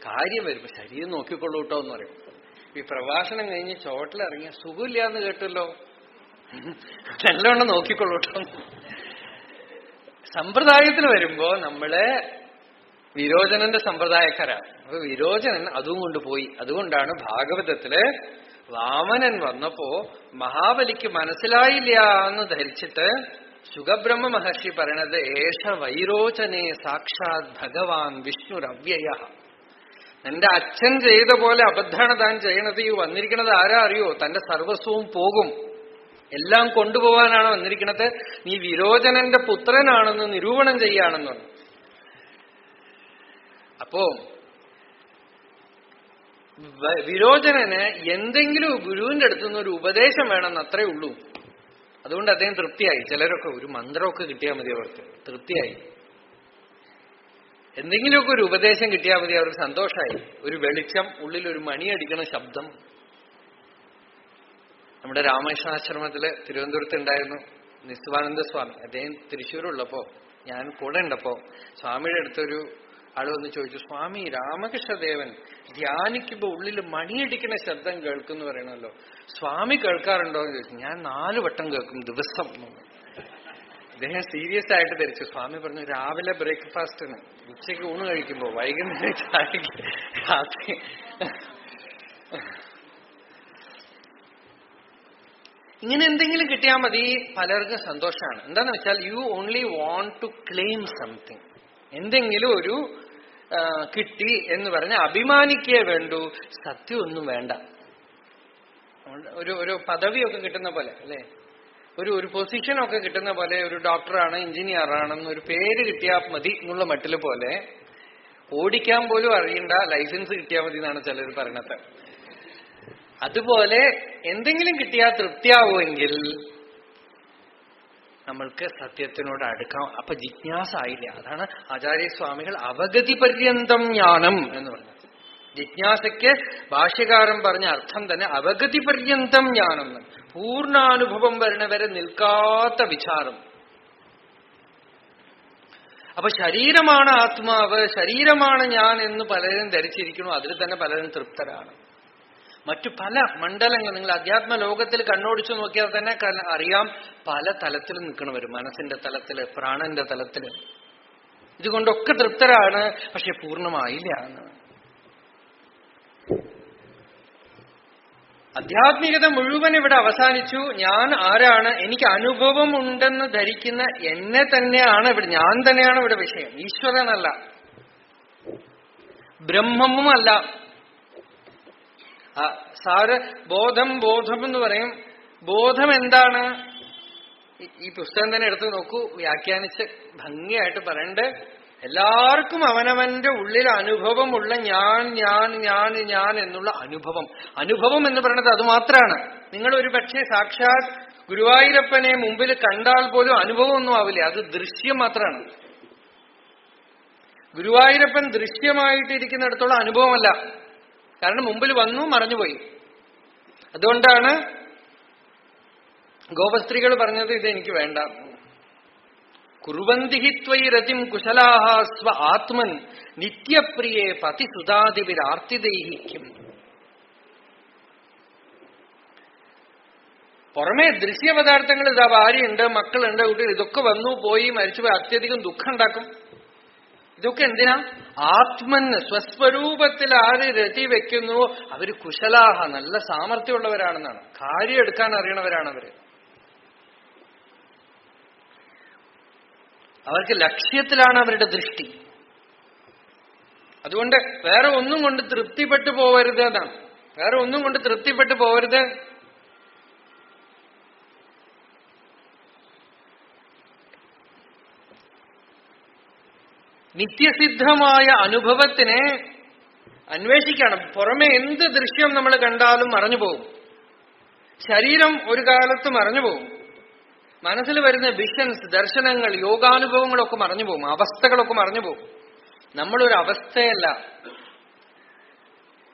കാര്യം വരുമ്പോ ശരീരം നോക്കിക്കൊള്ളൂ കേട്ടോ എന്ന് പറയും. ഈ പ്രഭാഷണം കഴിഞ്ഞ് ചോട്ടിലിറങ്ങിയ സുഖമില്ലാന്ന് കേട്ടല്ലോ, നല്ലവണ്ണം നോക്കിക്കൊള്ളൂ കേട്ടോ. സമ്പ്രദായത്തിൽ വരുമ്പോ നമ്മള് വിരോചനന്റെ സമ്പ്രദായക്കാരാണ്. അപ്പൊ വിരോചനൻ അതും കൊണ്ടുപോയി. അതുകൊണ്ടാണ് ഭാഗവതത്തില് വാമനൻ വന്നപ്പോ മഹാബലിക്ക് മനസ്സിലായില്ല എന്ന് ധരിച്ചിട്ട് സുഖബ്രഹ്മ മഹർഷി പറയണത്, ഏഷ വൈരോചനെ സാക്ഷാത് ഭഗവാൻ വിഷ്ണുരവ്യയ. എന്റെ അച്ഛൻ ചെയ്ത പോലെ അബദ്ധാണ് താൻ ചെയ്യണത്. ഈ വന്നിരിക്കണത് ആരാ അറിയോ? തന്റെ സർവസ്വവും പോകും, എല്ലാം കൊണ്ടുപോകാനാണ് വന്നിരിക്കണത്. നീ വിരോചനന്റെ പുത്രനാണെന്ന് നിരൂപണം ചെയ്യാണെന്ന് പറഞ്ഞു. അപ്പോ വിരോചനന് എന്തെങ്കിലും ഗുരുവിന്റെ അടുത്തുനിന്ന് ഒരു ഉപദേശം വേണമെന്ന് അത്രേ ഉള്ളൂ. അതുകൊണ്ട് അദ്ദേഹം തൃപ്തിയായി. ചിലരൊക്കെ ഒരു മന്ത്രമൊക്കെ കിട്ടിയാൽ മതി, അവർക്ക് തൃപ്തിയായി. എന്തെങ്കിലുമൊക്കെ ഒരു ഉപദേശം കിട്ടിയാൽ മതി, അവർക്ക് സന്തോഷമായി. ഒരു വെളിച്ചം, ഉള്ളിൽ ഒരു മണിയടിക്കണ ശബ്ദം. നമ്മുടെ രാമകൃഷ്ണാശ്രമത്തില് തിരുവനന്തപുരത്ത് ഉണ്ടായിരുന്നു നിസ്വാനന്ദ സ്വാമി. അദ്ദേഹം തൃശ്ശൂരുള്ളപ്പോ ഞാൻ കൂടെ ഉണ്ടപ്പോ സ്വാമിയുടെ അടുത്തൊരു ആള് വന്ന് ചോദിച്ചു, സ്വാമി രാമകൃഷ്ണദേവൻ ധ്യാനിക്കുമ്പോ ഉള്ളിൽ മണിയടിക്കുന്ന ശബ്ദം കേൾക്കുന്നു പറയണല്ലോ, സ്വാമി കേൾക്കാറുണ്ടോ എന്ന് ചോദിച്ചു. ഞാൻ 4 വട്ടം കേൾക്കും ദിവസം. അദ്ദേഹം സീരിയസ് ആയിട്ട് ധരിച്ചു. സ്വാമി പറഞ്ഞു, രാവിലെ ബ്രേക്ക്ഫാസ്റ്റിന്, ഉച്ചയ്ക്ക് ഊണ് കഴിക്കുമ്പോ, വൈകുന്നേരം ചായക്ക്, രാത്രി. ഇങ്ങനെ എന്തെങ്കിലും കിട്ടിയാൽ മതി, പലർക്കും സന്തോഷമാണ്. എന്താന്ന് വെച്ചാൽ you only want to claim something. എന്തെങ്കിലും ഒരു കിട്ടി എന്ന് പറഞ്ഞ് അഭിമാനിക്കേ വേണ്ടൂ, സത്യമൊന്നും വേണ്ട. ഒരു പദവിയൊക്കെ കിട്ടുന്ന പോലെ അല്ലെ, ഒരു പൊസിഷനൊക്കെ കിട്ടുന്ന പോലെ, ഒരു ഡോക്ടറാണ്, എഞ്ചിനീയറാണെന്ന് ഒരു പേര് കിട്ടിയാൽ മതി എന്നുള്ള മട്ടില് പോലെ, ഓടിക്കാൻ പോലും അറിയണ്ട, ലൈസൻസ് കിട്ടിയാൽ മതി എന്നാണ് ചിലർ പറയണത്. അതുപോലെ എന്തെങ്കിലും കിട്ടിയാൽ തൃപ്തിയാവുമെങ്കിൽ നമ്മൾക്ക് സത്യത്തിനോട് അടുക്കാം. അപ്പൊ ജിജ്ഞാസ ആയില്ല. അതാണ് ആചാര്യസ്വാമികൾ അവഗതി പര്യന്തം ജ്ഞാനം എന്ന് പറഞ്ഞത്. ജിജ്ഞാസയ്ക്ക് ഭാഷ്യകാരൻ പറഞ്ഞ അർത്ഥം തന്നെ അവഗതി പര്യന്തം ജ്ഞാനം, പൂർണ്ണാനുഭവം വരണവരെ നിൽക്കാത്ത വിചാരം. അപ്പൊ ശരീരമാണ് ആത്മാവ്, ശരീരമാണ് ഞാൻ എന്ന് പലരും ധരിച്ചിരിക്കുന്നു. അതിൽ തന്നെ പലരും തൃപ്തരാണ്. മറ്റു പല മണ്ഡലങ്ങൾ നിങ്ങൾ അധ്യാത്മ ലോകത്തിൽ കണ്ണോടിച്ചു നോക്കിയാൽ തന്നെ അറിയാം, പല തലത്തിൽ നിൽക്കണവരും, മനസ്സിന്റെ തലത്തില്, പ്രാണന്റെ തലത്തില്. ഇതുകൊണ്ടൊക്കെ തൃപ്തരാണ്, പക്ഷെ പൂർണ്ണമായില്ല എന്ന്. ആധ്യാത്മികത മുഴുവൻ ഇവിടെ അവസാനിച്ചു. ഞാൻ ആരാണ്? എനിക്ക് അനുഭവം ഉണ്ടെന്ന് ധരിക്കുന്ന എന്നെ തന്നെയാണ് ഇവിടെ, ഞാൻ തന്നെയാണ് ഇവിടെ വിഷയം. ഈശ്വരനല്ല, ബ്രഹ്മവുമല്ല. ബോധം എന്ന് പറയും. ബോധം എന്താണ്? ഈ പുസ്തകം തന്നെ എടുത്ത് നോക്കൂ, വ്യാഖ്യാനിച്ച് ഭംഗിയായിട്ട് പറയണ്ട്. എല്ലാവർക്കും അവനവന്റെ ഉള്ളിൽ അനുഭവമുള്ള ഞാൻ ഞാൻ ഞാൻ ഞാൻ എന്നുള്ള അനുഭവം എന്ന് പറയുന്നത് അത് മാത്രമാണ്. നിങ്ങൾ ഒരു പക്ഷേ സാക്ഷാത് ഗുരുവായൂരപ്പനെ മുമ്പിൽ കണ്ടാൽ പോലും അനുഭവമൊന്നും ആവില്ല, അത് ദൃശ്യം മാത്രമാണ്. ഗുരുവായൂരപ്പൻ ദൃശ്യമായിട്ടിരിക്കുന്നിടത്തോളം അനുഭവമല്ല. കാരണം മുമ്പിൽ വന്നു മറഞ്ഞുപോയി. അതുകൊണ്ടാണ് ഗോപസ്ത്രീകൾ പറഞ്ഞത് ഇതെനിക്ക് വേണ്ട. കുറുവന്തിഹി ത്വയി രതിം കുശലാഹ സ്വ ആത്മൻ നിത്യപ്രിയേ പതിസുതാദിവിരാർത്തിദൈഹിക്കും. പുറമേ ദൃശ്യപദാർത്ഥങ്ങൾ, ഇതാ ഭാര്യയുണ്ട്, മക്കളുണ്ട്, കുട്ടികൾ, ഇതൊക്കെ വന്നു പോയി മരിച്ചുപോയി അത്യധികം ദുഃഖം ഉണ്ടാക്കും. ഇതൊക്കെ എന്തിനാ? ആത്മന് സ്വസ്വരൂപത്തിൽ ആര് രതി വെക്കുന്നുവോ അവര് കുശലാഹ, നല്ല സാമർഥ്യമുള്ളവരാണെന്നാണ്. കാര്യം എടുക്കാൻ അറിയണവരാണ് അവര്. അവർക്ക് ലക്ഷ്യത്തിലാണ് അവരുടെ ദൃഷ്ടി. അതുകൊണ്ട് വേറെ ഒന്നും കൊണ്ട് തൃപ്തിപ്പെട്ടു പോവരുത് എന്നാണ്. വേറെ ഒന്നും കൊണ്ട് തൃപ്തിപ്പെട്ടു പോവരുത്. നിത്യസിദ്ധമായ അനുഭവത്തിനെ അന്വേഷിക്കണം. പുറമെ എന്ത് ദൃശ്യം നമ്മൾ കണ്ടാലും മറഞ്ഞു പോകും. ശരീരം ഒരു കാലത്ത് മറഞ്ഞു പോകും. മനസ്സിൽ വരുന്ന വിഷൻസ്, ദർശനങ്ങൾ, യോഗാനുഭവങ്ങളൊക്കെ മറഞ്ഞു പോകും. അവസ്ഥകളൊക്കെ മറഞ്ഞു പോകും. നമ്മളൊരു അവസ്ഥയല്ല.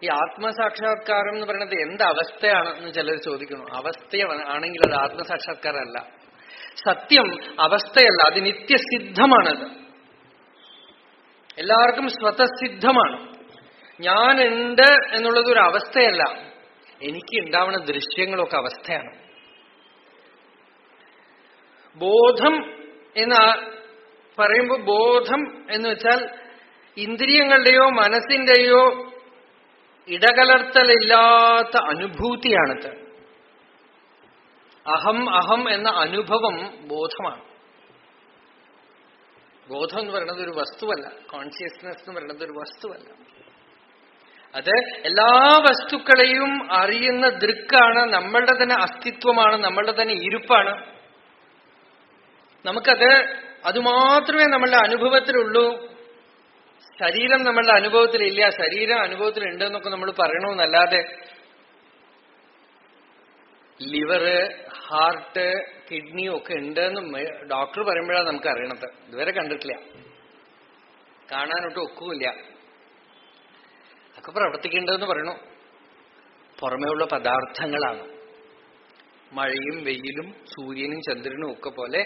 ഈ ആത്മസാക്ഷാത്കാരം എന്ന് പറയുന്നത് എന്ത് അവസ്ഥയാണെന്ന് ചിലർ ചോദിക്കുന്നു. അവസ്ഥയാണെങ്കിൽ അത് ആത്മസാക്ഷാത്കാരമല്ല. സത്യം അവസ്ഥയല്ല, അത് നിത്യസിദ്ധമാണത്. എല്ലാവർക്കും സ്വതസിദ്ധമാണ്. ഞാനുണ്ട് എന്നുള്ളത് ഒരു അവസ്ഥയല്ല. എനിക്ക് ഉണ്ടാവുന്ന ദൃശ്യങ്ങളൊക്കെ അവസ്ഥയാണ്. ബോധം എന്ന് പറയുമ്പോൾ, ബോധം എന്ന് വെച്ചാൽ ഇന്ദ്രിയങ്ങളുടെയോ മനസ്സിന്റെയോ ഇടകലർത്തലില്ലാത്ത അനുഭൂതിയാണത്. അഹം അഹം എന്ന അനുഭവം ബോധമാണ്. ബോധം എന്ന് പറയുന്നത് ഒരു വസ്തുവല്ല. കോൺഷ്യസ്നെസ് എന്ന് പറയുന്നത് ഒരു വസ്തുവല്ല. അത് എല്ലാ വസ്തുക്കളെയും അറിയുന്ന ദൃക്കാണ്. നമ്മളുടെ തന്നെ അസ്തിത്വമാണ്, നമ്മളുടെ തന്നെ ഇരുപ്പാണ്. നമുക്കത് അതുമാത്രമേ നമ്മളുടെ അനുഭവത്തിലുള്ളൂ. ശരീരം നമ്മളുടെ അനുഭവത്തിലില്ല, ശരീരം അനുഭവത്തിലുണ്ട് എന്നൊക്കെ നമ്മൾ പറയണമെന്നല്ലാതെ ലിവറ്, ഹാർട്ട്, കിഡ്നി ഒക്കെ ഉണ്ടെന്ന് ഡോക്ടർ പറയുമ്പോഴാണ് നമുക്ക് അറിയണത്. ഇതുവരെ കണ്ടിട്ടില്ല, കാണാനൊട്ടും ഒക്കുമില്ല. ഒക്കെ പ്രവർത്തിക്കേണ്ടതെന്ന് പറയണു. പുറമേയുള്ള പദാർത്ഥങ്ങളാണ്. മഴയും വെയിലും സൂര്യനും ചന്ദ്രനും ഒക്കെ പോലെ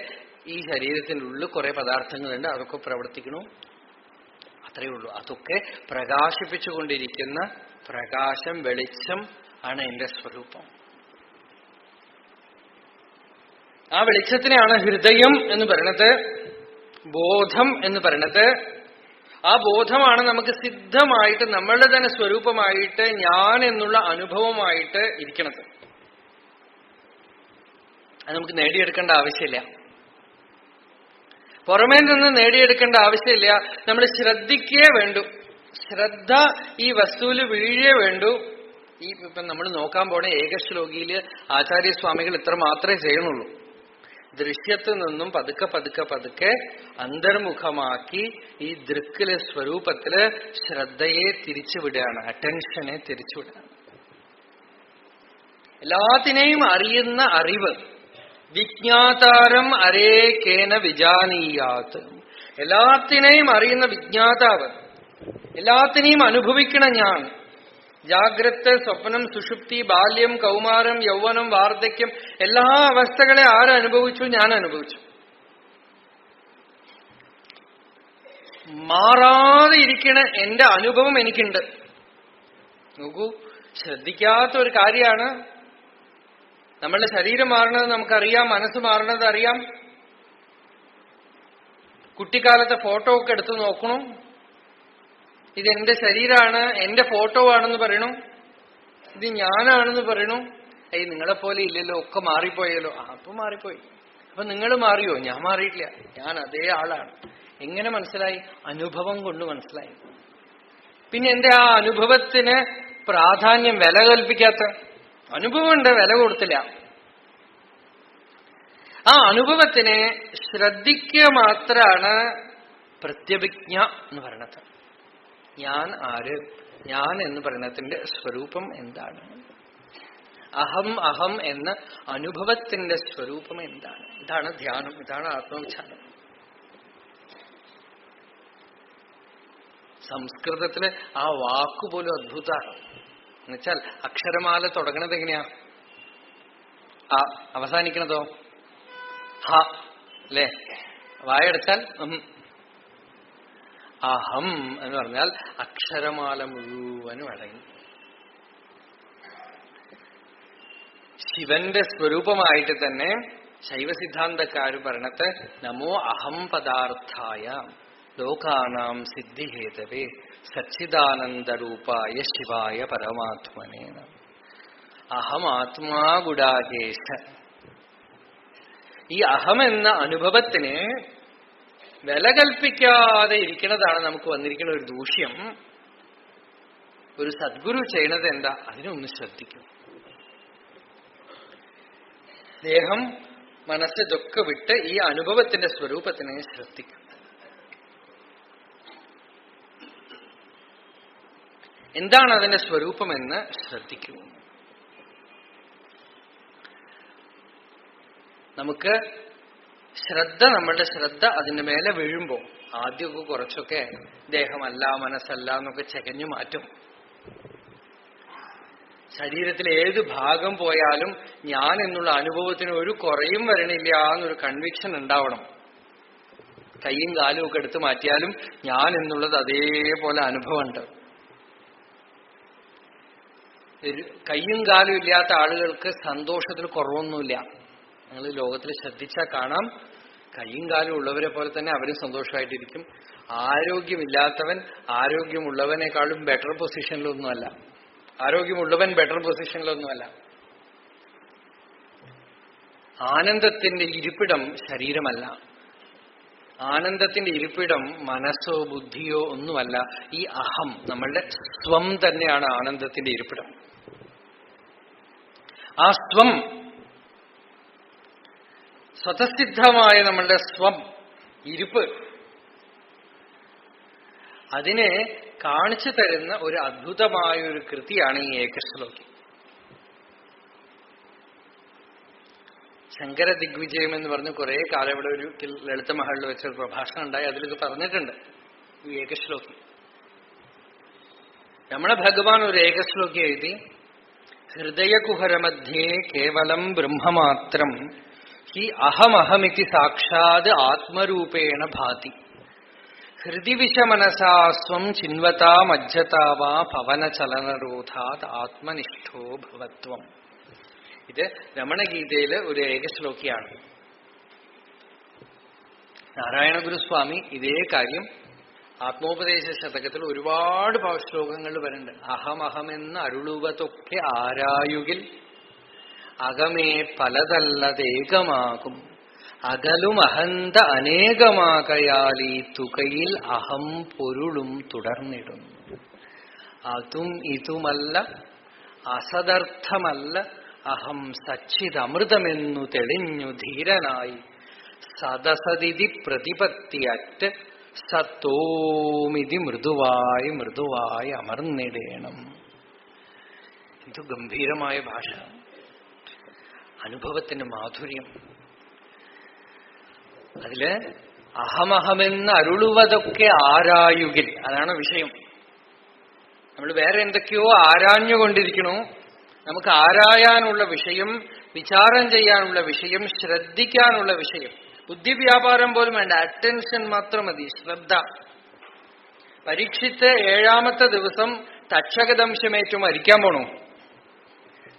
ഈ ശരീരത്തിൻ്റെ ഉള്ളിൽ കുറെ പദാർത്ഥങ്ങളുണ്ട്. അതൊക്കെ പ്രവർത്തിക്കണു. അത്രയേ ഉള്ളൂ. അതൊക്കെ പ്രകാശിപ്പിച്ചുകൊണ്ടിരിക്കുന്ന പ്രകാശം, വെളിച്ചം ആണ് എന്റെ സ്വരൂപം. ആ വെളിച്ചത്തിനെയാണ് ഹൃദയം എന്ന് പറയണത്, ബോധം എന്ന് പറയണത്. ആ ബോധമാണ് നമുക്ക് സിദ്ധമായിട്ട് നമ്മളുടെ തന്നെ സ്വരൂപമായിട്ട് ഞാൻ എന്നുള്ള അനുഭവമായിട്ട് ഇരിക്കണത്. അത് നമുക്ക് നേടിയെടുക്കേണ്ട ആവശ്യമില്ല. പുറമേ നിന്ന് നേടിയെടുക്കേണ്ട ആവശ്യമില്ല. നമ്മൾ ശ്രദ്ധിക്കേ വേണ്ടു. ശ്രദ്ധ ഈ വസ്തുവിൽ വീഴേ വേണ്ടു. ഈ ഇപ്പം നമ്മൾ നോക്കാൻ പോണ ഏകശ്ലോകിയില് ആചാര്യസ്വാമികൾ ഇത്ര മാത്രമേ ചെയ്യണുള്ളൂ. ദൃശ്യത്തിൽ നിന്നും പതുക്കെ പതുക്കെ പതുക്കെ അന്തർമുഖമാക്കി ഈ ദൃക്കിലെ സ്വരൂപത്തില് ശ്രദ്ധയെ തിരിച്ചുവിടുകയാണ്, അറ്റൻഷനെ തിരിച്ചുവിടുകയാണ്. എല്ലാത്തിനെയും അറിയുന്ന അറിവ്. വിജ്ഞാതാരം അരേകേന വിജാനീയാത്ത്. എല്ലാത്തിനെയും അറിയുന്ന വിജ്ഞാതാവ്, എല്ലാത്തിനെയും അനുഭവിക്കണ ഞാൻ. ജാഗ്രത, സ്വപ്നം, സുഷുപ്തി, ബാല്യം, കൗമാരം, യൗവനം, വാർദ്ധക്യം, എല്ലാ അവസ്ഥകളെ ആരനുഭവിച്ചു? ഞാൻ അനുഭവിച്ചു. മാറാതെ ഇരിക്കണ എന്റെ അനുഭവം എനിക്കുണ്ട്. നോക്കൂ, ശ്രദ്ധിക്കാത്ത ഒരു കാര്യമാണ്. നമ്മളുടെ ശരീരം മാറണത് നമുക്കറിയാം, മനസ്സ് മാറണത് അറിയാം. കുട്ടിക്കാലത്തെ ഫോട്ടോ ഒക്കെ എടുത്ത് നോക്കണം. ഇതെന്റെ ശരീരമാണ്, എന്റെ ഫോട്ടോ ആണെന്ന് പറയണു. ഇത് ഞാനാണെന്ന് പറയണു. നിങ്ങളെപ്പോലെ ഇല്ലല്ലോ, ഒക്കെ മാറിപ്പോയല്ലോ. അപ്പൊ മാറിപ്പോയി. അപ്പൊ നിങ്ങൾ മാറിയോ? ഞാൻ മാറിയിട്ടില്ല, ഞാൻ അതേ ആളാണ്. എങ്ങനെ മനസ്സിലായി? അനുഭവം കൊണ്ട് മനസ്സിലായി. പിന്നെ എന്റെ ആ അനുഭവത്തിന് പ്രാധാന്യം, വില കൽപ്പിക്കാത്ത അനുഭവമുണ്ട്, വില കൊടുത്തില്ല. ആ അനുഭവത്തിനെ ശ്രദ്ധിക്കുക മാത്രമാണ് പ്രത്യഭിജ്ഞ എന്ന് പറയണത്. ഞാൻ ആര്? ഞാൻ എന്ന് പറയുന്നതിന്റെ സ്വരൂപം എന്താണ്? അഹം അഹം എന്ന അനുഭവത്തിന്റെ സ്വരൂപം എന്താണ്? ഇതാണ് ധ്യാനം, ഇതാണ് ആത്മവിചാരം. സംസ്കൃതത്തില് ആ വാക്കുപോലും അദ്ഭുതമാണ്. എന്നുവെച്ചാൽ അക്ഷരമാല തുടങ്ങണത് എങ്ങനെയാ? ആ, അവസാനിക്കണതോ ഹ അല്ലേ? വായടച്ചാൽ അഹം എന്ന് പറഞ്ഞാൽ അക്ഷരമാല മുഴുവനും അടങ്ങി. ശിവന്റെ സ്വരൂപമായിട്ട് തന്നെ ശൈവസിദ്ധാന്തക്കാര് പറയണത് നമോ അഹം പദാർത്ഥായ ലോകാനാം സിദ്ധിഹേതവേ സച്ചിദാനന്ദരൂപായ ശിവായ പരമാത്മനേ. അഹം ആത്മാ ഗുഡാകേശ. ഈ അഹം എന്ന അനുഭവത്തിന് വില കൽപ്പിക്കാതെ ഇരിക്കുന്നതാണ് നമുക്ക് വന്നിരിക്കുന്ന ഒരു ദൂഷ്യം. ഒരു സദ്ഗുരു ചെയ്യണത് എന്താ? അതിനൊന്ന് ശ്രദ്ധിക്കും. ദേഹം മനസ്സ് ഇതൊക്കെ വിട്ട് ഈ അനുഭവത്തിന്റെ സ്വരൂപത്തിനെ ശ്രദ്ധിക്കും. എന്താണ് അതിന്റെ സ്വരൂപമെന്ന് ശ്രദ്ധിക്കൂ. നമുക്ക് നമ്മളുടെ ശ്രദ്ധ അതിന്റെ മേലെ വീഴുമ്പോ ആദ്യമൊക്കെ കുറച്ചൊക്കെ ദേഹമല്ല മനസ്സല്ല എന്നൊക്കെ ചെകഞ്ഞു മാറ്റും. ശരീരത്തിലെ ഏത് ഭാഗം പോയാലും ഞാൻ എന്നുള്ള അനുഭവത്തിന് ഒരു കുറയും വരണില്ല എന്നൊരു കൺവിക്ഷൻ ഉണ്ടാവണം. കൈയും കാലും ഒക്കെ എടുത്തു മാറ്റിയാലും ഞാൻ എന്നുള്ളത് അതേപോലെ അനുഭവമുണ്ട്. കൈയും കാലും ഇല്ലാത്ത ആളുകൾക്ക് സന്തോഷത്തിന് കുറവൊന്നുമില്ല. നിങ്ങൾ ലോകത്തിൽ ശ്രദ്ധിച്ചാൽ കാണാം, കൈയും കാലും ഉള്ളവരെ പോലെ തന്നെ അവരും സന്തോഷമായിട്ടിരിക്കും. ആരോഗ്യമില്ലാത്തവൻ ആരോഗ്യമുള്ളവനേക്കാളും ബെറ്റർ പൊസിഷനിലൊന്നുമല്ല. ആരോഗ്യമുള്ളവൻ ബെറ്റർ പൊസിഷനിലൊന്നുമല്ല. ആനന്ദത്തിന്റെ ഇരിപ്പിടം ശരീരമല്ല. ആനന്ദത്തിന്റെ ഇരിപ്പിടം മനസ്സോ ബുദ്ധിയോ ഒന്നുമല്ല. ഈ അഹം, നമ്മളുടെ സ്വം തന്നെയാണ് ആനന്ദത്തിന്റെ ഇരിപ്പിടം. ആ സ്വം, സ്വതസിദ്ധമായ നമ്മളുടെ സ്വം ഇരിപ്പ്, അതിനെ കാണിച്ചു തരുന്ന ഒരു അദ്ഭുതമായ ഒരു കൃതിയാണ് ഈ ഏകശ്ലോകി. ശങ്കര ദിഗ്വിജയം എന്ന് പറഞ്ഞ് കുറെ കാലം ഇവിടെ ഒരു ലളിത മഹളിൽ വെച്ചൊരു പ്രഭാഷണം ഉണ്ടായി. അതിലൊക്കെ പറഞ്ഞിട്ടുണ്ട് ഈ ഏകശ്ലോകി. നമ്മളെ ഭഗവാൻ ഒരു ഏകശ്ലോകി എഴുതി, ഹൃദയകുഹരമധ്യേ കേവലം ബ്രഹ്മമാത്രം ഹി അഹമഹമിതി സാക്ഷാത് ആത്മരൂപേണ ഭാതി ഹൃദിവിഷമനസാസ്വം ചിന്വതാ മജ്ജതാവാ പവനചലനരോധാത് ആത്മനിഷ്ഠോ ഭവത്വം. ഇത് രമണഗീതയില് ഒരു ഏകശ്ലോകിയാണ്. നാരായണ ഗുരുസ്വാമി ഇതേ കാര്യം ആത്മോപദേശ ശതകത്തിൽ ഒരുപാട് ശ്ലോകങ്ങൾ വരുന്നുണ്ട്. അഹമഹമെന്ന് അരുളുവതൊക്കെ ആരായുകിൽ അകമേ പലതല്ലതേകമാകും അകലും അഹന്ത അനേകമാകയാലീ തുകയിൽ അഹം പൊരുളും തുടർന്നിടുന്നു. അതും ഇതുമല്ല, അസദർത്ഥമല്ല, അഹം സച്ചിദമൃതമെന്നു തെളിഞ്ഞു ധീരനായി സദസതിഥി പ്രതിപത്തിയറ്റ് സത്തോമിതി മൃദുവായി മൃദുവായി അമർന്നിടേണം. എന്തു ഗംഭീരമായ ഭാഷ, അനുഭവത്തിന്റെ മാധുര്യം. അതില് അഹമഹമെന്ന് അരുളുവതൊക്കെ ആരായുകിൽ, അതാണ് വിഷയം. നമ്മൾ വേറെ എന്തൊക്കെയോ ആരാഞ്ഞുകൊണ്ടിരിക്കണോ. നമുക്ക് ആരായാനുള്ള വിഷയം, വിചാരം ചെയ്യാനുള്ള വിഷയം, ശ്രദ്ധിക്കാനുള്ള വിഷയം. ബുദ്ധിവ്യാപാരം പോലും വേണ്ട, അറ്റൻഷൻ മാത്രം മതി, ശ്രദ്ധ. പരീക്ഷിച്ച് 7ാമത്തെ ദിവസം തക്ഷകദംശമേറ്റു മരിക്കാൻ പോണു.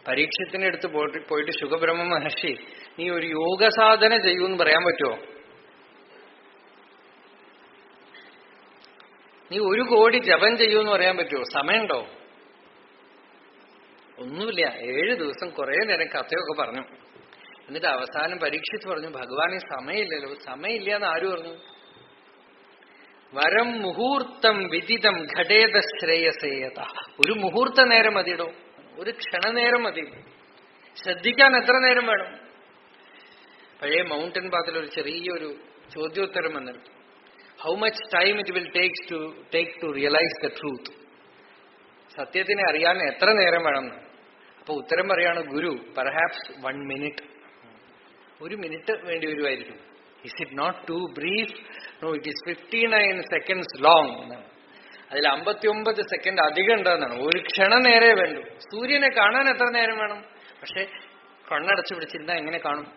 പരീക്ഷത്തിന്റെ അടുത്ത് പോയിട്ട് ശുഖബ്രഹ്മ മഹർഷി, നീ ഒരു യോഗ സാധന ചെയ്യൂന്ന് പറയാൻ പറ്റുമോ? നീ 1 കോടി ജപം ചെയ്യൂന്ന് പറയാൻ പറ്റുമോ? സമയമുണ്ടോ? ഒന്നുമില്ല. 7 ദിവസം കുറെ നേരം കഥയൊക്കെ പറഞ്ഞു. എന്നിട്ട് അവസാനം പരീക്ഷിച്ച് പറഞ്ഞു, ഭഗവാന് സമയമില്ലല്ലോ. സമയമില്ല എന്ന് ആര് പറഞ്ഞു? വരം മുഹൂർത്തം വിദിതം ഘടേത ശ്രേയസേയത. ഒരു മുഹൂർത്ത നേരം മതിയിടോ, ഒരു ക്ഷണനേരം മതി. ശ്രദ്ധിക്കാൻ എത്ര നേരം വേണം? പഴയ മൗണ്ടൻ പാത്തിൽ ഒരു ചെറിയൊരു ചോദ്യോത്തരം വന്നിരുന്നു. How much time it will take to realise the truth. സത്യത്തിനെ അറിയാൻ എത്ര നേരം വേണം? അപ്പൊ ഉത്തരം പറയാണ് ഗുരു, പെർഹാപ്സ് 1 minute. 1 minute വേണ്ടി വരുമായിരിക്കും. Is it not too brief? No, it is 59 seconds long. അതിൽ 59 സെക്കൻഡ് അധികം ഉണ്ടെന്നാണ്. ഒരു ക്ഷണം നേരെ വേണ്ടു. സൂര്യനെ കാണാൻ എത്ര നേരം വേണം? പക്ഷെ കണ്ണടച്ചു പിടിച്ചിരുന്നാൽ എങ്ങനെ കാണും?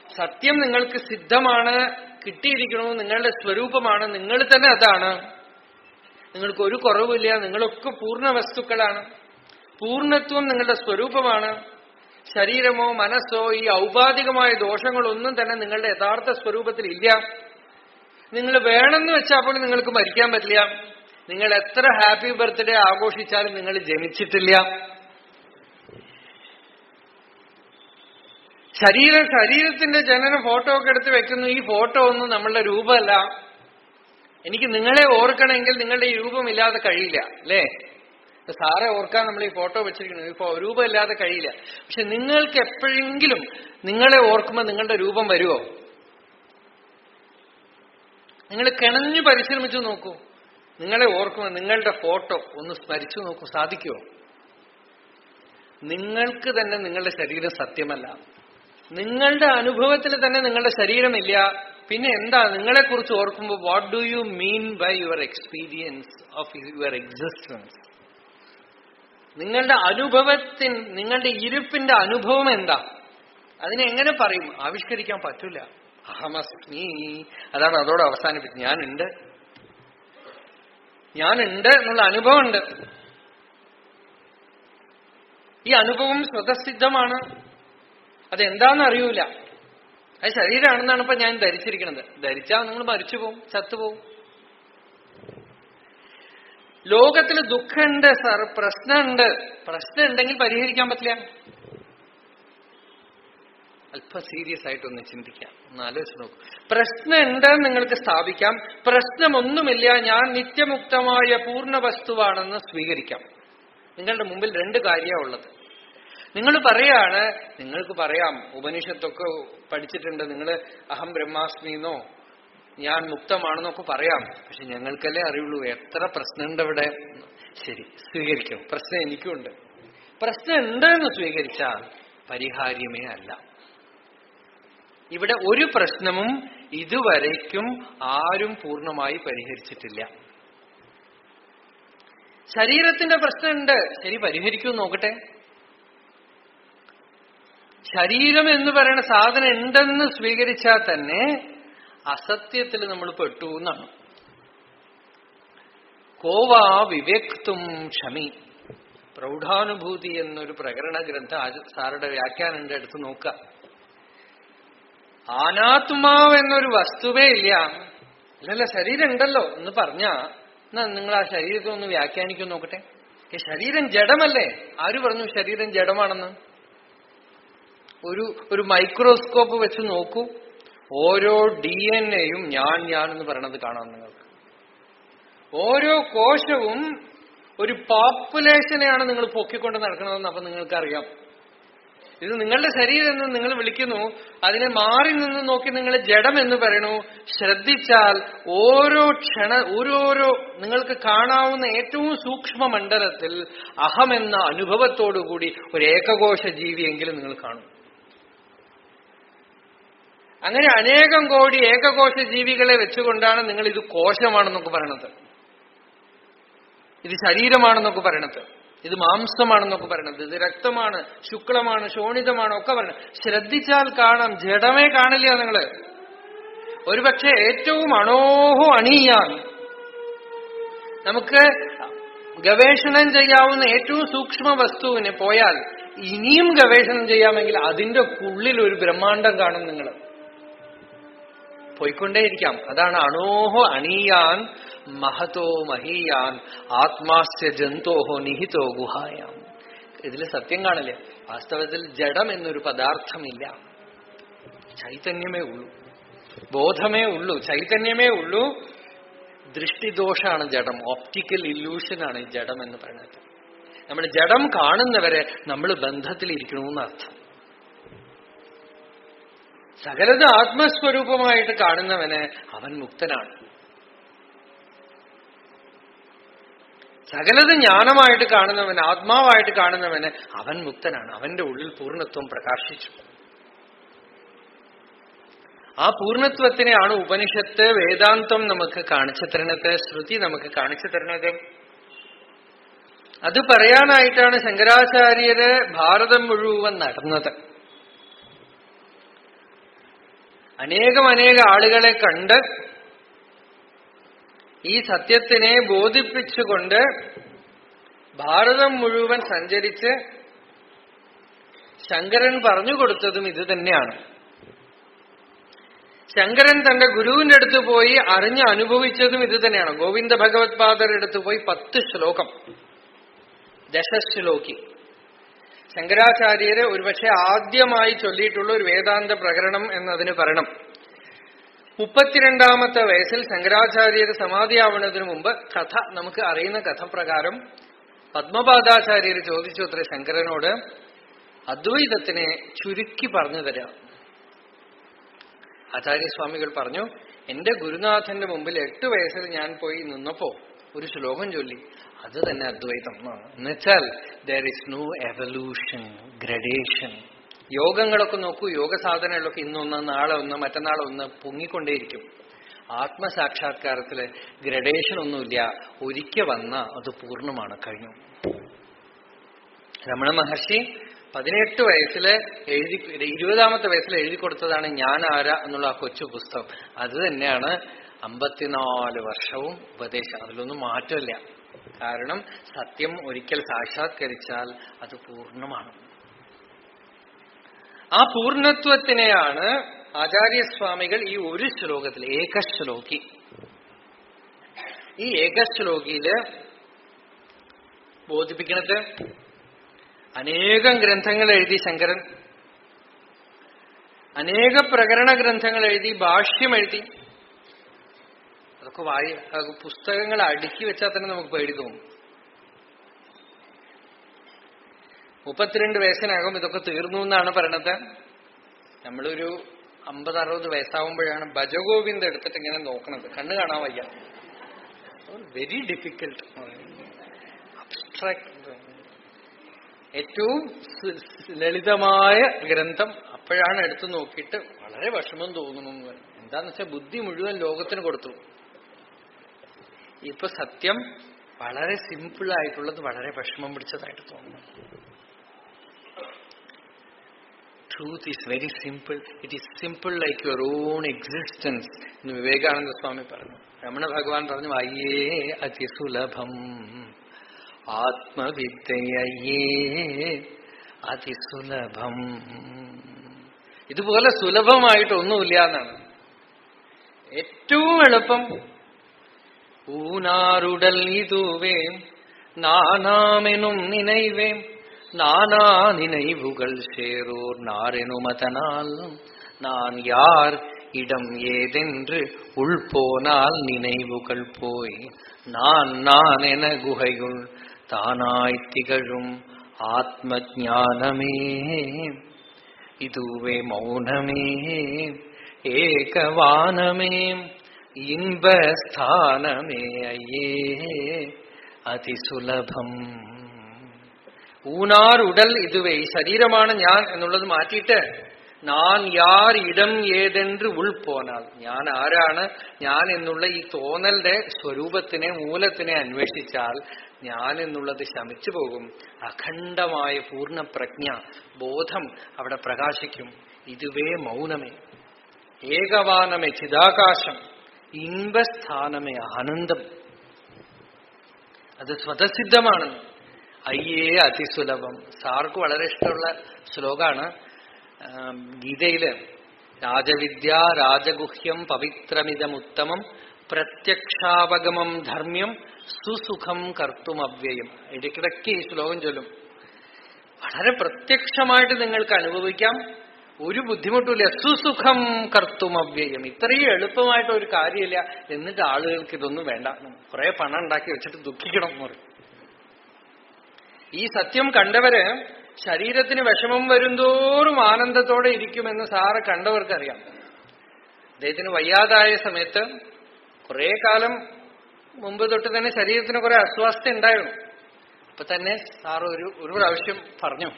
സത്യം നിങ്ങൾക്ക് സിദ്ധമാണ്, കിട്ടിയിരിക്കണു, നിങ്ങളുടെ സ്വരൂപമാണ്, നിങ്ങൾ തന്നെ അതാണ്. നിങ്ങൾക്ക് ഒരു കുറവില്ല, നിങ്ങളൊക്കെ പൂർണ്ണ വസ്തുക്കളാണ്. പൂർണ്ണത്വം നിങ്ങളുടെ സ്വരൂപമാണ്. ശരീരമോ മനസ്സോ ഈ ഔപാധികമായ ദോഷങ്ങളൊന്നും തന്നെ നിങ്ങളുടെ യഥാർത്ഥ സ്വരൂപത്തിൽ ഇല്ല. നിങ്ങൾ വേണമെന്ന് വെച്ചാൽ പോലും നിങ്ങൾക്ക് മരിക്കാൻ പറ്റില്ല. നിങ്ങൾ എത്ര ഹാപ്പി ബർത്ത്ഡേ ആഘോഷിച്ചാലും നിങ്ങൾ ജനിച്ചിട്ടില്ല. ശരീരത്തിന്റെ ജനന ഫോട്ടോ ഒക്കെ എടുത്ത് വെക്കുന്നു. ഈ ഫോട്ടോ ഒന്നും നമ്മളുടെ രൂപമല്ല. എനിക്ക് നിങ്ങളെ ഓർക്കണമെങ്കിൽ നിങ്ങളുടെ ഈ രൂപമില്ലാതെ കഴിയില്ല, അല്ലേ? സാറെ ഓർക്കാൻ നമ്മൾ ഈ ഫോട്ടോ വെച്ചിരിക്കുന്നു. ഇപ്പൊ രൂപമില്ലാതെ കഴിയില്ല. പക്ഷെ നിങ്ങൾക്ക് എപ്പോഴെങ്കിലും നിങ്ങളെ ഓർക്കുമ്പോൾ നിങ്ങളുടെ രൂപം വരുമോ? നിങ്ങൾ കിണഞ്ഞു പരിശ്രമിച്ചു നോക്കൂ. നിങ്ങളെ ഓർക്കുമ്പോൾ നിങ്ങളുടെ ഫോട്ടോ ഒന്ന് സ്മരിച്ചു നോക്കൂ. സാധിക്കുമോ? നിങ്ങൾക്ക് തന്നെ നിങ്ങളുടെ ശരീരം സത്യമല്ല. നിങ്ങളുടെ അനുഭവത്തിൽ തന്നെ നിങ്ങളുടെ ശരീരമില്ല. പിന്നെ എന്താ നിങ്ങളെക്കുറിച്ച് ഓർക്കുമ്പോൾ what do you mean by your experience of your existence? നിങ്ങളുടെ നിങ്ങളുടെ ഇരുപ്പിന്റെ അനുഭവം എന്താ? അതിനെങ്ങനെ പറയും? ആവിഷ്കരിക്കാൻ പറ്റൂല. അഹമസ്മി, അതാണ് അതോടെ അവസാനിപ്പിച്ചത്. ഞാനുണ്ട് എന്നുള്ള അനുഭവമുണ്ട്. ഈ അനുഭവം സ്വതസിദ്ധമാണ്. അതെന്താന്ന് അറിയൂല. അത് ശരീരമാണെന്നാണ് ഇപ്പൊ ഞാൻ ധരിച്ചിരിക്കുന്നത്. ധരിച്ചാൽ നിങ്ങൾ മരിച്ചുപോകും, ചത്തുപോകും. ലോകത്തിൽ ദുഃഖമുണ്ട് സാർ, പ്രശ്നമുണ്ട്. പ്രശ്നം ഉണ്ടെങ്കിൽ പരിഹരിക്കാൻ പറ്റില്ല. അല്പം സീരിയസ് ആയിട്ടൊന്ന് ചിന്തിക്കാം, ഒന്ന് ആലോചിച്ച് നോക്കൂ. പ്രശ്നം ഉണ്ടെന്ന് നിങ്ങൾക്ക് സ്ഥാപിക്കാം. പ്രശ്നമൊന്നുമില്ല, ഞാൻ നിത്യമുക്തമായ പൂർണ്ണ വസ്തുവാണെന്ന് സ്വീകരിക്കാം. നിങ്ങളുടെ മുമ്പിൽ രണ്ട് കാര്യമാണ് ഉള്ളത്. നിങ്ങൾ പറയാണ്, നിങ്ങൾക്ക് പറയാം, ഉപനിഷത്തൊക്കെ പഠിച്ചിട്ടുണ്ട്, നിങ്ങൾ അഹം ബ്രഹ്മാസ്മിന്നോ ഞാൻ മുക്തമാണെന്നൊക്കെ പറയാം. പക്ഷെ ഞങ്ങൾക്കല്ലേ അറിയുള്ളൂ എത്ര പ്രശ്നമുണ്ട് അവിടെ. ശരി, സ്വീകരിക്കും. പ്രശ്നം എനിക്കുണ്ട്. പ്രശ്നം ഉണ്ടെന്ന് സ്വീകരിച്ചാൽ പരിഹാര്യമേ അല്ല. ഇവിടെ ഒരു പ്രശ്നവും ഇതുവരയ്ക്കും ആരും പൂർണ്ണമായി പരിഹരിച്ചിട്ടില്ല. ശരീരത്തിന്റെ പ്രശ്നമുണ്ട്, ശരി, പരിഹരിക്കൂ നോക്കട്ടെ. ശരീരം എന്ന് പറയുന്ന സാധനം ഉണ്ടെന്ന് സ്വീകരിച്ചാൽ തന്നെ അസത്യത്തിൽ നമ്മൾ പെട്ടു എന്നാണ്. കോവാ വിവേക്തും ക്ഷമി, പ്രൗഢാനുഭൂതി എന്നൊരു പ്രകരണ ഗ്രന്ഥം സാറുടെ വ്യാഖ്യാനം എടുത്ത് നോക്കുക. അനാത്മാവ് എന്നൊരു വസ്തുവേ ഇല്ല. അല്ലല്ല, ശരീരം ഉണ്ടല്ലോ എന്ന് പറഞ്ഞാ എന്നാ നിങ്ങൾ ആ ശരീരത്തെ ഒന്ന് വ്യാഖ്യാനിക്കും നോക്കട്ടെ. ശരീരം ജഡമല്ലേ? ആര് പറഞ്ഞു ശരീരം ജഡമാണെന്ന്? ഒരു മൈക്രോസ്കോപ്പ് വെച്ച് നോക്കൂ. ഓരോ DNA-യും ഞാൻ എന്ന് പറയണത് കാണാം നിങ്ങൾക്ക്. ഓരോ കോശവും ഒരു പോപ്പുലേഷനെയാണ് നിങ്ങൾ പൊക്കിക്കൊണ്ട് നടക്കണതെന്ന് അപ്പൊ നിങ്ങൾക്കറിയാം. ഇത് നിങ്ങളുടെ ശരീരം എന്ന് നിങ്ങൾ വിളിക്കുന്നു, അതിനെ മാറി നിന്ന് നോക്കി നിങ്ങൾ ജഡം എന്ന് പറയണു. ശ്രദ്ധിച്ചാൽ ഓരോരോ നിങ്ങൾക്ക് കാണാവുന്ന ഏറ്റവും സൂക്ഷ്മ മണ്ഡലത്തിൽ അഹമെന്ന അനുഭവത്തോടുകൂടി ഒരു ഏകകോശ ജീവിയെങ്കിലും നിങ്ങൾ കാണും. അങ്ങനെ അനേകം കോടി ഏകകോശ ജീവികളെ വെച്ചുകൊണ്ടാണ് നിങ്ങൾ ഇത് കോശമാണെന്നൊക്കെ പറയണത്, ഇത് ശരീരമാണെന്നൊക്കെ പറയണത്, ഇത് മാംസമാണെന്നൊക്കെ പറയണത്, ഇത് രക്തമാണ്, ശുക്ലമാണ്, ശോണിതമാണ് ഒക്കെ പറയണത്. ശ്രദ്ധിച്ചാൽ കാണാം, ജഡമേ കാണില്ല നിങ്ങള്. ഒരുപക്ഷെ ഏറ്റവും അണീയാൻ നമുക്ക് ഗവേഷണം ചെയ്യാവുന്ന ഏറ്റവും സൂക്ഷ്മ വസ്തുവിനെ പോയാൽ ഇനിയും ഗവേഷണം ചെയ്യാമെങ്കിൽ അതിന്റെ ഉള്ളിൽ ഒരു ബ്രഹ്മാണ്ടം കാണും നിങ്ങൾ. പോയിക്കൊണ്ടേയിരിക്കാം. അതാണ് അണോഹോ അണീയാൻ മഹതോ മഹീയാൻ ആത്മാസ്യ ജന്തോഹോ നിഹിതോ ഗുഹായാം. ഇതിൽ സത്യം കാണില്ല. വാസ്തവത്തിൽ ജഡം എന്നൊരു പദാർത്ഥമില്ല, ചൈതന്യമേ ഉള്ളൂ, ബോധമേ ഉള്ളൂ, ചൈതന്യമേ ഉള്ളൂ. ദൃഷ്ടിദോഷാണ് ജഡം, ഓപ്റ്റിക്കൽ ഇല്യൂഷനാണ് ഈ ജഡം എന്ന് പറയുന്നത്. നമ്മൾ ജഡം കാണുന്നവരെ നമ്മൾ ബന്ധത്തിലിരിക്കണമെന്ന് അർത്ഥം. സകലത് ആത്മസ്വരൂപമായിട്ട് കാണുന്നവന് അവൻ മുക്തനാണ്. സകലത് ജ്ഞാനമായിട്ട് കാണുന്നവന്, ആത്മാവായിട്ട് കാണുന്നവന് അവൻ മുക്തനാണ്. അവന്റെ ഉള്ളിൽ പൂർണ്ണത്വം പ്രകാശിച്ചു. ആ പൂർണ്ണത്വത്തിനെയാണ് ഉപനിഷത്ത്, വേദാന്തം നമുക്ക് കാണിച്ചു തരുന്നത്, ശ്രുതി നമുക്ക് കാണിച്ചു തരുന്നത്. അത് പറയാനായിട്ടാണ് ശങ്കരാചാര്യര് ഭാരതം മുഴുവൻ നടന്നത്. അനേകം ആളുകളെ കണ്ട് ഈ സത്യത്തിനെ ബോധിപ്പിച്ചുകൊണ്ട് ഭാരതം മുഴുവൻ സഞ്ചരിച്ച് ശങ്കരൻ പറഞ്ഞുകൊടുത്തതും ഇത് തന്നെയാണ്. ശങ്കരൻ തന്റെ ഗുരുവിന്റെ അടുത്ത് പോയി അറിഞ്ഞ് അനുഭവിച്ചതും ഇത് തന്നെയാണ്. ഗോവിന്ദ ഭഗവത് പാദരുടെ അടുത്ത് പോയി 10 ശ്ലോകം, ദശശ്ലോകി. ശങ്കരാചാര്യര് ഒരുപക്ഷെ ആദ്യമായി ചൊല്ലിയിട്ടുള്ള ഒരു വേദാന്ത പ്രകരണം എന്നതിന് പറയണം. 32ാമത്തെ വയസ്സിൽ ശങ്കരാചാര്യര് സമാധിയാവുന്നതിന് മുമ്പ് കഥ, നമുക്ക് അറിയുന്ന കഥ പ്രകാരം പത്മപാദാചാര്യര് ചോദിച്ചു അത്ര ശങ്കരനോട്, അദ്വൈതത്തിനെ ചുരുക്കി പറഞ്ഞു തരാം. ആചാര്യസ്വാമികൾ പറഞ്ഞു, എന്റെ ഗുരുനാഥന്റെ മുമ്പിൽ 8 വയസ്സിൽ ഞാൻ പോയി നിന്നപ്പോ ഒരു ശ്ലോകം ചൊല്ലി, അത് തന്നെ അദ്വൈതം എന്നാണ്. എന്നുവെച്ചാൽ there is no evolution, gradation. യോഗങ്ങളൊക്കെ നോക്കൂ, യോഗ സാധനങ്ങളൊക്കെ ഇന്നൊന്ന്, നാളെ ഒന്ന്, മറ്റന്നാളെ ഒന്ന് പൊങ്ങിക്കൊണ്ടേയിരിക്കും. ആത്മസാക്ഷാത്കാരത്തില് ഗ്രഡേഷൻ ഒന്നുമില്ല. ഒരിക്കൽ വന്ന അത് പൂർണ്ണമാണ്, കഴിഞ്ഞു. രമണ മഹർഷി 18 വയസ്സില് 20ാമത്തെ വയസ്സിൽ എഴുതി കൊടുത്തതാണ് ഞാൻ ആരാ എന്നുള്ള ആ കൊച്ചു പുസ്തകം. അത് തന്നെയാണ് 54 വർഷവും ഉപദേശം. അതിലൊന്നും മാറ്റമില്ല. കാരണം സത്യം ഒരിക്കൽ സാക്ഷാത്കരിച്ചാൽ അത് പൂർണ്ണമാണ്. ആ പൂർണ്ണത്വത്തിനെയാണ് ആചാര്യസ്വാമികൾ ഈ ഒരു ശ്ലോകത്തിൽ, ഏകശ്ലോകി, ഈ ഏകശ്ലോകിയില് ബോധിപ്പിക്കുന്നത്. അനേകം ഗ്രന്ഥങ്ങൾ എഴുതി ശങ്കരൻ, അനേക പ്രകരണ ഗ്രന്ഥങ്ങൾ എഴുതി, ഭാഷ്യം എഴുതി. അതൊക്കെ പുസ്തകങ്ങൾ അടുക്കി വെച്ചാൽ തന്നെ നമുക്ക് പേടി തോന്നും. 32 വയസ്സിനകം ഇതൊക്കെ തീർന്നു എന്നാണ് പറയണത്. നമ്മളൊരു 50-60 വയസ്സാവുമ്പോഴാണ് ഭജഗോവിന്ദ എടുത്തിട്ട് ഇങ്ങനെ നോക്കണത്. കണ്ണ് കാണാൻ വയ്യ. Very difficult. അബ്സ്ട്രാക്ട്, ഏറ്റവും ലളിതമായ ഗ്രന്ഥം അപ്പോഴാണ് എടുത്തു നോക്കിയിട്ട് വളരെ വിഷമം തോന്നുന്നു. എന്താന്ന് വെച്ചാൽ ബുദ്ധി മുഴുവൻ ലോകത്തിന് കൊടുത്തു. ഇപ്പൊ സത്യം വളരെ സിമ്പിൾ ആയിട്ടുള്ളത് വളരെ വിഷമം പിടിച്ചതായിട്ട് തോന്നുന്നു. Truth is very simple. It is simple like your own existence എന്ന് വിവേകാനന്ദ സ്വാമി പറഞ്ഞു. രമണ ഭഗവാൻ പറഞ്ഞു, അയ്യേ അതിസുലഭം ആത്മവിദ്യയേ അതിസുലഭം. ഇതുപോലെ സുലഭമായിട്ടൊന്നുമില്ല എന്നാണ്. ഏറ്റവും എളുപ്പം ഊനാറുടൽ ഇതുവേ നാനാമെനും നിனைவேம் நானா நினைவுகள் சேரோர் நாரெனுமதனால் நான் யார் இடம் ஏதென்று உள் போனால் நினைவுகள் போய் நான் நான் என குகையுள் தானாய் திகழும் ஆத்ம ஞானமே இதுவே மௌனமே ஏகவானமே ഇൻബസ്ഥാനമേ അയ്യേ അതിസുലഭം. ഊനാർ ഉടൽ ഇതുവേ, ഈ ശരീരമാണ് ഞാൻ എന്നുള്ളത് മാറ്റിയിട്ട് ഞാൻ യാർ ഇടം ഏതെன்று ഉൾപോനാൽ, ഞാൻ ആരാണ്, ഞാൻ എന്നുള്ള ഈ തോന്നലിന്റെ സ്വരൂപത്തിനെ, മൂലത്തിനെ അന്വേഷിച്ചാൽ ഞാൻ എന്നുള്ളത് ശമിച്ചു പോകും. അഖണ്ഡമായ പൂർണ്ണ പ്രജ്ഞ, ബോധം അവിടെ പ്രകാശിക്കും. ഇതുവേ മൗനമേ ഏകവാനമേ ചിദാകാശം ഇൻബസ്ഥാനമേ ആനന്ദം. അത് സ്വതസിദ്ധമാണ്. അയ്യേ അതിസുലഭം. സാർക്ക് വളരെ ഇഷ്ടമുള്ള ശ്ലോകാണ് ഗീതയില്. രാജവിദ്യ രാജഗുഹ്യം പവിത്രമിതമുത്തമം പ്രത്യക്ഷാവഗമം ധർമ്മ്യം സുസുഖം കർത്തും അവ്യയം. ഇടയ്ക്കിടയ്ക്ക് ഈ ശ്ലോകം ചൊല്ലും. വളരെ പ്രത്യക്ഷമായിട്ട് നിങ്ങൾക്ക് അനുഭവിക്കാം, ഒരു ബുദ്ധിമുട്ടില്ല. സുസുഖം കർത്തും അവ്യയം. ഇത്രയും എളുപ്പമായിട്ട് ഒരു കാര്യമില്ല. എന്നിട്ട് ആളുകൾക്ക് ഇതൊന്നും വേണ്ട, കുറെ പണം ഉണ്ടാക്കി വെച്ചിട്ട് ദുഃഖിക്കണം എന്ന് പറയും. ഈ സത്യം കണ്ടവര് ശരീരത്തിന് വിഷമം വരുന്തോറും ആനന്ദത്തോടെ ഇരിക്കുമെന്ന് സാറ് കണ്ടവർക്കറിയാം. അദ്ദേഹത്തിന് വയ്യാതായ സമയത്ത് കുറെ കാലം മുമ്പ് തൊട്ട് തന്നെ ശരീരത്തിന് കുറെ അസ്വാസ്ഥ്യം ഉണ്ടായിരുന്നു. അപ്പൊ തന്നെ സാറ് ഒരു പ്രാവശ്യം പറഞ്ഞു,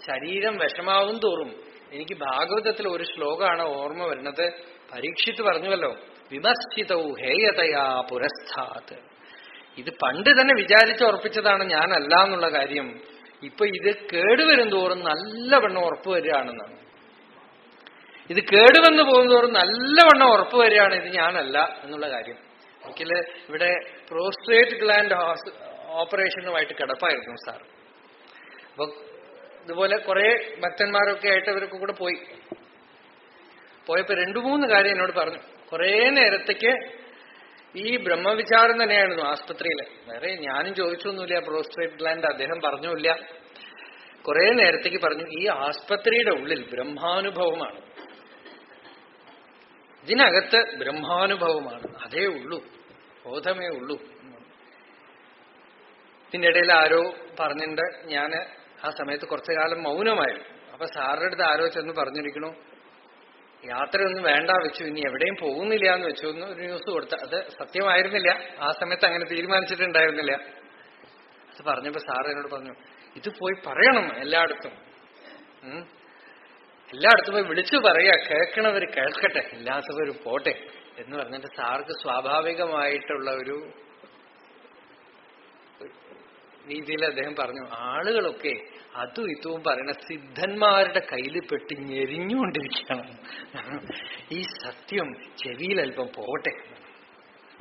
ശരീരം വിഷമാവും തോറും എനിക്ക് ഭാഗവതത്തിൽ ഒരു ശ്ലോകമാണ് ഓർമ്മ വരുന്നത്. പരീക്ഷിത്ത് പറഞ്ഞുവല്ലോ, വിമർശിതൗ ഹേയതയാ പുരസ്ഥാത്. ഇത് പണ്ട് തന്നെ വിചാരിച്ചുറപ്പിച്ചതാണ്, ഞാനല്ല എന്നുള്ള കാര്യം. ഇപ്പൊ ഇത് കേടുവരും തോറും നല്ലവണ്ണം ഉറപ്പ് വരികയാണെന്നാണ്. ഇത് കേടുവന്ന് പോകുന്നതോറും നല്ലവണ്ണം ഉറപ്പ് വരികയാണ് ഇത് ഞാനല്ല എന്നുള്ള കാര്യം. ഒരിക്കല് ഇവിടെ പ്രോസ്ട്രേറ്റ് ഗ്ലാൻഡ് ഓപ്പറേഷനുമായിട്ട് കിടപ്പായിരുന്നു സാർ. അപ്പൊ ഇതുപോലെ കുറെ ഭക്തന്മാരൊക്കെ ആയിട്ട് ഇവരൊക്കെ കൂടെ പോയപ്പോ 2-3 കാര്യം എന്നോട് പറഞ്ഞു. കുറെ നേരത്തേക്ക് ഈ ബ്രഹ്മവിചാരം തന്നെയായിരുന്നു ആസ്പത്രിയില്. വേറെ ഞാനും ചോദിച്ചൊന്നുമില്ല, പ്രോസ്ട്രേറ്റ് ഗ്ലാൻഡ് അദ്ദേഹം പറഞ്ഞില്ല. കുറെ നേരത്തേക്ക് പറഞ്ഞു, ഈ ആസ്പത്രിയുടെ ഉള്ളിൽ ബ്രഹ്മാനുഭവമാണ്, ഇതിനകത്ത് ബ്രഹ്മാനുഭവമാണ്, അതേ ഉള്ളൂ, ബോധമേ ഉള്ളൂ. ഇതിന്റെ ഇടയിൽ ആരോ പറഞ്ഞിട്ടുണ്ട്. ഞാൻ ആ സമയത്ത് കുറച്ചു കാലം മൗനമായിരുന്നു. അപ്പൊ സാറിന്റെ അടുത്ത് ആരോ ചെന്ന് പറഞ്ഞിരിക്കണു, യാത്രയൊന്നും വേണ്ട വെച്ചു, ഇനി എവിടെയും പോകുന്നില്ല എന്ന് വെച്ചു എന്ന് ഒരു ന്യൂസ് കൊടുത്ത. അത് സത്യമായിരുന്നില്ല, ആ സമയത്ത് അങ്ങനെ തീരുമാനിച്ചിട്ടുണ്ടായിരുന്നില്ല. അത് പറഞ്ഞപ്പോ സാർ എന്നോട് പറഞ്ഞു, ഇത് പോയി പറയണം എല്ലായിടത്തും, എല്ലായിടത്തും പോയി വിളിച്ചു പറയാ, കേൾക്കണവർ കേൾക്കട്ടെ, ഇല്ലാത്തവർ പോട്ടെ എന്ന് പറഞ്ഞിട്ട് സാർക്ക് സ്വാഭാവികമായിട്ടുള്ള ഒരു രീതിയിൽ അദ്ദേഹം പറഞ്ഞു, ആളുകളൊക്കെ അതും ഇതും പറയണ സിദ്ധന്മാരുടെ കയ്യിൽ പെട്ട് ഞെരിഞ്ഞുകൊണ്ടിരിക്കണം, ഈ സത്യം ചെവിയിൽ അല്പം പോട്ടെ,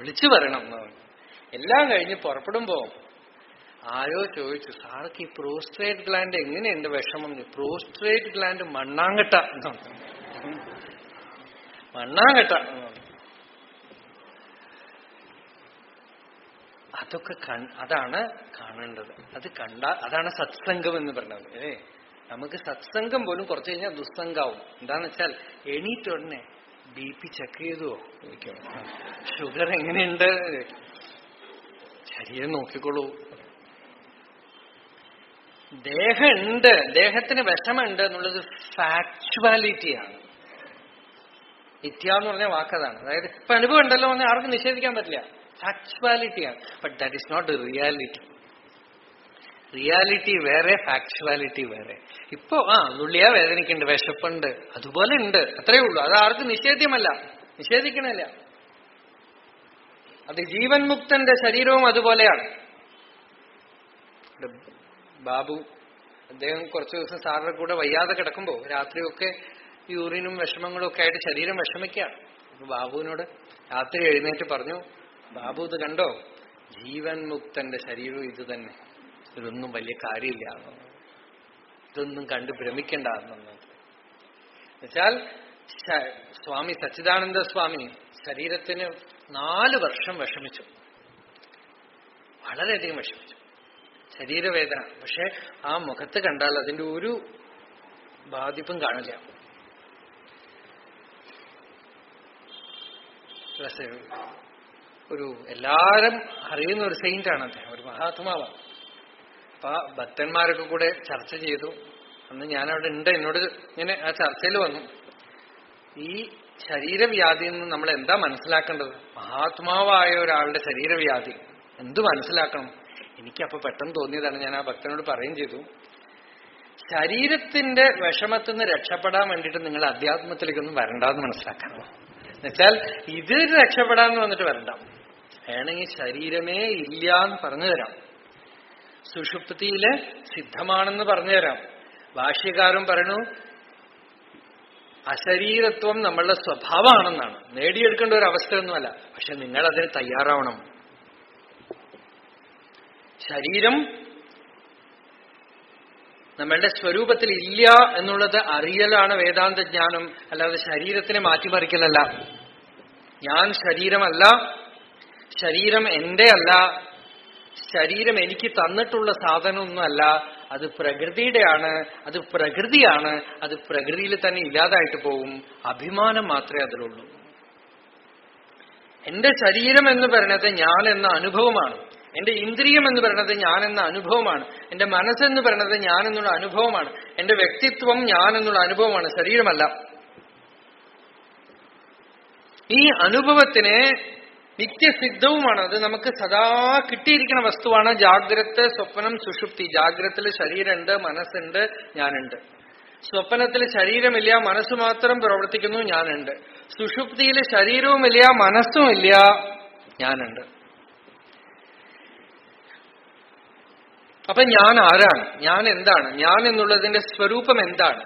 വിളിച്ചു പറയണം. എല്ലാം കഴിഞ്ഞ് പുറപ്പെടുമ്പോ ആരോ ചോദിച്ചു, സാർക്ക് ഈ പ്രോസ്ട്രേറ്റ് ഗ്ലാൻഡ് എങ്ങനെയുണ്ട് വിഷമം? പ്രോസ്ട്രേറ്റ് ഗ്ലാൻഡ് മണ്ണാങ്കട്ട എന്നാണ്, മണ്ണാങ്കട്ട. അതൊക്കെ അതാണ് കാണേണ്ടത്. അത് അതാണ് സത്സംഗം എന്ന് പറഞ്ഞത്. നമുക്ക് സത്സംഗം പോലും കുറച്ച് കഴിഞ്ഞാൽ ദുസ്സംഗാവും. എന്താന്ന് വെച്ചാൽ എണീറ്റുടനെ BP ചെക്ക് ചെയ്തുവോ ചോദിക്കും, ഷുഗർ എങ്ങനെയുണ്ട്, ശരീരം നോക്കിക്കോളൂ. ദേഹമുണ്ട്, ദേഹത്തിന് വിഷമുണ്ട് എന്നുള്ളത് ഫാക്ച്വാലിറ്റിയാണ്. നിത്യ എന്ന് പറഞ്ഞ വാക്കതാണ്. അതായത് ഇപ്പൊ അനുഭവം ഉണ്ടല്ലോ എന്ന് ആർക്കും നിഷേധിക്കാൻ പറ്റില്ല, ഫാക്ച്വാലിറ്റിയാണ്. But that is not reality. Reality വേറെ, ഫാക്ച്വാലിറ്റി വേറെ. ഇപ്പൊ നുള്ളിയാ വേദനിക്കുന്നുണ്ട്, വിശപ്പുണ്ട്, അതുപോലെ ഉണ്ട്, അത്രയേ ഉള്ളൂ. അത് ആർക്കും നിഷേധ്യമല്ല, നിഷേധിക്കണില്ല. അത് ജീവൻ മുക്തന്റെ ശരീരവും അതുപോലെയാണ്. ബാബു അദ്ദേഹം കുറച്ചു ദിവസം സാറിന്റെ കൂടെ വയ്യാതെ കിടക്കുമ്പോ രാത്രിയൊക്കെ യൂറിനും വിഷമങ്ങളും ഒക്കെ ആയിട്ട് ശരീരം വിഷമിക്കുകയാണ്. അപ്പൊ ബാബുവിനോട് രാത്രി എഴുന്നേറ്റ് പറഞ്ഞു, ബാബു ഇത് കണ്ടോ, ജീവൻ മുക്തന്റെ ശരീരവും ഇത് തന്നെ, ഇതൊന്നും വലിയ കാര്യമില്ല, ഇതൊന്നും കണ്ട് ഭ്രമിക്കണ്ടെന്നു വെച്ചാൽ സ്വാമി സച്ചിദാനന്ദ സ്വാമി ശരീരത്തിന് 4 വർഷം വിഷമിച്ചു, വളരെയധികം വിഷമിച്ചു, ശരീരവേദന. പക്ഷെ ആ മുഖത്ത് കണ്ടാൽ അതിന്റെ ഒരു ബാധിപ്പും കാണില്ല. ഒരു എല്ലാരും അറിയുന്ന ഒരു സെയിന്റാണ് അദ്ദേഹം, ഒരു മഹാത്മാവാണ്. അപ്പൊ ഭക്തന്മാരൊക്കെ കൂടെ ചർച്ച ചെയ്തു. അന്ന് ഞാനവിടെ ഉണ്ട്, എന്നോട് ഇങ്ങനെ ആ ചർച്ചയിൽ വന്നു, ഈ ശരീരവ്യാധിയിൽ നിന്ന് നമ്മൾ എന്താ മനസ്സിലാക്കേണ്ടത്? മഹാത്മാവായ ഒരാളുടെ ശരീരവ്യാധി എന്തു മനസ്സിലാക്കണം? എനിക്കപ്പോ പെട്ടെന്ന് തോന്നിയതാണ്, ഞാൻ ആ ഭക്തനോട് പറയുകയും ചെയ്തു, ശരീരത്തിന്റെ വിഷമത്തിൽ നിന്ന് രക്ഷപ്പെടാൻ വേണ്ടിയിട്ട് നിങ്ങൾ അധ്യാത്മത്തിലേക്കൊന്നും വരണ്ടെന്ന് മനസ്സിലാക്കണം. എന്നുവെച്ചാൽ ഇത് രക്ഷപ്പെടാന്ന് വന്നിട്ട് വരണ്ട, വേണമെങ്കിൽ ശരീരമേ ഇല്ല എന്ന് പറഞ്ഞു തരാം, സുഷുപ്തിയില് സിദ്ധമാണെന്ന് പറഞ്ഞു തരാം. ഭാഷ്യകാരൻ പറയണു, അശരീരത്വം നമ്മളുടെ സ്വഭാവമാണെന്നാണ്, നേടിയെടുക്കേണ്ട ഒരു അവസ്ഥയൊന്നുമല്ല. പക്ഷെ നിങ്ങൾ അതിന് തയ്യാറാവണം. ശരീരം നമ്മളുടെ സ്വരൂപത്തിൽ ഇല്ല എന്നുള്ളത് അറിയലാണ് വേദാന്ത ജ്ഞാനം, അല്ലാതെ ശരീരത്തിനെ മാറ്റിമറിക്കലല്ല. ഞാൻ ശരീരമല്ല, ശരീരം എന്റെ അല്ല, ശരീരം എനിക്ക് തന്നിട്ടുള്ള സാധനമൊന്നുമല്ല, അത് പ്രകൃതിയുടെയാണ്, അത് പ്രകൃതിയാണ്, അത് പ്രകൃതിയിൽ തന്നെ ഇല്ലാതായിട്ട് പോകും. അഭിമാനം മാത്രമേ അതിലുള്ളൂ. എന്റെ ശരീരം എന്ന് പറയുന്നത് ഞാൻ എന്ന അനുഭവമാണ്, എന്റെ ഇന്ദ്രിയം എന്ന് പറയുന്നത് ഞാൻ എന്ന അനുഭവമാണ്, എന്റെ മനസ്സെന്ന് പറയുന്നത് ഞാൻ എന്നുള്ള അനുഭവമാണ്, എന്റെ വ്യക്തിത്വം ഞാൻ എന്നുള്ള അനുഭവമാണ്, ശരീരമല്ല. ഈ അനുഭവത്തിന് നിത്യസിദ്ധവുമാണ്, അത് നമുക്ക് സദാ കിട്ടിയിരിക്കുന്ന വസ്തുവാണ്. ജാഗ്രത, സ്വപ്നം, സുഷുപ്തി. ജാഗ്രതയിൽ ശരീരമുണ്ട്, മനസ്സുണ്ട്, ഞാനുണ്ട്. സ്വപ്നത്തിൽ ശരീരമില്ല, മനസ്സ് മാത്രം പ്രവർത്തിക്കുന്നു, ഞാനുണ്ട്. സുഷുപ്തിയിൽ ശരീരവുമില്ല, മനസ്സുമില്ല, ഞാനുണ്ട്. അപ്പൊ ഞാൻ ആരാണ്? ഞാൻ എന്താണ്? ഞാൻ എന്നുള്ളതിന്റെ സ്വരൂപം എന്താണ്?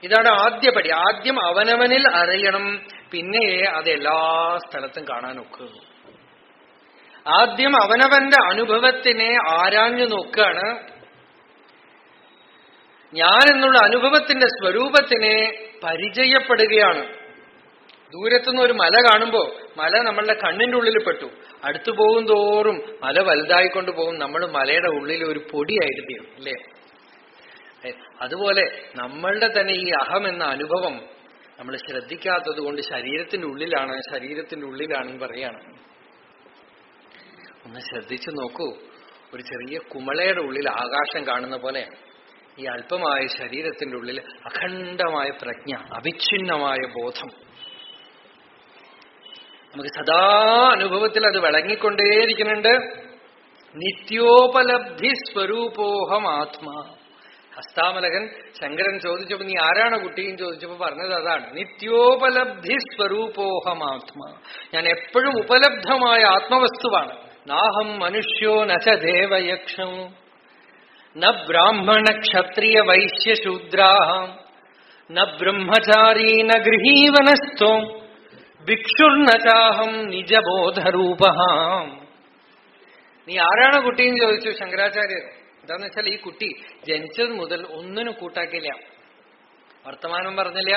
ഇതാണ് ആദ്യപടി. ആദ്യം അവനവനിൽ അറിയണം, പിന്നെ അത് എല്ലാ സ്ഥലത്തും കാണാനൊക്കെ. ആദ്യം അവനവന്റെ അനുഭവത്തിനെ ആരാഞ്ഞു നോക്കുകയാണ്. ഞാൻ എന്നുള്ള അനുഭവത്തിന്റെ സ്വരൂപത്തിനെ പരിചയപ്പെടുകയാണ്. ദൂരത്തുനിന്ന് ഒരു മല കാണുമ്പോ മല നമ്മളുടെ കണ്ണിന്റെ ഉള്ളിൽ പെട്ടു. അടുത്തു പോകും തോറും മല വലുതായിക്കൊണ്ട് പോകും. നമ്മൾ മലയുടെ ഉള്ളിൽ ഒരു പൊടിയായിട്ട് തീരും, അല്ലേ? അതുപോലെ നമ്മളുടെ തന്നെ ഈ അഹം എന്ന അനുഭവം നമ്മൾ ശ്രദ്ധിക്കാത്തത് കൊണ്ട് ശരീരത്തിന്റെ ഉള്ളിലാണെന്ന് പറയാണ്. ഒന്ന് ശ്രദ്ധിച്ചു നോക്കൂ. ഒരു ചെറിയ കുമളയുടെ ഉള്ളിൽ ആകാശം കാണുന്ന പോലെ ഈ അല്പമായ ശരീരത്തിന്റെ ഉള്ളിൽ അഖണ്ഡമായ പ്രജ്ഞ, അവിഛിന്നമായ ബോധം. നമുക്ക് സദാ അനുഭവത്തിൽ അത് വിളങ്ങിക്കൊണ്ടേയിരിക്കുന്നുണ്ട്. നിത്യോപലബ്ധി സ്വരൂപോഹം ആത്മാ. ഹസ്താമലകൻ ശങ്കരൻ ചോദിച്ചപ്പോ നീ ആരാണ് കുട്ടിയും ചോദിച്ചപ്പോ പറഞ്ഞത് അതാണ്. നിത്യോപലബ്ധി സ്വരൂപോഹം ആത്മാ. ഞാൻ എപ്പോഴും ഉപലബ്ധമായ ആത്മവസ്തുവാണ്. നാഹം മനുഷ്യോ നച ദേവയക്ഷം ന ബ്രാഹ്മണ ക്ഷത്രിയ വൈശ്യ ശൂദ്രാഹം ന ബ്രഹ്മചാരീ ന ഗൃഹീവനസ്ഥോ ഭിക്ഷുർനചാഹം നിജബോധരൂപഹാം. നീ ആരാണ് കുട്ടിയെന്ന് ചോദിച്ചു ശങ്കരാചാര്യർ. എന്താന്ന് വെച്ചാൽ ഈ കുട്ടി ജനിച്ചത് മുതൽ ഒന്നിനും കൂട്ടാക്കില്ല, വർത്തമാനം പറഞ്ഞില്ല,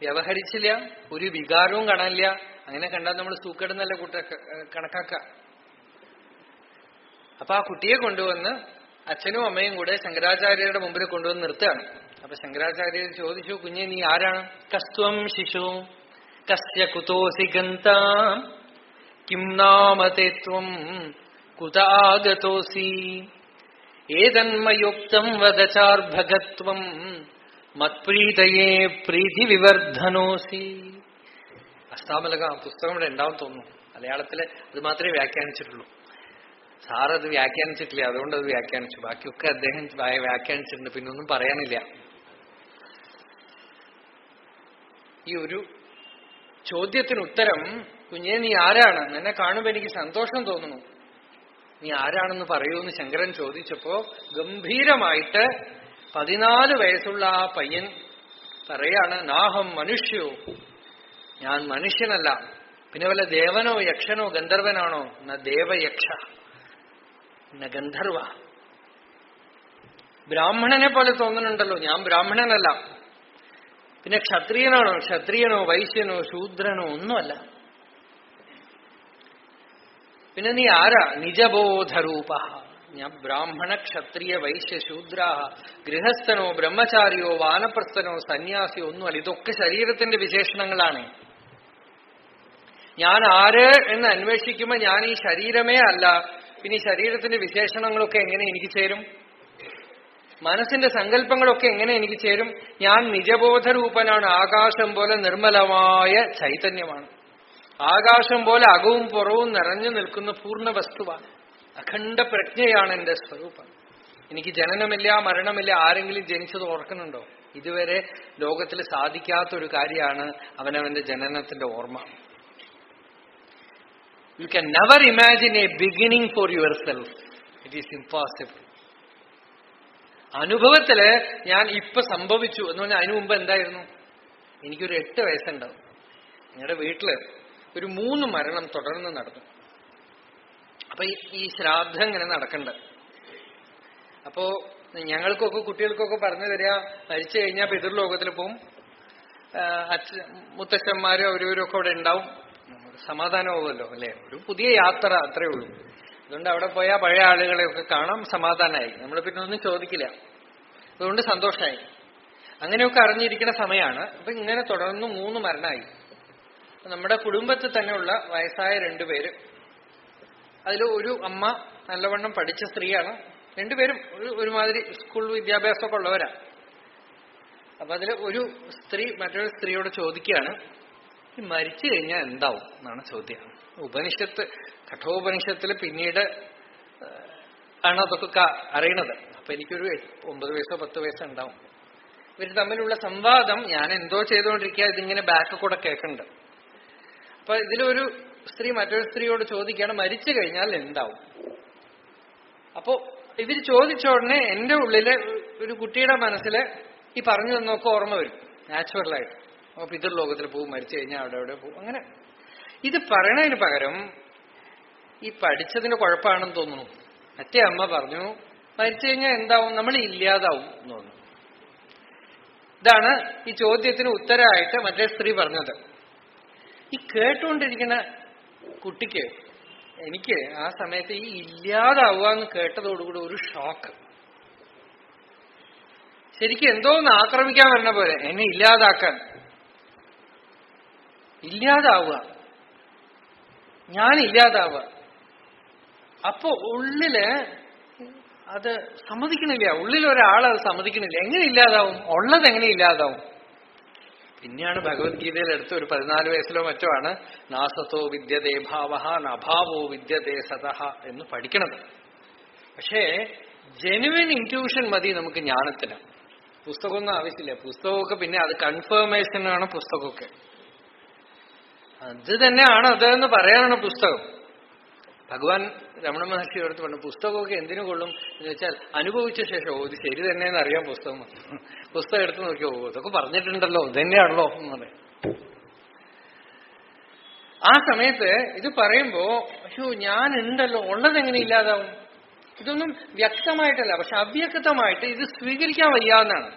വ്യവഹരിച്ചില്ല, ഒരു വികാരവും കാണാനില്ല. അങ്ങനെ കണ്ടാൽ നമ്മൾ സൂക്കേടുന്നല്ല കണക്കാക്ക. അപ്പൊ ആ കുട്ടിയെ കൊണ്ടുവന്ന് അച്ഛനും അമ്മയും കൂടെ ശങ്കരാചാര്യരുടെ മുമ്പിൽ കൊണ്ടുവന്ന് നിർത്തുകയാണ്. അപ്പൊ ശങ്കരാചാര്യർ ചോദിച്ചു, കുഞ്ഞെ നീ ആരാണ്? കസ്ത്വം ശിശു കസ്യ കുതോസി ഗന്താം കിം നാമതേ ത്വം കുത ആഗതോസി ഏതന്മയുക്തം വദചാർഭഗത്വം മത്പ്രീതയേ പ്രീതി വിവർദ്ധനോസി. അഷ്ടാമലക പുസ്തകം ഇവിടെ ഉണ്ടാവും തോന്നുന്നു. മലയാളത്തില് അത് മാത്രമേ വ്യാഖ്യാനിച്ചിട്ടുള്ളൂ. സാറത് വ്യാഖ്യാനിച്ചിട്ടില്ല, അതുകൊണ്ട് അത് വ്യാഖ്യാനിച്ചു. ബാക്കിയൊക്കെ അദ്ദേഹം വ്യാഖ്യാനിച്ചിട്ടുണ്ട്. പിന്നെ ഒന്നും പറയാനില്ല. ഈ ഒരു ചോദ്യത്തിന് ഉത്തരം, കുഞ്ഞെ നീ ആരാണ്? എന്നെ കാണുമ്പോ എനിക്ക് സന്തോഷം തോന്നുന്നു, നീ ആരാണെന്ന് പറയൂന്ന് ശങ്കരൻ ചോദിച്ചപ്പോ ഗംഭീരമായിട്ട് 14 വയസ്സുള്ള ആ പയ്യൻ പറയാണ്, നാഹം മനുഷ്യോ, ഞാൻ മനുഷ്യനല്ല. പിന്നെ വല്ല ദേവനോ യക്ഷനോ ഗന്ധർവനാണോ? ന ദേവയക്ഷ ന ഗന്ധർവ. ബ്രാഹ്മണനെ പോലെ തോന്നുന്നുണ്ടല്ലോ, ഞാൻ ബ്രാഹ്മണനല്ല. പിന്നെ ക്ഷത്രിയനാണോ? ക്ഷത്രിയനോ വൈശ്യനോ ശൂദ്രനോ ഒന്നുമല്ല. പിന്നെ നീ ആരാ? നിജബോധരൂപ. ഞാൻ ബ്രാഹ്മണ ക്ഷത്രിയ വൈശ്യ ശൂദ്ര, ഗൃഹസ്ഥനോ ബ്രഹ്മചാരിയോ വാനപ്രസ്ഥനോ സന്യാസിയോ ഒന്നുമല്ല. ഇതൊക്കെ ശരീരത്തിന്റെ വിശേഷണങ്ങളാണ്. ഞാൻ ആര് എന്ന് അന്വേഷിക്കുമ്പോൾ ഞാൻ ഈ ശരീരമേ അല്ല. പിന്നെ ഈ ശരീരത്തിന്റെ വിശേഷണങ്ങളൊക്കെ എങ്ങനെ എനിക്ക് ചേരും? മനസ്സിന്റെ സങ്കല്പങ്ങളൊക്കെ എങ്ങനെ എനിക്ക് ചേരും? ഞാൻ നിജബോധരൂപനാണ്. ആകാശം പോലെ നിർമ്മലമായ ചൈതന്യമാണ്. ആകാശം പോലെ അകവും പുറവും നിറഞ്ഞു നിൽക്കുന്ന പൂർണ്ണ വസ്തുവാണ്. അഖണ്ഡ പ്രജ്ഞയാണ് എന്റെ സ്വരൂപം. എനിക്ക് ജനനമില്ല, മരണമില്ല. ആരെങ്കിലും ജനിച്ചത് ഓർക്കുന്നുണ്ടോ? ഇതുവരെ ലോകത്തിൽ സാധിക്കാത്തൊരു കാര്യമാണ് അവനവന്റെ ജനനത്തിന്റെ ഓർമ്മ. You can never imagine a beginning for yourself. It is impossible. അനുഭവത്തില് ഞാൻ ഇപ്പൊ സംഭവിച്ചു എന്ന് പറഞ്ഞാൽ അതിനു മുമ്പ് എന്തായിരുന്നു? എനിക്കൊരു 8 വയസ്സുണ്ടാവും. നിങ്ങളുടെ വീട്ടില് ഒരു 3 മരണം തുടർന്ന് നടന്നു. അപ്പൊ ഈ ശ്രാദ്ധം ഇങ്ങനെ നടക്കണ്ട. അപ്പോ ഞങ്ങൾക്കൊക്കെ കുട്ടികൾക്കൊക്കെ പറഞ്ഞു തരിക, മരിച്ചു കഴിഞ്ഞാൽ പിതൃലോകത്തിൽ പോവും, മുത്തശ്ശന്മാരും അവരവരൊക്കെ അവിടെ ഉണ്ടാവും, സമാധാനമാവുമല്ലോ അല്ലെ? ഒരു പുതിയ യാത്ര, അത്രേ ഉള്ളൂ. അതുകൊണ്ട് അവിടെ പോയാൽ പഴയ ആളുകളെയൊക്കെ കാണാം, സമാധാനമായി. നമ്മൾ പിന്നെ ഒന്നും ചോദിക്കില്ല. അതുകൊണ്ട് സന്തോഷമായി. അങ്ങനെയൊക്കെ അറിഞ്ഞിരിക്കുന്ന സമയമാണ്. അപ്പൊ ഇങ്ങനെ തുടർന്ന് 3 മരണമായി. നമ്മുടെ കുടുംബത്തിൽ തന്നെയുള്ള വയസ്സായ 2 പേര്. അതിൽ ഒരു അമ്മ നല്ലവണ്ണം പഠിച്ച സ്ത്രീയാണ്. 2 പേരും ഒരുമാതിരി സ്കൂൾ വിദ്യാഭ്യാസമൊക്കെ ഉള്ളവരാ. അപ്പൊ അതിൽ ഒരു സ്ത്രീ മറ്റൊരു സ്ത്രീയോട് ചോദിക്കുകയാണ്, ഈ മരിച്ചു കഴിഞ്ഞാൽ എന്താവും എന്നാണ് ചോദ്യം. ഉപനിഷത്ത്, കഠോപനിഷത്തിൽ പിന്നീട് ആണ് അതൊക്കെ അറിയണത്. അപ്പൊ എനിക്കൊരു 9 വയസ്സോ 10 വയസ്സോ ഉണ്ടാവും. ഇവർ തമ്മിലുള്ള സംവാദം ഞാൻ എന്തോ ചെയ്തുകൊണ്ടിരിക്കുക, ഇതിങ്ങനെ ബാക്ക് കൂടെ കേൾക്കുന്നുണ്ട്. അപ്പൊ ഇതിലൊരു സ്ത്രീ മറ്റൊരു സ്ത്രീയോട് ചോദിക്കുകയാണ്, മരിച്ചു കഴിഞ്ഞാൽ എന്താവും? അപ്പോ ഇവര് ചോദിച്ച ഉടനെ എന്റെ ഉള്ളില് ഒരു കുട്ടിയുടെ മനസ്സില് ഈ പറഞ്ഞു തന്നൊക്കെ ഓർമ്മ വരും നാച്ചുറലായിട്ട്. അപ്പൊ പിതൃലോകത്തിൽ പോകും, മരിച്ചു കഴിഞ്ഞാൽ അവിടെ അവിടെ പോകും. അങ്ങനെ ഇത് പറയണതിന് പകരം ഈ പഠിച്ചതിന്റെ കുഴപ്പമാണെന്ന് തോന്നുന്നു. മറ്റേ അമ്മ പറഞ്ഞു മരിച്ചു കഴിഞ്ഞാൽ എന്താവും, നമ്മൾ ഇല്ലാതാവും എന്ന് തോന്നുന്നു. ഇതാണ് ഈ ചോദ്യത്തിന് ഉത്തരമായിട്ട് മറ്റേ സ്ത്രീ പറഞ്ഞത്. ഈ കേട്ടുകൊണ്ടിരിക്കുന്ന കുട്ടിക്ക്, എനിക്ക് ആ സമയത്ത് ഈ ഇല്ലാതാവുക എന്ന് കേട്ടതോടുകൂടി ഒരു ഷോക്ക്. ശരിക്കും എന്തോ ഒന്ന് ആക്രമിക്കാൻ വരുന്ന പോലെ, എന്നെ ഇല്ലാതാക്കാൻ, ഇല്ലാതാവുക, ഞാൻ ഇല്ലാതാവുക. അപ്പോ ഉള്ളില് അത് സമ്മതിക്കണില്ല, ഉള്ളിൽ ഒരാളത് സമ്മതിക്കണില്ല. എങ്ങനെ ഇല്ലാതാവും? ഉള്ളത് എങ്ങനെ ഇല്ലാതാവും? പിന്നെയാണ് ഭഗവത്ഗീതയിൽ എടുത്ത് ഒരു 14 വയസ്സിലോ മറ്റോ ആണ് നാസത്തോ വിദ്യതേ ഭാവഃ നഭാവോ വിദ്യതേ സതഃ എന്ന് പഠിക്കണത്. പക്ഷേ ജെനുവിൻ ഇൻറ്റ്യൂഷൻ മതി നമുക്ക് ജ്ഞാനത്തിന്. പുസ്തകമൊന്നും ആവശ്യമില്ല. പുസ്തകമൊക്കെ പിന്നെ അത് കൺഫർമേഷനാണ് പുസ്തകമൊക്കെ. അത് തന്നെയാണ് അതെന്ന് പറയാനാണ് പുസ്തകം. ഭഗവാൻ രമണ മഹർഷി എടുത്ത് പറഞ്ഞു, പുസ്തകമൊക്കെ എന്തിനു കൊള്ളും എന്ന് വെച്ചാൽ അനുഭവിച്ച ശേഷം ഇത് ശരി തന്നെയെന്ന് അറിയാം പുസ്തകം. പുസ്തകം എടുത്ത് നോക്കിയോ, ഇതൊക്കെ പറഞ്ഞിട്ടുണ്ടല്ലോ, ഇത് തന്നെയാണല്ലോ എന്ന് പറയും. ആ സമയത്ത് ഇത് പറയുമ്പോ അയ്യോ ഞാൻ ഉണ്ടല്ലോ, ഉള്ളതെങ്ങനെ ഇല്ലാതാവും? ഇതൊന്നും വ്യക്തമായിട്ടല്ല, പക്ഷെ അവ്യക്തമായിട്ട് ഇത് സ്വീകരിക്കാൻ വയ്യാന്നാണ്.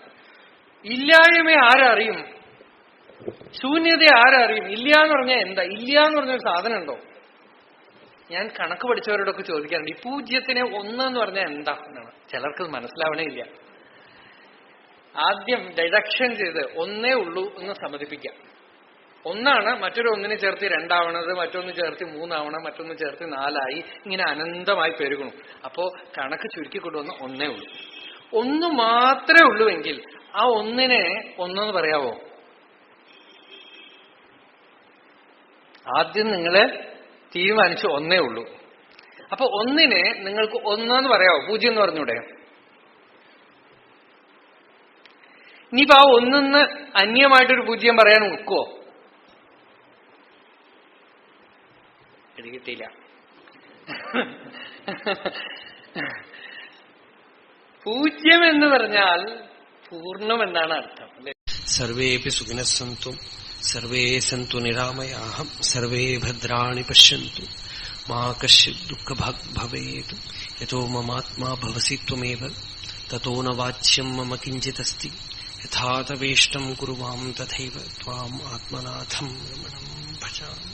ഇല്ലായ്മ ആരറിയും? ശൂന്യത ആരറിയും? ഇല്ല എന്ന് പറഞ്ഞാൽ എന്താ? ഇല്ല എന്ന് പറഞ്ഞൊരു സാധനം ഉണ്ടോ? ഞാൻ കണക്ക് പഠിച്ചവരോടൊക്കെ ചോദിക്കാറുണ്ട്, ഈ പൂജ്യത്തിനെ ഒന്നെന്ന് പറഞ്ഞാൽ എന്താ എന്നാണ്. ചിലർക്ക് മനസ്സിലാവണേ ഇല്ല. ആദ്യം ഡിഡക്ഷൻ ചെയ്ത് ഒന്നേ ഉള്ളൂ എന്ന് സമ്മതിപ്പിക്കാം. ഒന്നാണ് മറ്റൊരു ഒന്നിനെ ചേർത്ത് 2 ആവണത്, മറ്റൊന്ന് ചേർത്ത് 3 ആവണം, മറ്റൊന്ന് ചേർത്ത് 4 ആയി, ഇങ്ങനെ അനന്തമായി പെരുകണം. അപ്പോ കണക്ക് ചുരുക്കിക്കൊണ്ടുവന്ന് ഒന്നേ ഉള്ളൂ. ഒന്ന് മാത്രമേ ഉള്ളൂവെങ്കിൽ ആ ഒന്നിനെ ഒന്നെന്ന് പറയാവോ? ആദ്യം നിങ്ങള് തീരുമാനിച്ചു ഒന്നേ ഉള്ളൂ. അപ്പൊ ഒന്നിനെ നിങ്ങൾക്ക് ഒന്നെന്ന് പറയാവോ? പൂജ്യം എന്ന് പറഞ്ഞൂടെ? ഇനിയിപ്പോ ആ ഒന്നിന്ന് അന്യമായിട്ടൊരു പൂജ്യം പറയാൻ ഒക്കുവോ? ഇത് കിട്ടിയില്ല. പൂജ്യം എന്ന് പറഞ്ഞാൽ പൂർണ്ണം എന്നാണ് അർത്ഥം. സർവേപി സുഖിനഃ സന്തു സർവേ സന്തു നിരാമയാഃ സർവേ ഭദ്രാണി പശ്യന്തു മാ കശ്ചിത് ദുഃഖഭാഗ് ഭവേത് യതോ മമാത്മാ ഭവസി ത്വമേവ തതോ ന വാച്യം മമ കിഞ്ചിദസ്തി യഥാ തവേഷ്ടം കുരു മാം തഥൈവ ത്വാം ആത്മനാഥം രമണം ഭജാമി.